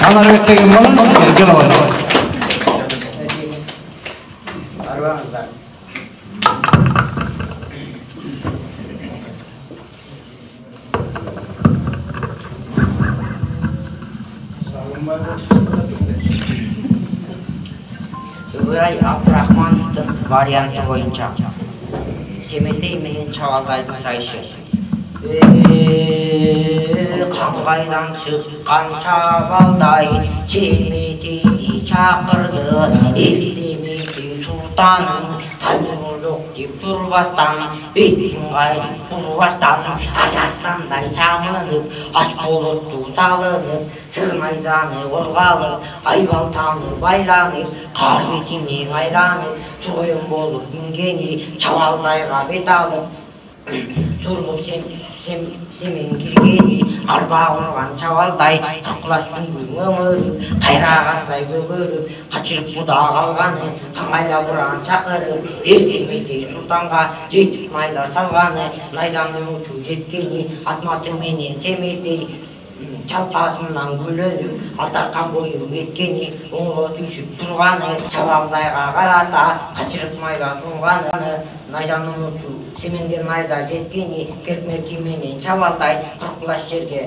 Speaker 4: Анарбек деген бала кел алайын.
Speaker 15: Ыбырай Абдрахмановдун варианты боюнча Семетей менен Чабалдайдын сайышы. Каңгайдан чыккан Чабалдай Семетейди чакырды, Семетей султанын тайбуру жок деп турбастан, бетин кайрып турбастан, Ачастандай чамынып, ач болутту салынып, сыр найзаны колго алып, айбалтаны байланып, кар бетине айланып, сойун болуп мингени Чабалдайга бет алып, сургуп семен киргени, арба урган Чабалдай, каклаш сүңгүн өңөрүп, кайрагандай көгөрүп, качырып буда калганы, каңгайлап уран чакырып, Семетей султанга жетип найза салганы, найзанын учу жеткени, атматы менен Семетей чалкасынан күлөнүп, алтаркан бою кеткени, оңго түшүп турганы, Чабалдайга карата качырып майда сунганы, найзанын учу семенден найза жеткени, келмеки менен Чабалдай кыркылаш жерге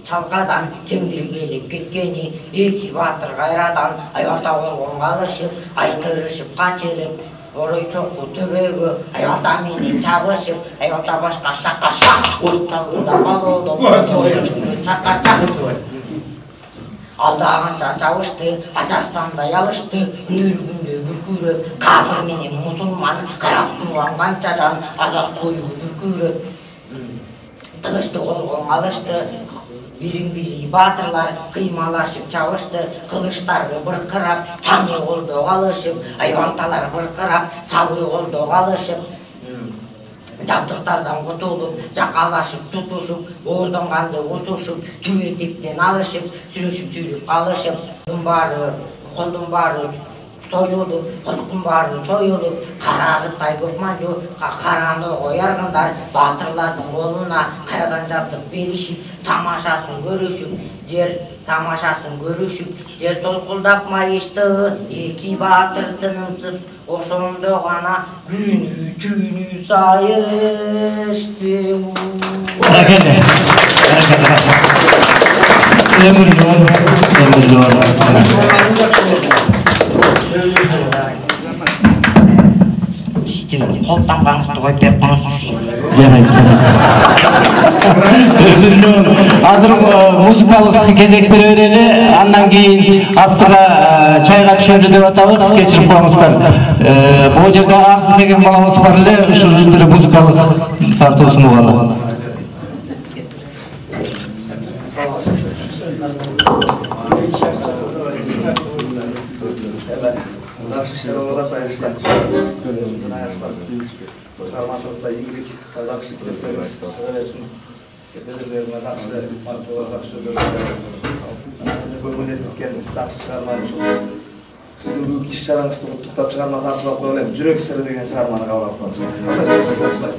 Speaker 15: чалкадан кеңдиргелеп кеткени, эки баатыр кайрадан айбалта болгонго алышып, айтырышып качырып, орой чоку төбөгө айбалта менен чабышып, айбалта башка шакка шак, от талында балоодо чакка чак. Алдаганча чабышты, Ачастандай алышты, үндүргүндө бүркүрөп, кабыр менен мусулман карап турган канчадан азат коюу бүркүрөп, кылычты колго алышты, бирин-бири баатырлар кыймалашып чабышты, кылычтары быркырап, чаңгы колдо калышып, айбалталар быркырап, сабый колдо калышып, жабдыктардан кутулуп, жакалашып тутушуп, ооздон канды кусушуп, түбө этектен алышып, сүрүшүп жүрүп калышып, колдун баары союлуп, колдун баары чоюлуп, карагыттай көп манжу, караны кояргындар, баатырлардын колуна кайрадан жабдык беришип, тамашасын көрүшүп, жер солкулдап майышты, эки баатыр тынымсыз, ошондо гана күнү түнү сайышты. Колтанганыңызды коюп берип коңуз.
Speaker 4: Жарайт. Азыр музыкалык кезекти берели, андан кийин астыга чайга түшөлү деп атабыз, кечирип коюңуздар. Бул жерде Арсы деген балабыз бар эле, ушул бир музыкалык тартуу сунууга.
Speaker 16: Жақсы болат аяқшылар. Шығармашылықта игілік, жақсы кітептеріңіз шыға берсін. Ертедерлеріңе жақсы мақтаулар, жақсы сөздер. Көңілден біткен жақсы шығарманы үшін сіздің бүгінгі іс-шараңызды құттықтап шығарма тартылап қоя алайын. Жүрек сыры деген шығарманы қабыл қойыңыз. Қандай сіздер осылай?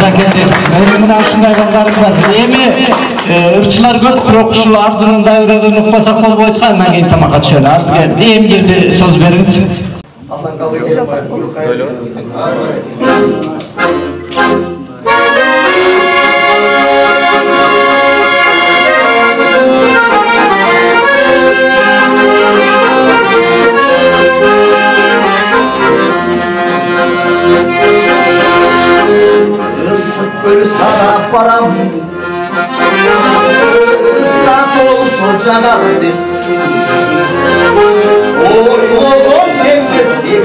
Speaker 1: Barakende. Mına uşunday baldarım var. Эми ырчылар көп, бирок ушул арзынын дайырын укпасак болбой аткан, андан кийин тамакка түшөлү. Арыз келди. Эми бирди сөз бериңиз.
Speaker 16: Hasan Kaldık. Isık gölü sarap baramdı, ısrat olsun canardı. Oy oğlum nefesim,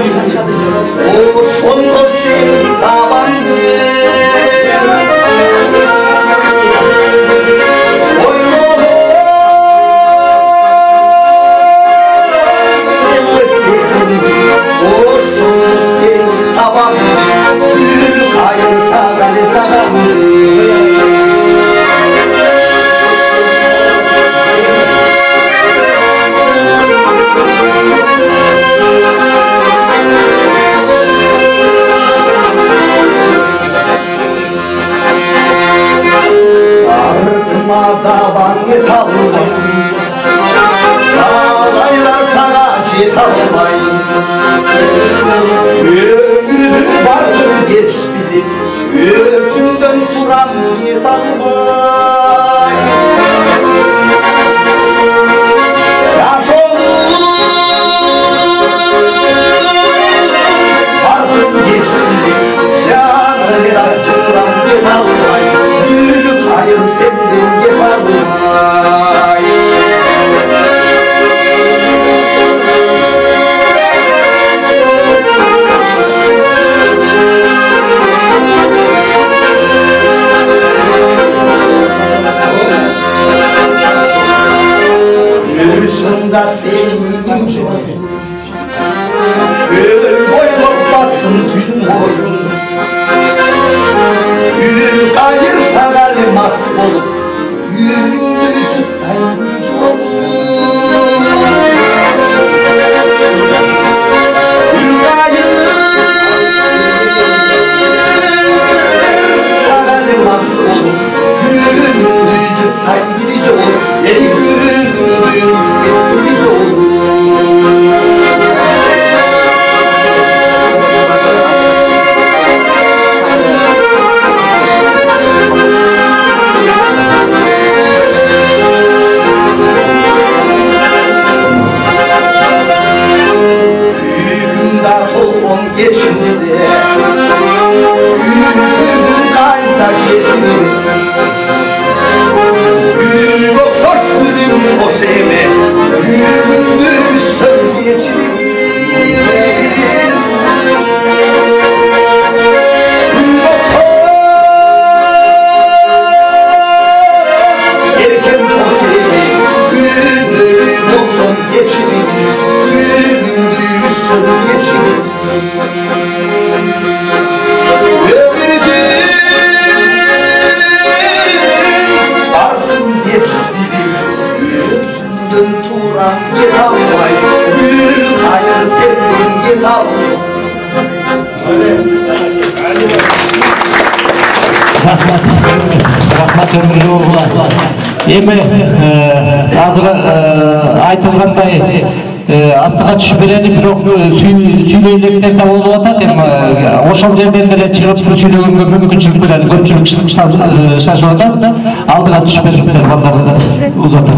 Speaker 16: o şonda seni tabandı. Oy oğlum nefesim, o şonda seni tabandı. Gül kayırsa gale tabandı. Davan yetalmay, dağlaylar sana cetalmay. Ömrüm vardır geç bilip, özünden duran yetalmay. Yaş olur, vardır geç bilip, canıyla duran yetalmay. Gülük hayır sendin yetalmay. Yürüyüşünde senin çoğun, gül boyunum bastım tüm boyun. Gül kayırsa galmas olup, gülündü çıttay gücü Gül kayırsa galmas olup, gülündü çıttay gücü ey gülündü isket gücü geçindi, gülüm kayda getirin. Gülüm okşoş gülüm hoş eme, gülümdür sön geçirin. Gülüm okşoş erken hoş eme, gülüm okşon geçirin. Gülümdür sön geçirin. Ardın geçtiğim gözünden turan yetalmay. Gül hayır senin yetalmay.
Speaker 1: Rahmat ömürlü oldular. Эми азыр айтылгандай астыга түшүп берели, бирок сүйлөйлүктер да болуп атат. Эми ошол жерден деле чыгып сүйлөгөнгө мүмкүнчүлүк берели. Көпчүлүк шашылып атат. Алдыга түшүп бериңиздер, балдар узатат.